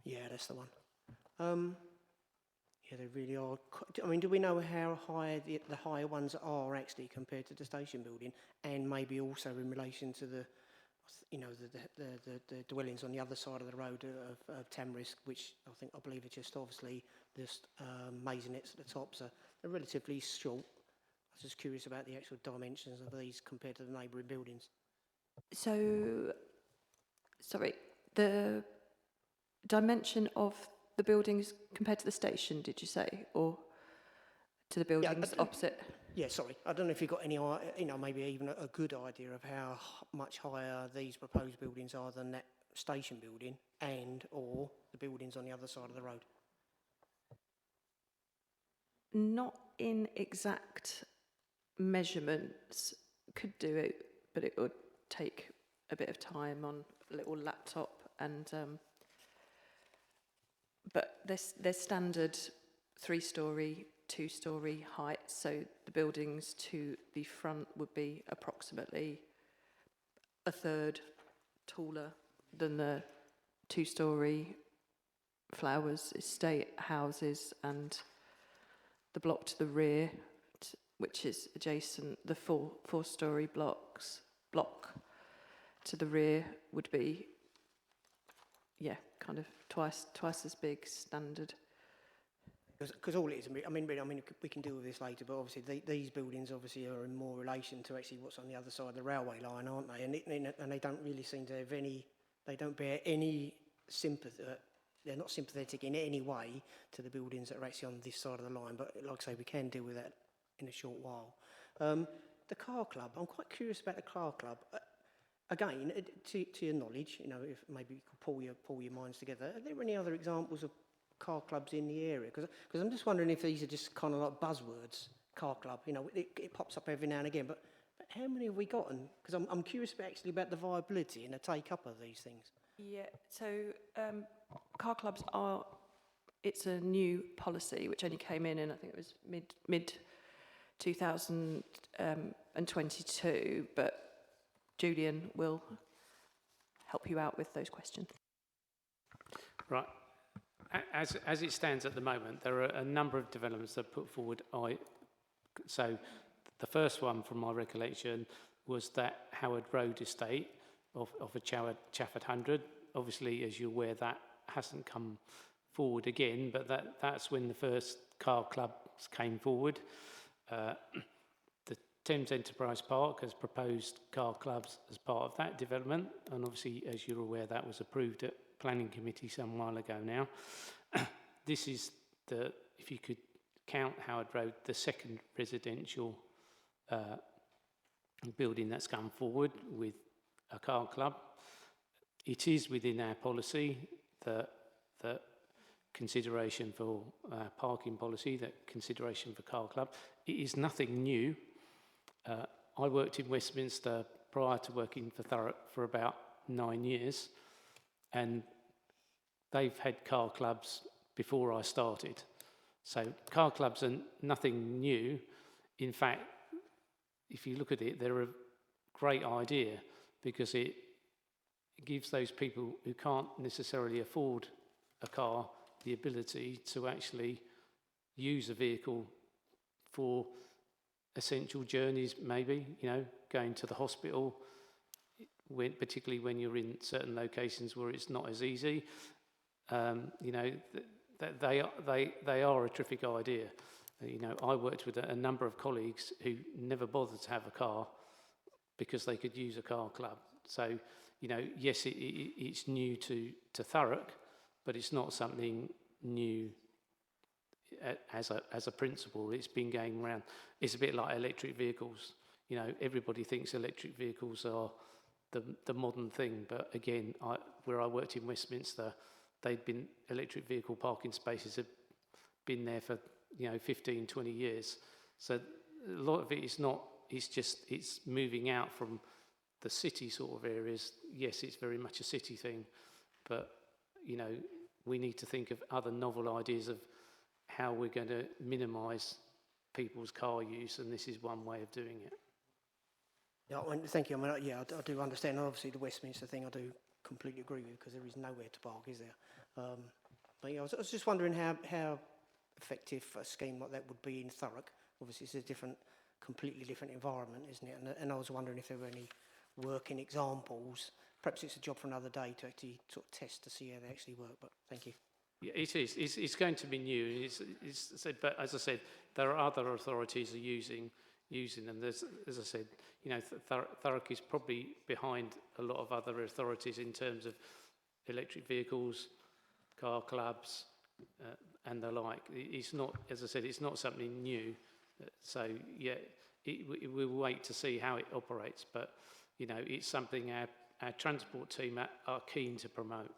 Yeah, that's the one. Yeah, they really are. I mean, do we know how high the higher ones are actually compared to the station building, and maybe also in relation to the dwellings on the other side of the road of Tamrisk, which I believe are just obviously just maisonettes at the top, so they're relatively short. I was just curious about the actual dimensions of these compared to the neighbouring buildings. So, sorry, the dimension of the buildings compared to the station, did you say, or to the buildings opposite? Yeah, sorry. I don't know if you've got any, maybe even a good idea of how much higher these proposed buildings are than that station building and or the buildings on the other side of the road. Not in exact measurements, could do it, but it would take a bit of time on a little laptop, and but they're standard 3-storey, 2-storey heights, so the buildings to the front would be approximately a third taller than the 2-storey Flowers estate houses, and the block to the rear, which is adjacent, the 4-storey block to the rear would be, yeah, kind of twice as big standard. Because all it is, I mean, we can deal with this later, but obviously these buildings obviously are in more relation to actually what's on the other side of the railway line, aren't they? And they don't really seem to have any, they don't bear any sympathy, they're not sympathetic in any way to the buildings that are actually on this side of the line, but like I say, we can deal with that in a short while. The car club, I'm quite curious about the car club. Again, to your knowledge, you know, if maybe you could pull your minds together, are there any other examples of car clubs in the area? Because I'm just wondering if these are just kind of like buzzwords, car club, you know, it pops up every now and again, but how many have we gotten? Because I'm curious about the viability and the take-up of these things. Yeah, so car clubs are, it's a new policy which only came in I think it was mid 2022, but Julian will help you out with those questions. Right. As it stands at the moment, there are a number of developments that put forward. So the first one, from my recollection, was that Howard Road estate of a Chafford 100. Obviously, as you're aware, that hasn't come forward again, but that's when the first car clubs came forward. The Thames Enterprise Park has proposed car clubs as part of that development, and obviously, as you're aware, that was approved at Planning Committee some while ago now. This is if you could count Howard Road, the second residential building that's come forward with a car club. It is within our policy that consideration for parking policy, that consideration for car club. It is nothing new. I worked in Westminster prior to working for Thurrock for about 9 years, and they've had car clubs before I started. So car clubs are nothing new. In fact, if you look at it, they're a great idea because it gives those people who can't necessarily afford a car the ability to actually use a vehicle for essential journeys, maybe, you know, going to the hospital, particularly when you're in certain locations where it's not as easy. You know, they are a terrific idea. You know, I worked with a number of colleagues who never bothered to have a car because they could use a car club. So, you know, yes, it's new to Thurrock, but it's not something new as a principle. It's been going around. It's a bit like electric vehicles. You know, everybody thinks electric vehicles are the modern thing, but again, where I worked in Westminster, electric vehicle parking spaces have been there for, you know, 15, 20 years. So a lot of it is not, it's moving out from the city sort of areas. Yes, it's very much a city thing, but, you know, we need to think of other novel ideas of how we're going to minimise people's car use, and this is one way of doing it. Yeah, thank you. I mean, yeah, I do understand. Obviously, the Westminster thing I do completely agree with, because there is nowhere to park, is there? But yeah, I was just wondering how effective a scheme like that would be in Thurrock. Obviously, it's a completely different environment, isn't it? And I was wondering if there were any working examples. Perhaps it's a job for another day to actually sort of test to see how they actually work. But thank you. Yeah, it is. It's going to be new. But as I said, there are other authorities are using them. There's, as I said, you know, Thurrock is probably behind a lot of other authorities in terms of electric vehicles, car clubs, and the like. It's not, as I said, it's not something new. So yeah, we'll wait to see how it operates. But you know, it's something our transport team are keen to promote.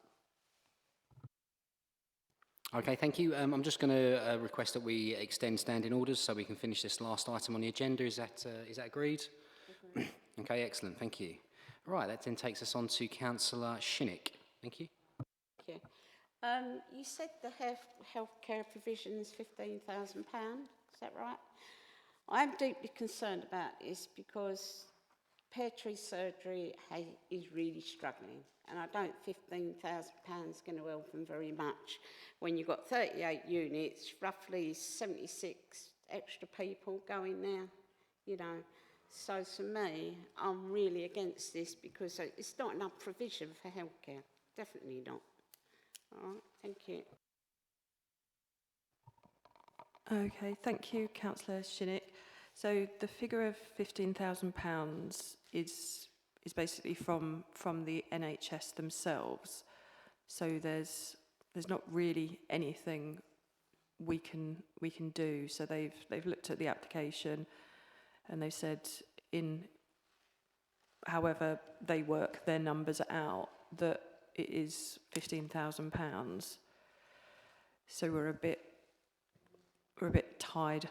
Okay, thank you. I'm just going to request that we extend standing orders so we can finish this last item on the agenda. Is that agreed? Okay, excellent. Thank you. Right, that then takes us on to Councillor Shinnick. Thank you. Thank you. You said the healthcare provision is £15,000. Is that right? I'm deeply concerned about this because pediatric surgery is really struggling, and I don't think £15,000 is going to help them very much when you've got 38 units, roughly 76 extra people going there, you know. So to me, I'm really against this because it's not enough provision for healthcare. Definitely not. All right, thank you. Okay, thank you, Councillor Shinnick. So the figure of £15,000 is basically from the NHS themselves. So there's not really anything we can do. So they've looked at the application and they said however they work their numbers out, that it is £15,000. So we're a bit tied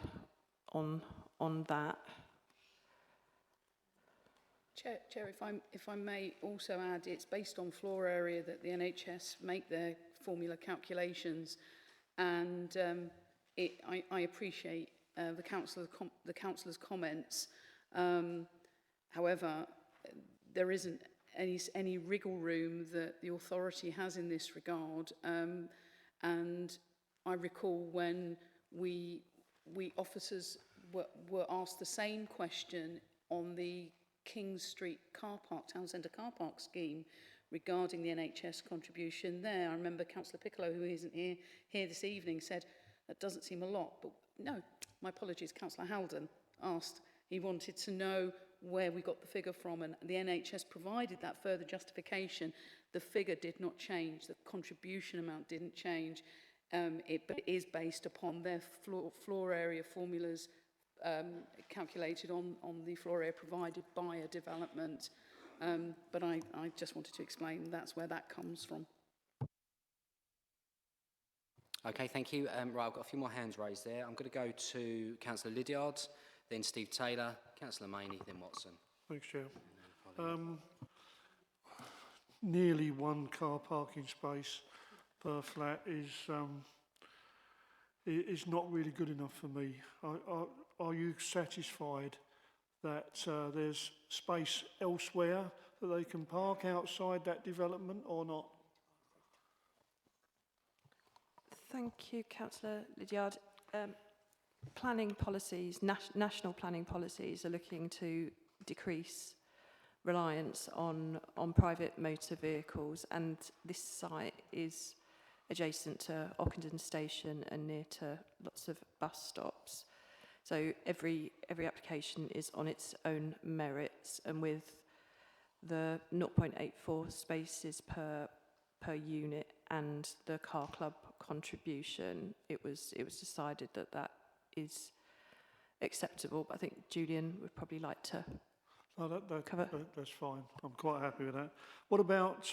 on that. Chair, if I may also add, it's based on floor area that the NHS make their formula calculations, and I appreciate the councillor's comments. However, there isn't any wriggle room that the authority has in this regard, and I recall when we officers were asked the same question on the King Street car park, town centre car park scheme regarding the NHS contribution there. I remember Councillor Piccolo, who isn't here this evening, said that doesn't seem a lot, but no, my apologies, Councillor Halden asked, he wanted to know where we got the figure from, and the NHS provided that further justification. The figure did not change, the contribution amount didn't change, but it is based upon their floor area formulas calculated on the floor area provided by a development. But I just wanted to explain that's where that comes from. Okay, thank you. Right, I've got a few more hands raised there. I'm going to go to Councillor Lydiard, then Steve Taylor, Councillor Maney, then Watson. Thanks, Chair. Nearly one car parking space per flat is not really good enough for me. Are you satisfied that there's space elsewhere that they can park outside that development or not? Thank you, Councillor Lydiard. Planning policies, national planning policies, are looking to decrease reliance on private motor vehicles, and this site is adjacent to Ockenden Station and near to lots of bus stops. So every application is on its own merits, and with the 0.84 spaces per unit and the car club contribution, it was decided that is acceptable. But I think Julian would probably like to cover. That's fine. I'm quite happy with that. What about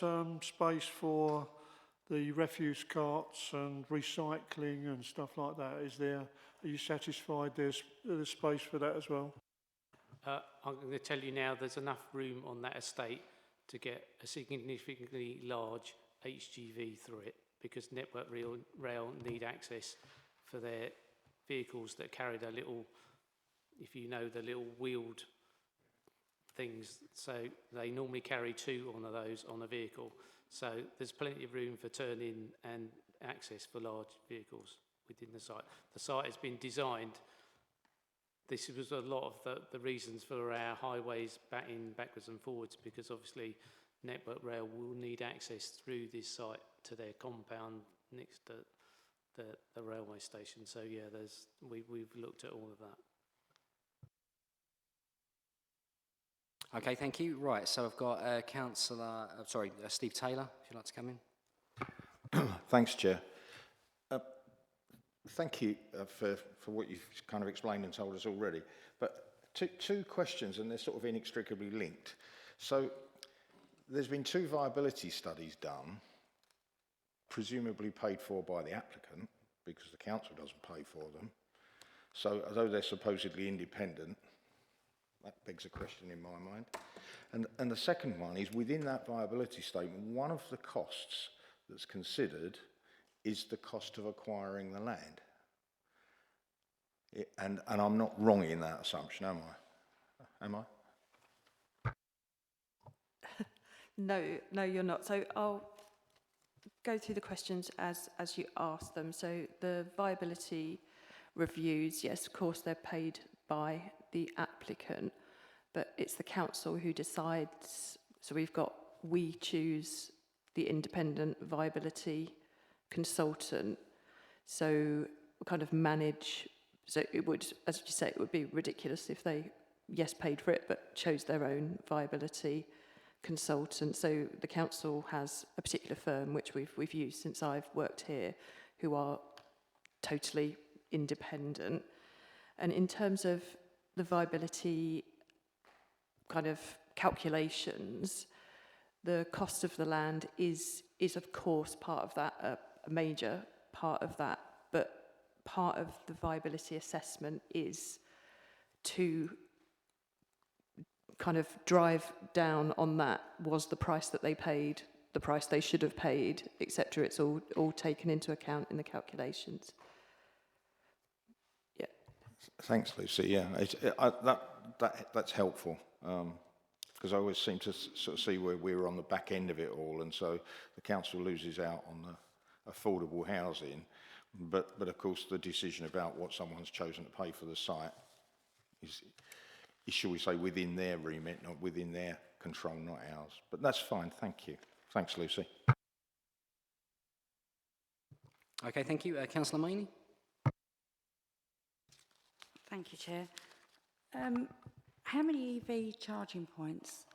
space for the refuse carts and recycling and stuff like that? Are you satisfied there's space for that as well? I'm going to tell you now, there's enough room on that estate to get a significantly large HGV through it, because Network Rail need access for their vehicles that carry the little, if you know, the little wheeled things. So they normally carry 2 of those on a vehicle. So there's plenty of room for turn-in and access for large vehicles within the site. The site has been designed. This was a lot of the reasons for our highways batting backwards and forwards, because obviously Network Rail will need access through this site to their compound next to the railway station. So yeah, we've looked at all of that. Okay, thank you. Right, so I've got Steve Taylor, if you'd like to come in. Thanks, Chair. Thank you for what you've kind of explained and told us already. But two questions, and they're sort of inextricably linked. So there's been 2 viability studies done, presumably paid for by the applicant, because the council doesn't pay for them. So although they're supposedly independent, that begs a question in my mind. And the second one is, within that viability statement, one of the costs that's considered is the cost of acquiring the land. And I'm not wrong in that assumption, am I? Am I? No, you're not. So I'll go through the questions as you ask them. So the viability reviews, yes, of course, they're paid by the applicant, but it's the council who decides. So we choose the independent viability consultant. So kind of manage, so it would, as you say, it would be ridiculous if they, yes, paid for it, but chose their own viability consultant. So the council has a particular firm which we've used since I've worked here, who are totally independent. And in terms of the viability kind of calculations, the cost of the land is of course part of that, a major part of that, but part of the viability assessment is to kind of drive down on that. Was the price that they paid the price they should have paid, etc. It's all taken into account in the calculations. Yeah. Thanks, Lucy. Yeah, that's helpful, because I always seem to sort of see where we're on the back end of it all, and so the council loses out on the affordable housing, but of course the decision about what someone's chosen to pay for the site is, shall we say, within their remit, not within their control, not ours. But that's fine. Thank you. Thanks, Lucy. Okay, thank you. Councillor Maney. Thank you, Chair. How many EV charging points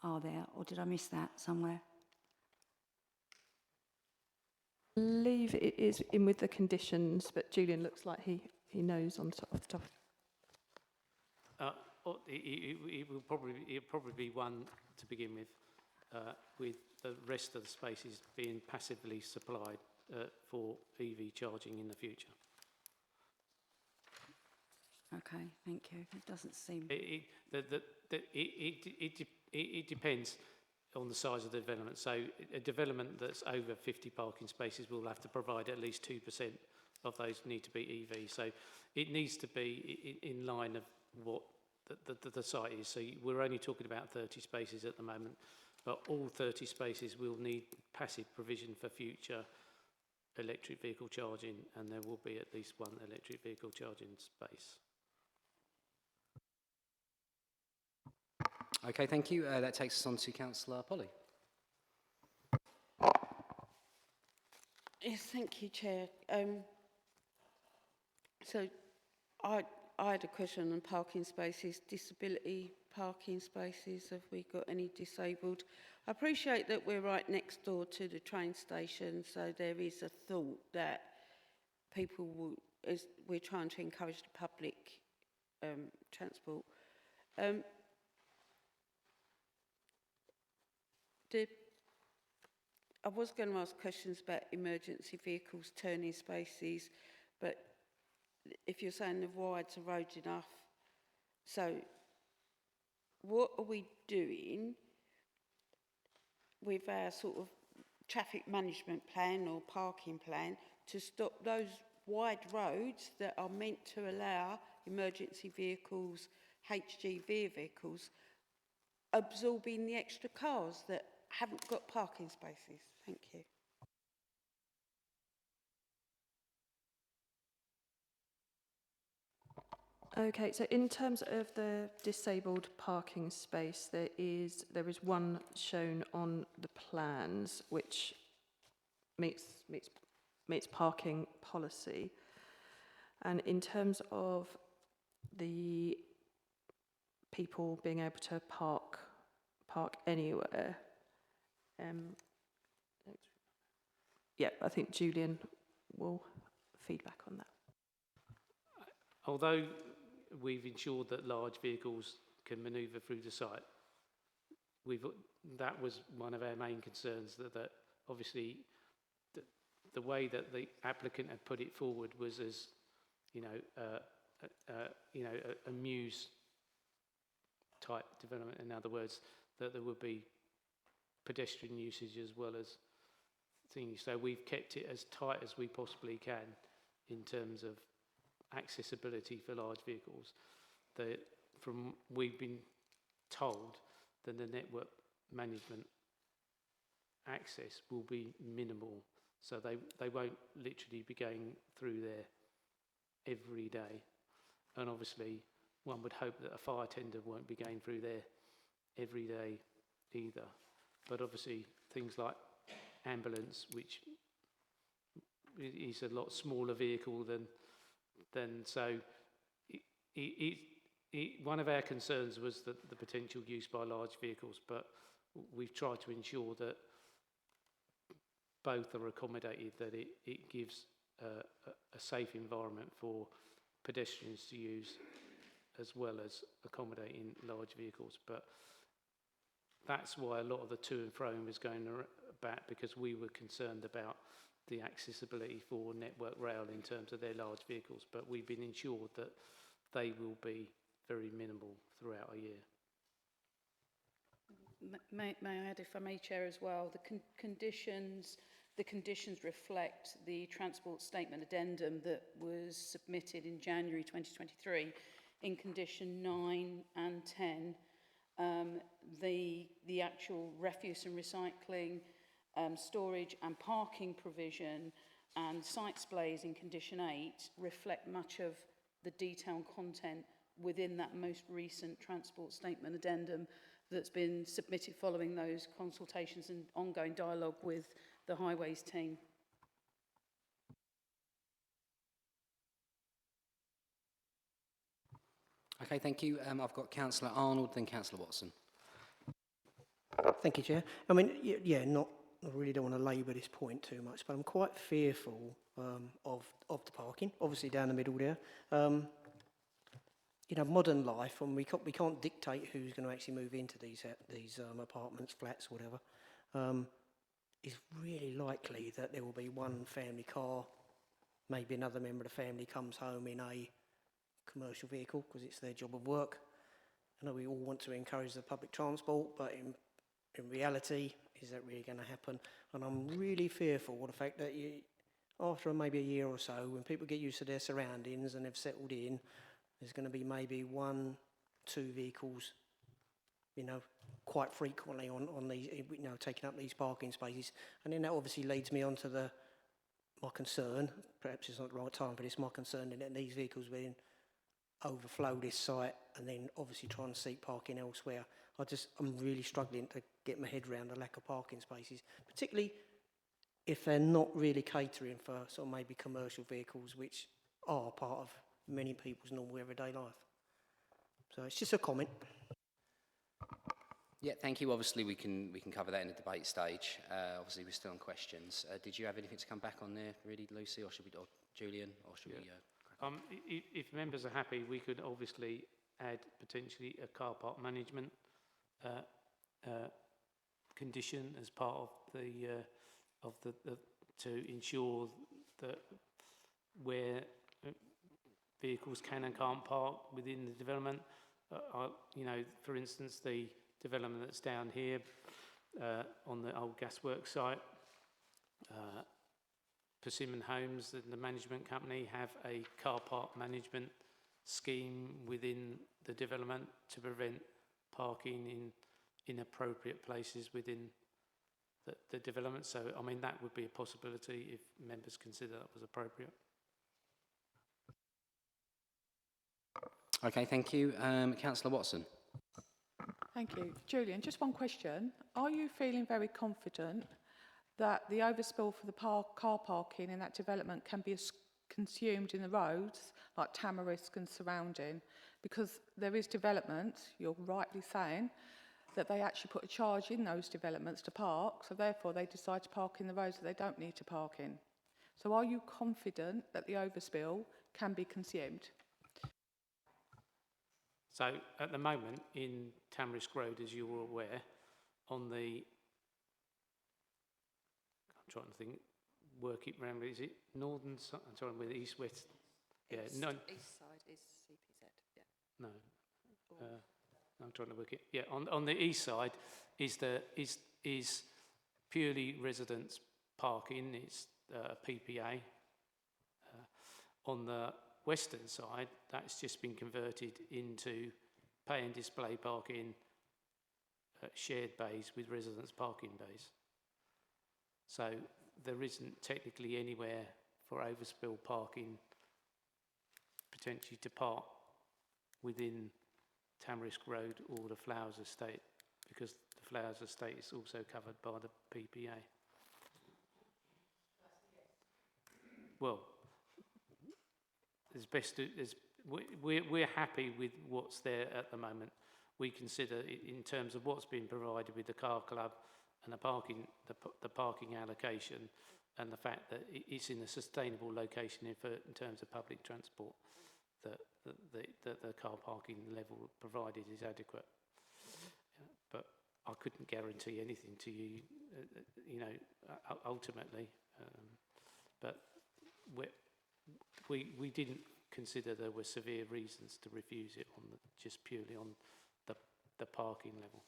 are there, or did I miss that somewhere? I believe it is in with the conditions, but Julian looks like he knows off the top. It will probably be one to begin with the rest of the spaces being passively supplied for EV charging in the future. Okay, thank you. It doesn't seem... It depends on the size of the development. So a development that's over 50 parking spaces will have to provide at least 2% of those need to be EV. So it needs to be in line of what the site is. So we're only talking about 30 spaces at the moment, but all 30 spaces will need passive provision for future electric vehicle charging, and there will be at least one electric vehicle charging space. Okay, thank you. That takes us on to Councillor Polly. Yes, thank you, Chair. So I had a question on parking spaces, disability parking spaces. Have we got any disabled? I appreciate that we're right next door to the train station, so there is a thought that people will, as we're trying to encourage the public transport. I was going to ask questions about emergency vehicles, turning spaces, but if you're saying the wides are road enough, so what are we doing with our sort of traffic management plan or parking plan to stop those wide roads that are meant to allow emergency vehicles, HGV vehicles, absorbing the extra cars that haven't got parking spaces? Thank you. Okay, so in terms of the disabled parking space, there is one shown on the plans which meets parking policy. And in terms of the people being able to park anywhere, yeah, I think Julian will feedback on that. Although we've ensured that large vehicles can manoeuvre through the site, that was one of our main concerns, that obviously the way that the applicant had put it forward was as, a muse type development. In other words, that there would be pedestrian usage as well as things. So we've kept it as tight as we possibly can in terms of accessibility for large vehicles. From we've been told that the network management access will be minimal, so they won't literally be going through there every day. And obviously one would hope that a fire tender won't be going through there every day either. But obviously things like ambulance, which is a lot smaller vehicle than so. One of our concerns was that the potential use by large vehicles, but we've tried to ensure that both are accommodated, that it gives a safe environment for pedestrians to use, as well as accommodating large vehicles. But that's why a lot of the to and fro was going about, because we were concerned about the accessibility for Network Rail in terms of their large vehicles. But we've been ensured that they will be very minimal throughout a year. May I add, if I may, Chair, as well, the conditions reflect the Transport Statement Addendum that was submitted in January 2023 in condition 9 and 10. The actual refuse and recycling, storage and parking provision and site displays in condition 8 reflect much of the detailed content within that most recent Transport Statement Addendum that's been submitted following those consultations and ongoing dialogue with the Highways team. Okay, thank you. I've got Councillor Arnold, then Councillor Watson. Thank you, Chair. I mean, I really don't want to labour this point too much, but I'm quite fearful of the parking, obviously down the middle there. You know, modern life, and we can't dictate who's going to actually move into these apartments, flats, whatever. It's really likely that there will be one family car, maybe another member of the family comes home in a commercial vehicle because it's their job of work. I know we all want to encourage the public transport, but in reality, is that really going to happen? And I'm really fearful of the fact that after maybe a year or so, when people get used to their surroundings and they've settled in, there's going to be maybe 1, 2 vehicles, you know, quite frequently on these, you know, taking up these parking spaces. And then that obviously leads me on to my concern, perhaps it's not the right time for this, my concern that these vehicles will then overflow this site and then obviously try and seek parking elsewhere. I'm really struggling to get my head around the lack of parking spaces, particularly if they're not really catering for sort of maybe commercial vehicles, which are part of many people's normal everyday life. So it's just a comment. Yeah, thank you. Obviously, we can cover that in the debate stage. Obviously, we're still on questions. Did you have anything to come back on there, really, Lucy, or Julian, or should we? If members are happy, we could obviously add potentially a car park management condition as part of the to ensure that where vehicles can and can't park within the development. You know, for instance, the development that's down here on the old gasworks site, Persimmon Homes, the management company, have a car park management scheme within the development to prevent parking in inappropriate places within the development. So, I mean, that would be a possibility if members consider that was appropriate. Okay, thank you. Councillor Watson. Thank you. Julian, just one question. Are you feeling very confident that the overspill for the car parking in that development can be consumed in the roads, like Tamarisk and surrounding? Because there is development, you're rightly saying, that they actually put a charge in those developments to park, so therefore they decide to park in the roads that they don't need to park in. So are you confident that the overspill can be consumed? So at the moment in Tamarisk Road, as you're aware, on the, I'm trying to think, work it round, is it northern side? I'm sorry, with east-west. Yeah, east side is CPZ, yeah. No. I'm trying to work it. Yeah, on the east side is purely residents parking. It's PPA. On the western side, that's just been converted into pay and display parking, shared bays with residents parking bays. So there isn't technically anywhere for overspill parking potentially to park within Tamarisk Road or the Flowers Estate, because the Flowers Estate is also covered by the PPA. well, as best as we're happy with what's there at the moment. We consider it in terms of what's been provided with the car club and the parking allocation, and the fact that it's in a sustainable location in terms of public transport, that the car parking level provided is adequate. But I couldn't guarantee anything to you, you know, ultimately. But we didn't consider there were severe reasons to refuse it on just purely on the parking level.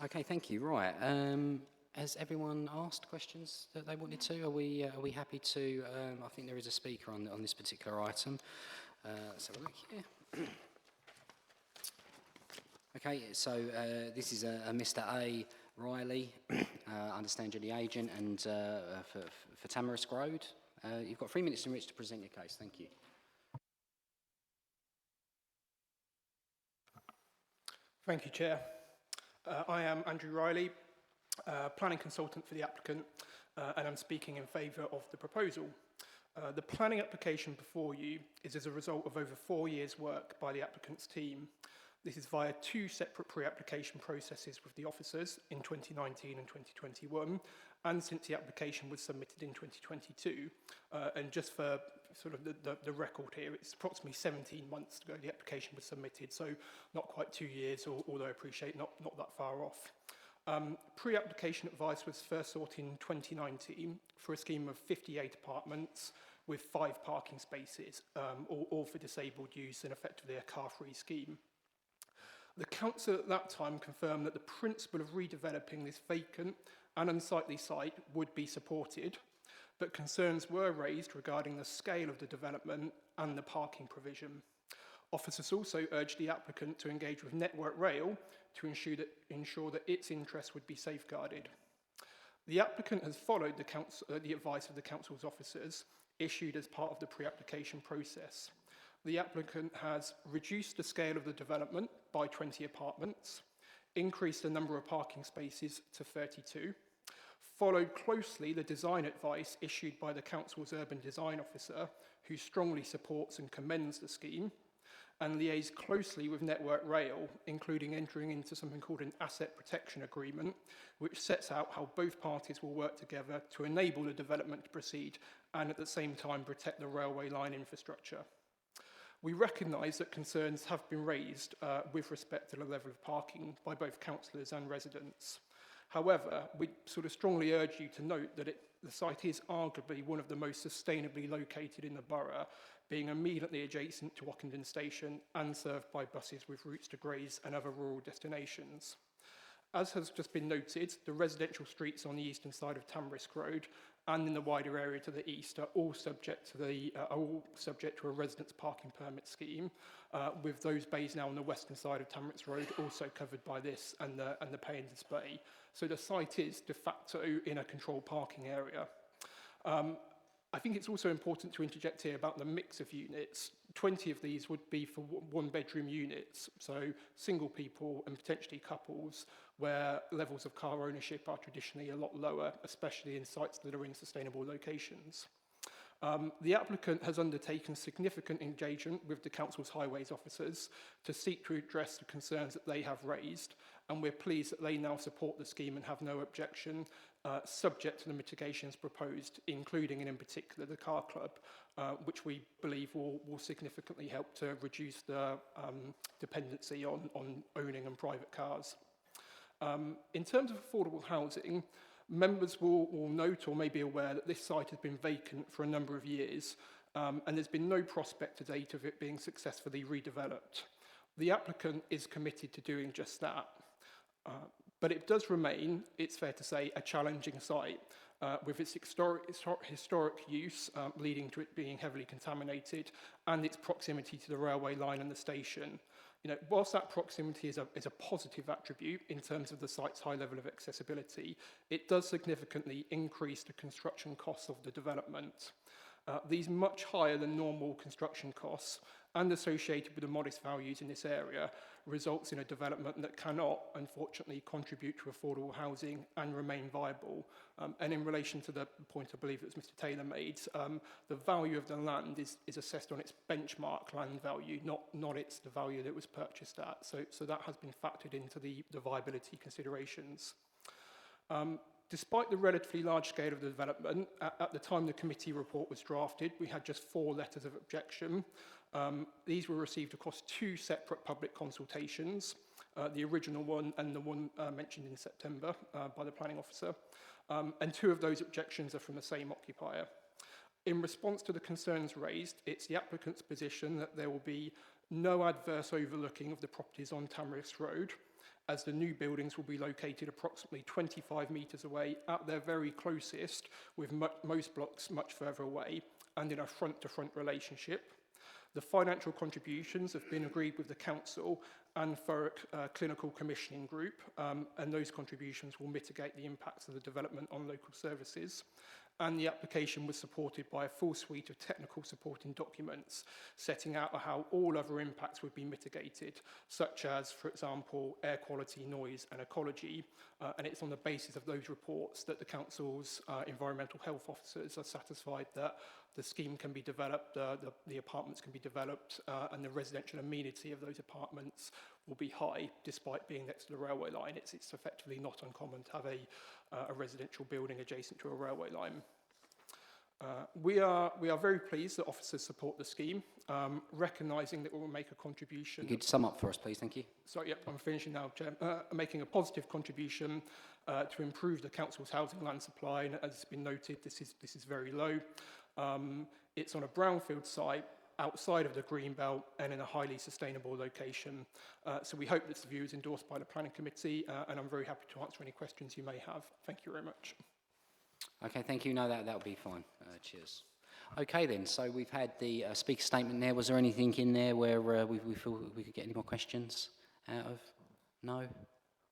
Okay, thank you. Right. Has everyone asked questions that they wanted to? Are we happy to? I think there is a speaker on this particular item. Let's have a look here. Okay, so this is a Mr. A. Riley, I understand you're the agent, and for Tamarisk Road. You've got 3 minutes in which to present your case. Thank you. Thank you, Chair. I am Andrew Riley, planning consultant for the applicant, and I'm speaking in favour of the proposal. The planning application before you is as a result of over 4 years' work by the applicant's team. This is via 2 separate pre-application processes with the officers in 2019 and 2021, and since the application was submitted in 2022. And just for sort of the record here, it's approximately 17 months ago the application was submitted, so not quite 2 years, although I appreciate not that far off. Pre-application advice was first sought in 2019 for a scheme of 58 apartments with 5 parking spaces, all for disabled use and effectively a car-free scheme. The council at that time confirmed that the principle of redeveloping this vacant and unsightly site would be supported, but concerns were raised regarding the scale of the development and the parking provision. Officers also urged the applicant to engage with Network Rail to ensure that its interests would be safeguarded. The applicant has followed the advice of the council's officers issued as part of the pre-application process. The applicant has reduced the scale of the development by 20 apartments, increased the number of parking spaces to 32, followed closely the design advice issued by the council's urban design officer, who strongly supports and commends the scheme, and liaised closely with Network Rail, including entering into something called an asset protection agreement, which sets out how both parties will work together to enable the development to proceed and at the same time protect the railway line infrastructure. We recognise that concerns have been raised with respect to the level of parking by both councillors and residents. However, we sort of strongly urge you to note that the site is arguably one of the most sustainably located in the borough, being immediately adjacent to Wockenden Station and served by buses with routes to Grays and other rural destinations. As has just been noted, the residential streets on the eastern side of Tamarisk Road and in the wider area to the east are all subject to a residence parking permit scheme, with those bays now on the western side of Tamarisk Road also covered by this and the pay and display. So the site is de facto in a controlled parking area. I think it's also important to interject here about the mix of units. 20 of these would be for one-bedroom units, so single people and potentially couples, where levels of car ownership are traditionally a lot lower, especially in sites that are in sustainable locations. The applicant has undertaken significant engagement with the council's highways officers to seek to address the concerns that they have raised, and we're pleased that they now support the scheme and have no objection, subject to the mitigations proposed, including and in particular the car club, which we believe will significantly help to reduce the dependency on owning and private cars. In terms of affordable housing, members will note or may be aware that this site has been vacant for a number of years, and there's been no prospect to date of it being successfully redeveloped. The applicant is committed to doing just that. But it does remain, it's fair to say, a challenging site, with its historic use leading to it being heavily contaminated and its proximity to the railway line and the station. You know, whilst that proximity is a positive attribute in terms of the site's high level of accessibility, it does significantly increase the construction costs of the development. These much higher than normal construction costs and associated with the modest values in this area results in a development that cannot, unfortunately, contribute to affordable housing and remain viable. And in relation to the point I believe that was Mr. Taylor made, the value of the land is assessed on its benchmark land value, not the value that it was purchased at. So that has been factored into the viability considerations. Despite the relatively large scale of the development, at the time the committee report was drafted, we had just 4 letters of objection. These were received across 2 separate public consultations, the original one and the one mentioned in September by the planning officer. And 2 of those objections are from the same occupier. In response to the concerns raised, it's the applicant's position that there will be no adverse overlooking of the properties on Tamarisk Road, as the new buildings will be located approximately 25 metres away at their very closest, with most blocks much further away, and in a front-to-front relationship. The financial contributions have been agreed with the council and Thurrock Clinical Commissioning Group, and those contributions will mitigate the impacts of the development on local services. And the application was supported by a full suite of technical supporting documents setting out how all other impacts would be mitigated, such as, for example, air quality, noise and ecology. And it's on the basis of those reports that the council's environmental health officers are satisfied that the scheme can be developed, the apartments can be developed, and the residential amenity of those apartments will be high, despite being next to the railway line. It's effectively not uncommon to have a residential building adjacent to a railway line. We are very pleased that officers support the scheme, recognising that we will make a contribution. You could sum up for us, please. Thank you. Sorry, yep, I'm finishing now, Chair. Making a positive contribution to improve the council's housing land supply, and as has been noted, this is very low. It's on a brownfield site outside of the green belt and in a highly sustainable location. So we hope this view is endorsed by the planning committee, and I'm very happy to answer any questions you may have. Thank you very much. Okay, thank you. No, that'll be fine. Cheers. Okay then, so we've had the speaker statement there. Was there anything in there where we feel we could get any more questions out of? No?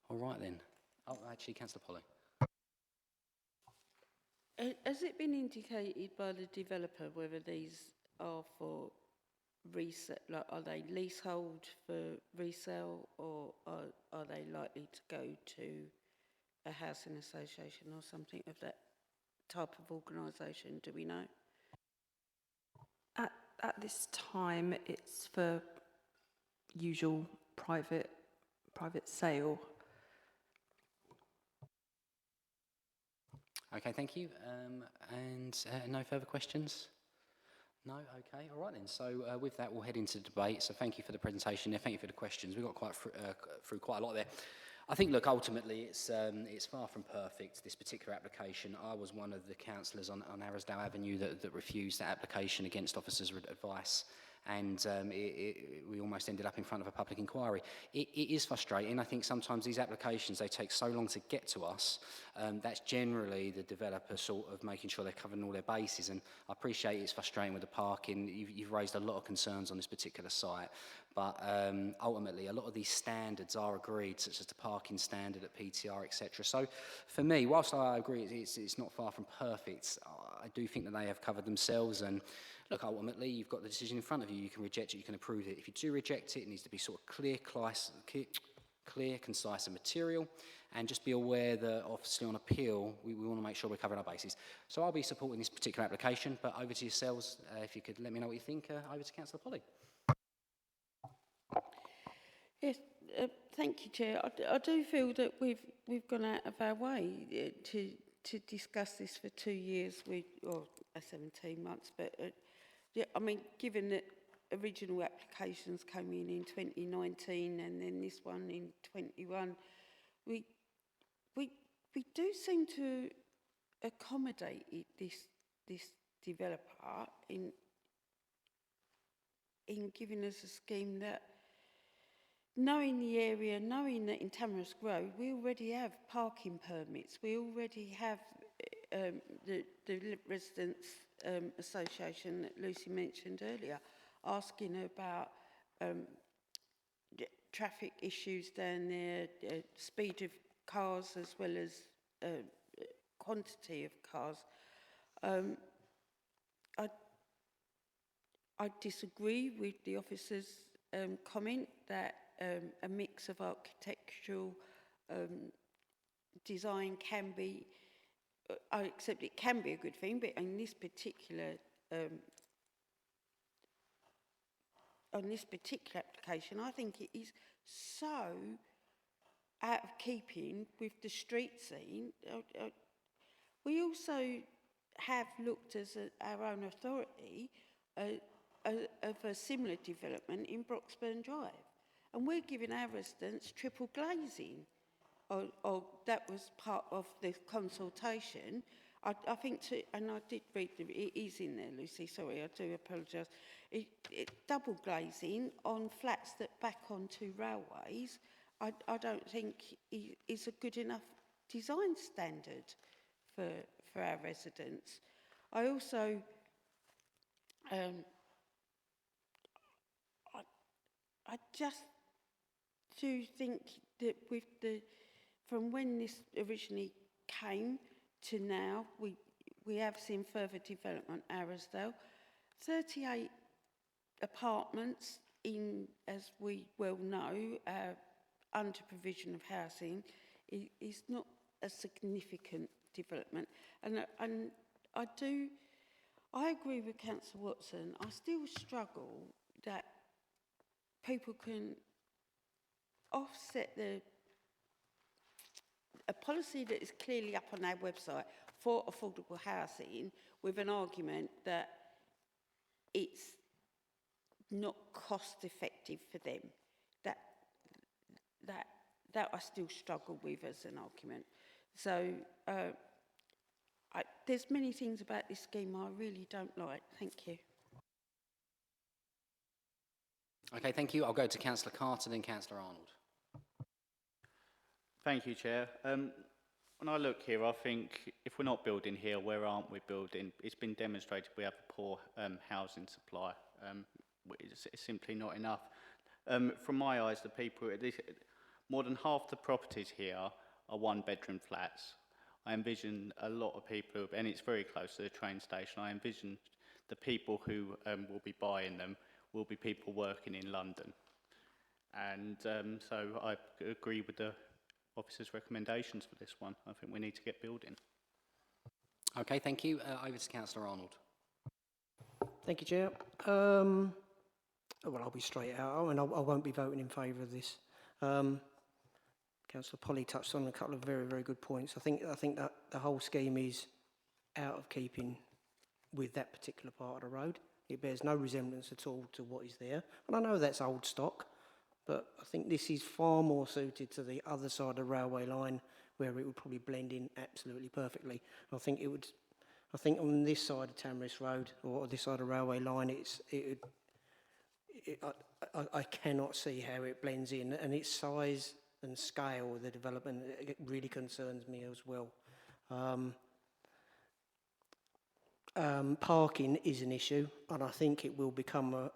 All right then. Oh, actually, Councillor Polly. Has it been indicated by the developer whether these are for resale, like are they leasehold for resale, or are they likely to go to a housing association or something of that type of organisation? Do we know? At this time, it's for usual private sale. Okay, thank you. And no further questions? No? Okay, all right then. So with that, we'll head into debate. So thank you for the presentation there. Thank you for the questions. We got through quite a lot there. I think, look, ultimately, it's far from perfect, this particular application. I was one of the councillors on Arrowsdale Avenue that refused that application against officers' advice, and we almost ended up in front of a public inquiry. It is frustrating. I think sometimes these applications, they take so long to get to us. That's generally the developer sort of making sure they're covering all their bases, and I appreciate it's frustrating with the parking. You've raised a lot of concerns on this particular site. But ultimately, a lot of these standards are agreed, such as the parking standard at PTR, etc. So for me, whilst I agree it's not far from perfect, I do think that they have covered themselves. And look, ultimately, you've got the decision in front of you. You can reject it, you can approve it. If you do reject it, it needs to be sort of clear, concise and material. And just be aware that, obviously, on appeal, we want to make sure we're covering our bases. So I'll be supporting this particular application, but over to yourselves. If you could let me know what you think, over to Councillor Polly. Yes, thank you, Chair. I do feel that we've gone out of our way to discuss this for 2 years, or 17 months. But yeah, I mean, given that original applications came in 2019 and then this one in 21, we do seem to accommodate this developer in giving us a scheme that, knowing the area, knowing that in Tamarisk Road we already have parking permits, we already have the Residents Association that Lucy mentioned earlier asking about traffic issues down there, speed of cars as well as quantity of cars. I disagree with the officer's comment that a mix of architectural design can be, I accept it can be a good thing, but in this particular on this particular application, I think it is so out of keeping with the street scene. We also have looked as our own authority of a similar development in Broxburn Drive, and we're giving our residents triple glazing. Or that was part of the consultation. I think, and I did read it is in there, Lucy, sorry, I do apologise. Double glazing on flats that back onto railways, I don't think is a good enough design standard for our residents. I also, I just do think that with from when this originally came to now, we have seen further development at Arrowsdale. 38 apartments in, as we well know, under provision of housing is not a significant development. And I agree with Councillor Watson. I still struggle that people can offset a policy that is clearly up on our website for affordable housing with an argument that it's not cost effective for them. That I still struggle with as an argument. So there's many things about this scheme I really don't like. Thank you. Okay, thank you. I'll go to Councillor Carter, then Councillor Arnold. Thank you, Chair. When I look here, I think if we're not building here, where aren't we building? It's been demonstrated we have a poor housing supply. It's simply not enough. From my eyes, the people, more than half the properties here are one-bedroom flats. I envision a lot of people, and it's very close to the train station, I envision the people who will be buying them will be people working in London. And so I agree with the officer's recommendations for this one. I think we need to get building. Okay, thank you. Over to Councillor Arnold. Thank you, Chair. Well, I'll be straight out, and I won't be voting in favour of this. Councillor Polly touched on a couple of very, very good points. I think that the whole scheme is out of keeping with that particular part of the road. It bears no resemblance at all to what is there. And I know that's old stock, but I think this is far more suited to the other side of the railway line, where it would probably blend in absolutely perfectly. I think on this side of Tamarisk Road, or this side of the railway line, I cannot see how it blends in, and its size and scale of the development, it really concerns me as well. Parking is an issue, and I think it will become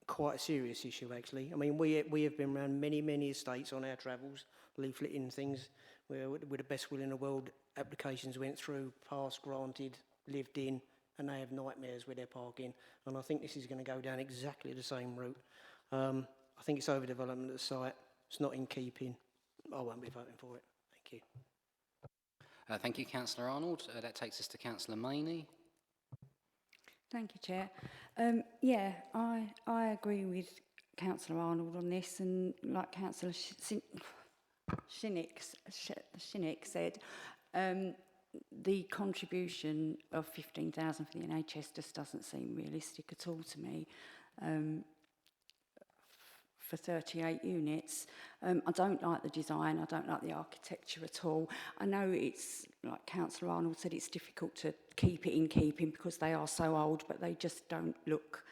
quite a serious issue, actually. I mean, we have been around many estates on our travels, leafleting things, where with the best will in the world, applications went through, passed, granted, lived in, and they have nightmares with their parking. And I think this is going to go down exactly the same route. I think it's overdevelopment of the site. It's not in keeping. I won't be voting for it. Thank you. Thank you, Councillor Arnold. That takes us to Councillor Maney. Thank you, Chair. Yeah, I agree with Councillor Arnold on this, and like Councillor Shinnick said, the contribution of 15,000 for the NHS just doesn't seem realistic at all to me. For 38 units. I don't like the design, I don't like the architecture at all. I know it's, like Councillor Arnold said, it's difficult to keep it in keeping because they are so old, but they just don't look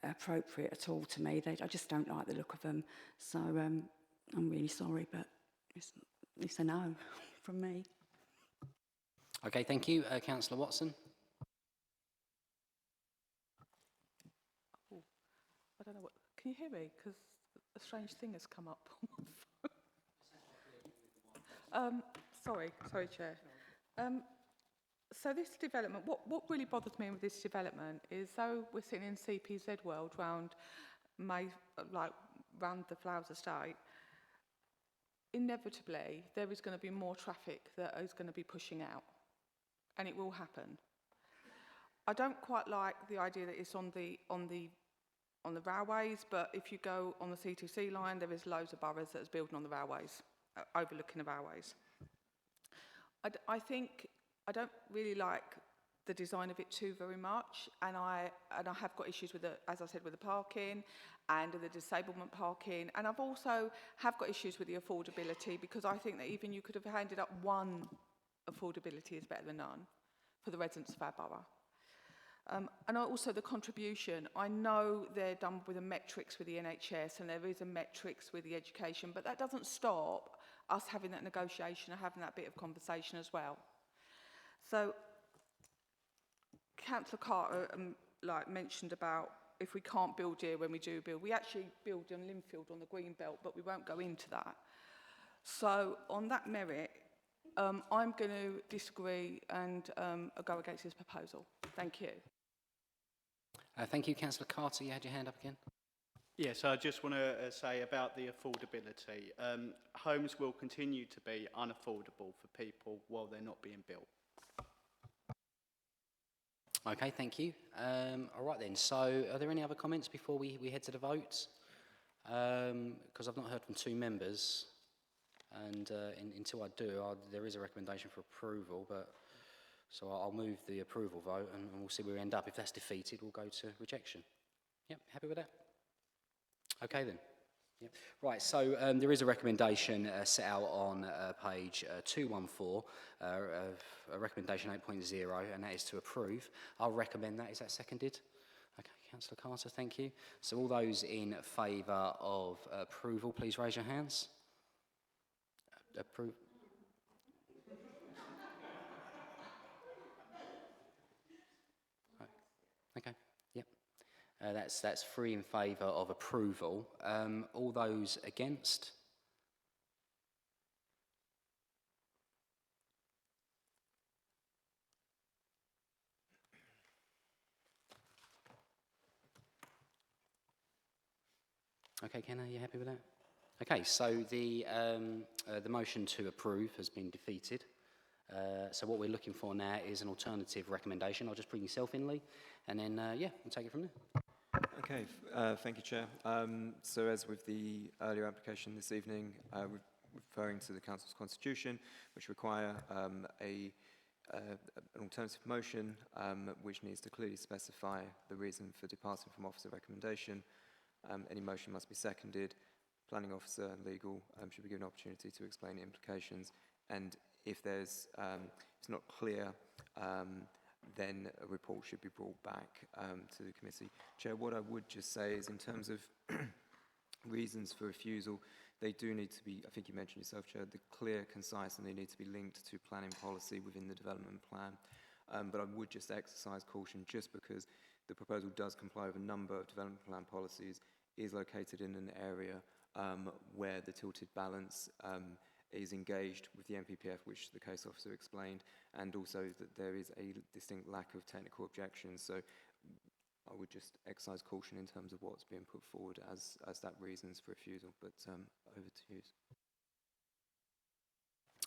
appropriate at all to me. I just don't like the look of them. So I'm really sorry, but it's a no from me. Okay, thank you. Councillor Watson. I don't know what. Can you hear me? Because a strange thing has come up on my phone. Sorry, Chair. So this development, what really bothers me with this development is, though we're sitting in CPZ world round round the Flowers Estate, inevitably there is going to be more traffic that is going to be pushing out, and it will happen. I don't quite like the idea that it's on the railways, but if you go on the C2C line, there is loads of boroughs that is building on the railways, overlooking the railways. I think I don't really like the design of it too very much, and I have got issues with the, as I said, with the parking and the disablement parking, and I've also have got issues with the affordability, because I think that even you could have handed up one affordability is better than none for the residents of our borough. And also the contribution. I know they're done with the metrics with the NHS, and there is a metrics with the education, but that doesn't stop us having that negotiation and having that bit of conversation as well. So Councillor Carter mentioned about if we can't build here when we do build. We actually build on Linfield on the green belt, but we won't go into that. So on that merit, I'm going to disagree and go against this proposal. Thank you. Thank you, Councillor Carter. You had your hand up again. Yes, I just want to say about the affordability. Homes will continue to be unaffordable for people while they're not being built. Okay, thank you. All right then, so are there any other comments before we head to the vote? Because I've not heard from two members, and until I do, there is a recommendation for approval, but so I'll move the approval vote and we'll see where we end up. If that's defeated, we'll go to rejection. Yep, happy with that? Okay then. Yep. Right, so there is a recommendation set out on page 214 of recommendation 8.0, and that is to approve. I'll recommend that. Is that seconded? Okay, Councillor Carter, thank you. So all those in favour of approval, please raise your hands. Approve. Okay, yep. That's 3 in favour of approval. All those against? Okay, Ken, are you happy with that? Okay, so the motion to approve has been defeated. So what we're looking for now is an alternative recommendation. I'll just bring yourself in, Lee, and then, yeah, we'll take it from there. Okay, thank you, Chair. So as with the earlier application this evening, referring to the Council's constitution, which require an alternative motion which needs to clearly specify the reason for departing from officer recommendation. Any motion must be seconded. Planning officer and legal should be given an opportunity to explain the implications, and if it's not clear, then a report should be brought back to the committee. Chair, what I would just say is, in terms of reasons for refusal, they do need to be, I think you mentioned yourself, Chair, the clear, concise, and they need to be linked to planning policy within the development plan. But I would just exercise caution, just because the proposal does comply with a number of development plan policies, is located in an area where the tilted balance is engaged with the MPPF, which the case officer explained, and also that there is a distinct lack of technical objections. So I would just exercise caution in terms of what's being put forward as that reasons for refusal, but over to you.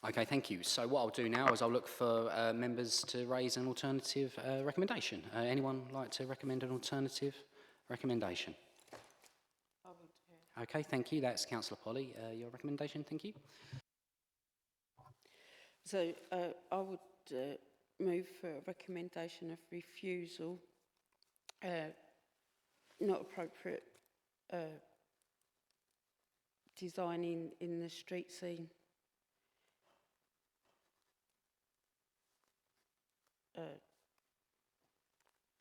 Okay, thank you. So what I'll do now is I'll look for members to raise an alternative recommendation. Anyone like to recommend an alternative recommendation? I would, yeah. Okay, thank you. That's Councillor Polly. Your recommendation, thank you. So I would move for a recommendation of refusal, not appropriate design in the street scene.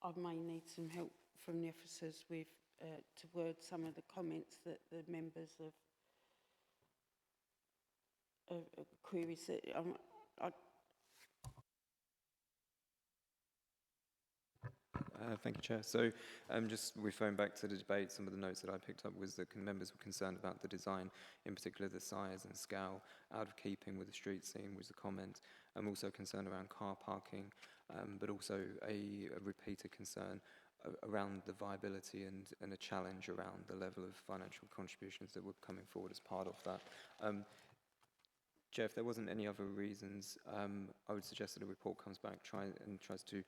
I may need some help from the officers with to word some of the comments that the members of queries that Thank you, Chair. So just referring back to the debate, some of the notes that I picked up was that members were concerned about the design, in particular the size and scale, out of keeping with the street scene was the comment. I'm also concerned around car parking. but also a repeated concern around the viability and a challenge around the level of financial contributions that were coming forward as part of that. Chair, if there wasn't any other reasons, I would suggest that the report comes back tries to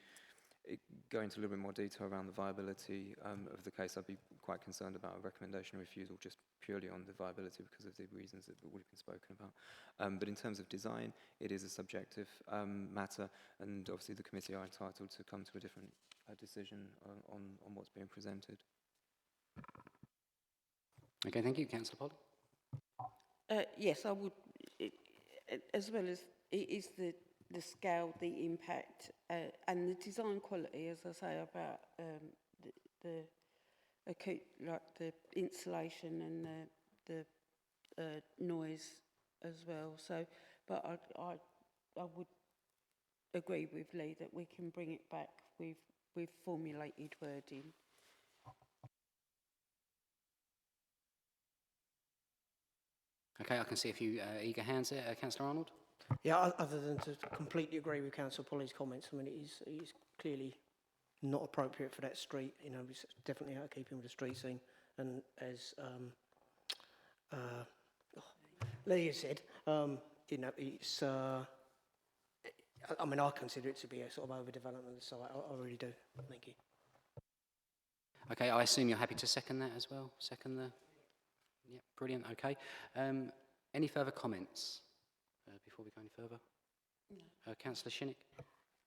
go into a little bit more detail around the viability of the case. I'd be quite concerned about a recommendation of refusal just purely on the viability because of the reasons that we've been spoken about. But in terms of design, it is a subjective matter, and obviously the committee are entitled to come to a different decision on what's being presented. Okay, thank you. Councillor Polly? Yes, I would, as well as it is the scale, the impact, and the design quality, as I say, about the acute, like the insulation and the noise as well. So, but I would agree with Lee that we can bring it back with formulated wording. Okay, I can see a few eager hands there. Councillor Arnold? Yeah, other than to completely agree with Councillor Polly's comments, I mean, it is clearly not appropriate for that street. You know, it's definitely out of keeping with the street scene. And as Lee has said, you know, it's, I mean, I consider it to be a sort of overdevelopment of the site. I really do. Thank you. Okay, I assume you're happy to second that as well? Second the... Yeah, brilliant, okay. Any further comments before we go any further? No. Councillor Shinnick?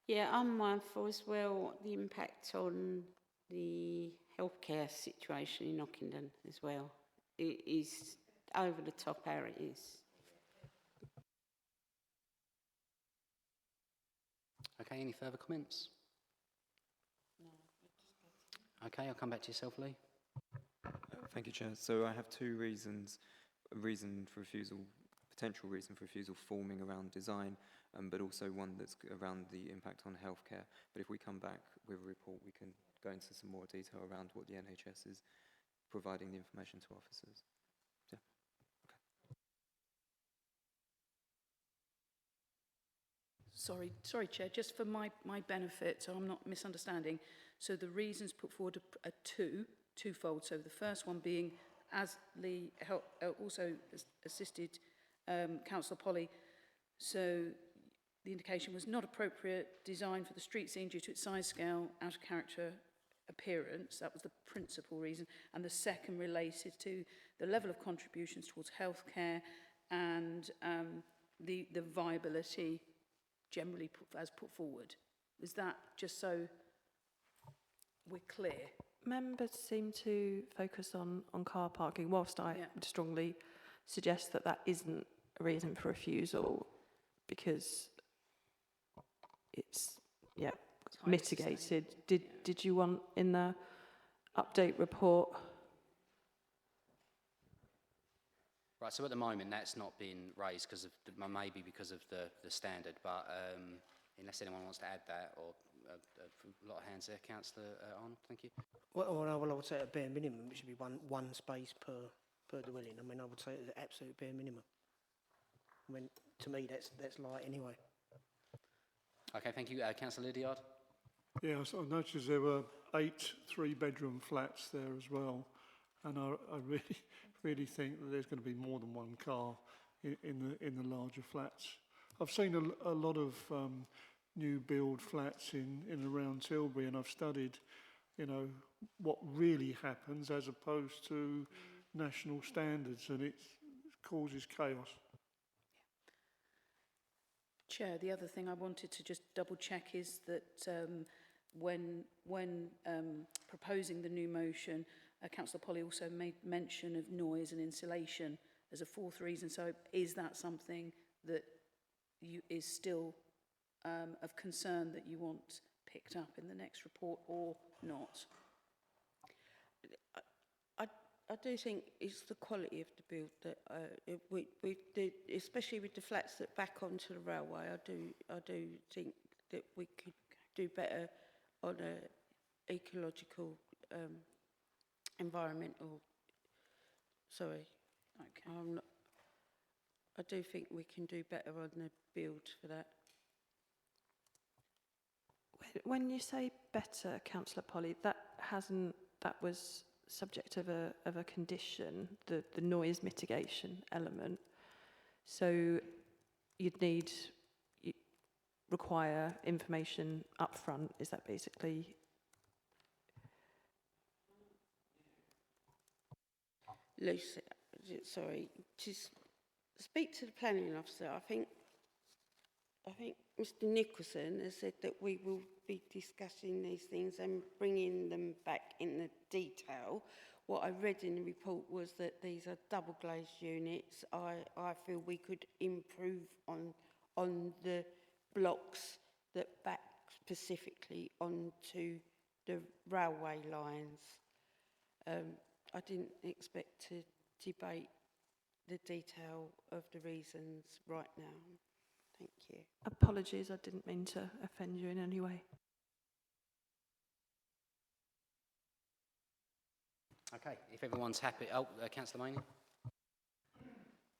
Yeah, I'm mindful as well the impact on the healthcare situation in Ockenden as well. It is over the top how it is. Okay, any further comments? No. Okay, I'll come back to yourself, Lee. Thank you, Chair. So I have two reasons. A reason for refusal, potential reason for refusal forming around design, but also one that's around the impact on healthcare. But if we come back with a report, we can go into some more detail around what the NHS is providing the information to officers. Yeah. Okay. Sorry, Chair, just for my benefit, so I'm not misunderstanding. So the reasons put forward are twofold. So the first one being, as Lee also assisted Councillor Polly, so the indication was not appropriate design for the street scene due to its size, scale, out of character, appearance. That was the principal reason. And the second related to the level of contributions towards healthcare and the viability generally as put forward. Is that just so we're clear? Members seem to focus on car parking, whilst I would strongly suggest that that isn't a reason for refusal, because it's mitigated. Did you want in the update report? Right, so at the moment that's not been raised because of maybe because of the standard, but unless anyone wants to add that, or a lot of hands there. Councillor Arnold, thank you. Well, I would say at a bare minimum it should be one space per dwelling. I mean, I would say at the absolute bare minimum. I mean, to me that's light anyway. Okay, thank you. Councillor Lydiard? Yeah, so I noticed there were 8 3-bedroom flats there as well, and I really think that there's going to be more than one car in the larger flats. I've seen a lot of new build flats in and around Tilbury, and I've studied, you know, what really happens as opposed to national standards, and it causes chaos. Chair, the other thing I wanted to just double check is that when proposing the new motion, Councillor Polly also made mention of noise and insulation as a fourth reason. So is that something that is still of concern that you want picked up in the next report or not? I do think it's the quality of the build that we did, especially with the flats that back onto the railway. I do think that we could do better on a ecological, environmental. Sorry, okay. I do think we can do better on the build for that. When you say better, Councillor Polly, that was subject of a condition, the noise mitigation element. So you'd require information up front. Is that basically? Lucy, sorry, just speak to the planning officer. I think Mr. Nicholson has said that we will be discussing these things and bringing them back in the detail. What I read in the report was that these are double glazed units. I feel we could improve on the blocks that back specifically onto the railway lines. I didn't expect to debate the detail of the reasons right now. Thank you. Apologies, I didn't mean to offend you in any way. Okay, if everyone's happy. Oh, Councillor Maney.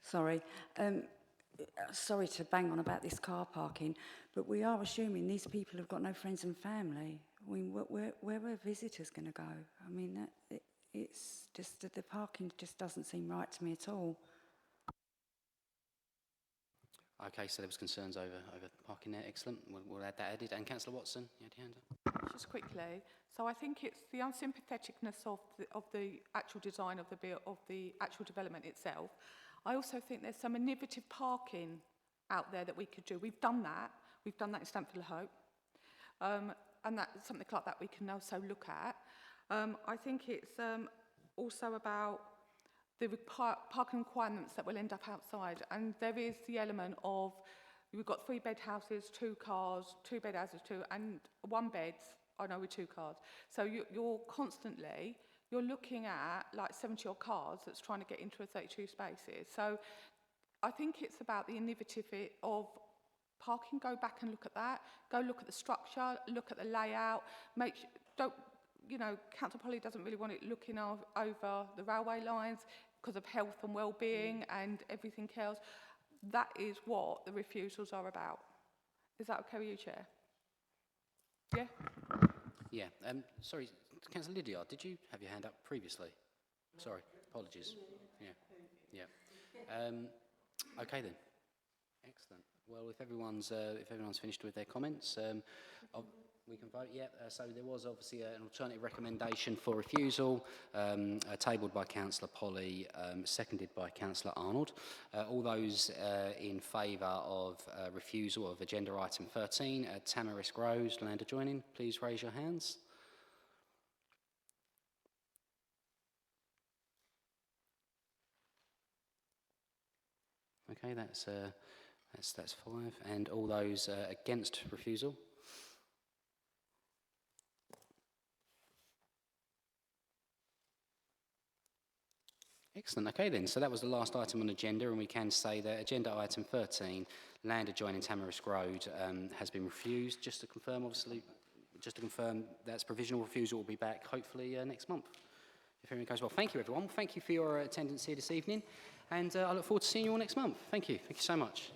Sorry. Sorry to bang on about this car parking, but we are assuming these people have got no friends and family. I mean, where are visitors going to go? I mean, it's just that the parking just doesn't seem right to me at all. Okay, so there was concerns over parking there. Excellent. We'll add that added. And Councillor Watson, you had your hand up. Just quickly, so I think it's the unsympatheticness of the actual design of the actual development itself. I also think there's some innovative parking out there that we could do. We've done that. We've done that in Stamford-le-Hope. And that's something like that we can also look at. I think it's also about the parking requirements that will end up outside. And there is the element of, we've got 3-bed houses, 2 cars, 2-bed houses, 2, and 1 bed, I know, with 2 cars. So you're constantly, you're looking at like 70 odd cars that's trying to get into a 32 spaces. So I think it's about the innovative of parking. Go back and look at that. Go look at the structure, look at the layout. Council Polly doesn't really want it looking over the railway lines because of health and well-being and everything else. That is what the refusals are about. Is that okay with you, Chair? Yeah? Yeah. Sorry, Councillor Lydiard, did you have your hand up previously? Sorry, apologies. Yeah. Okay then. Excellent. Well, if everyone's finished with their comments, we can vote. Yeah. So there was obviously an alternative recommendation for refusal, tabled by Councillor Polly, seconded by Councillor Arnold. All those in favour of refusal of agenda item 13, Tamarisk Rose, land adjoining, please raise your hands. Okay, that's 5. And all those against refusal? Excellent. Okay then, so that was the last item on the agenda, and we can say that agenda item 13, land adjoining Tamarisk Road, has been refused. Just to confirm, that's provisional refusal will be back hopefully next month, if everything goes well. Thank you, everyone. Thank you for your attendance here this evening, and I look forward to seeing you all next month. Thank you. Thank you so much.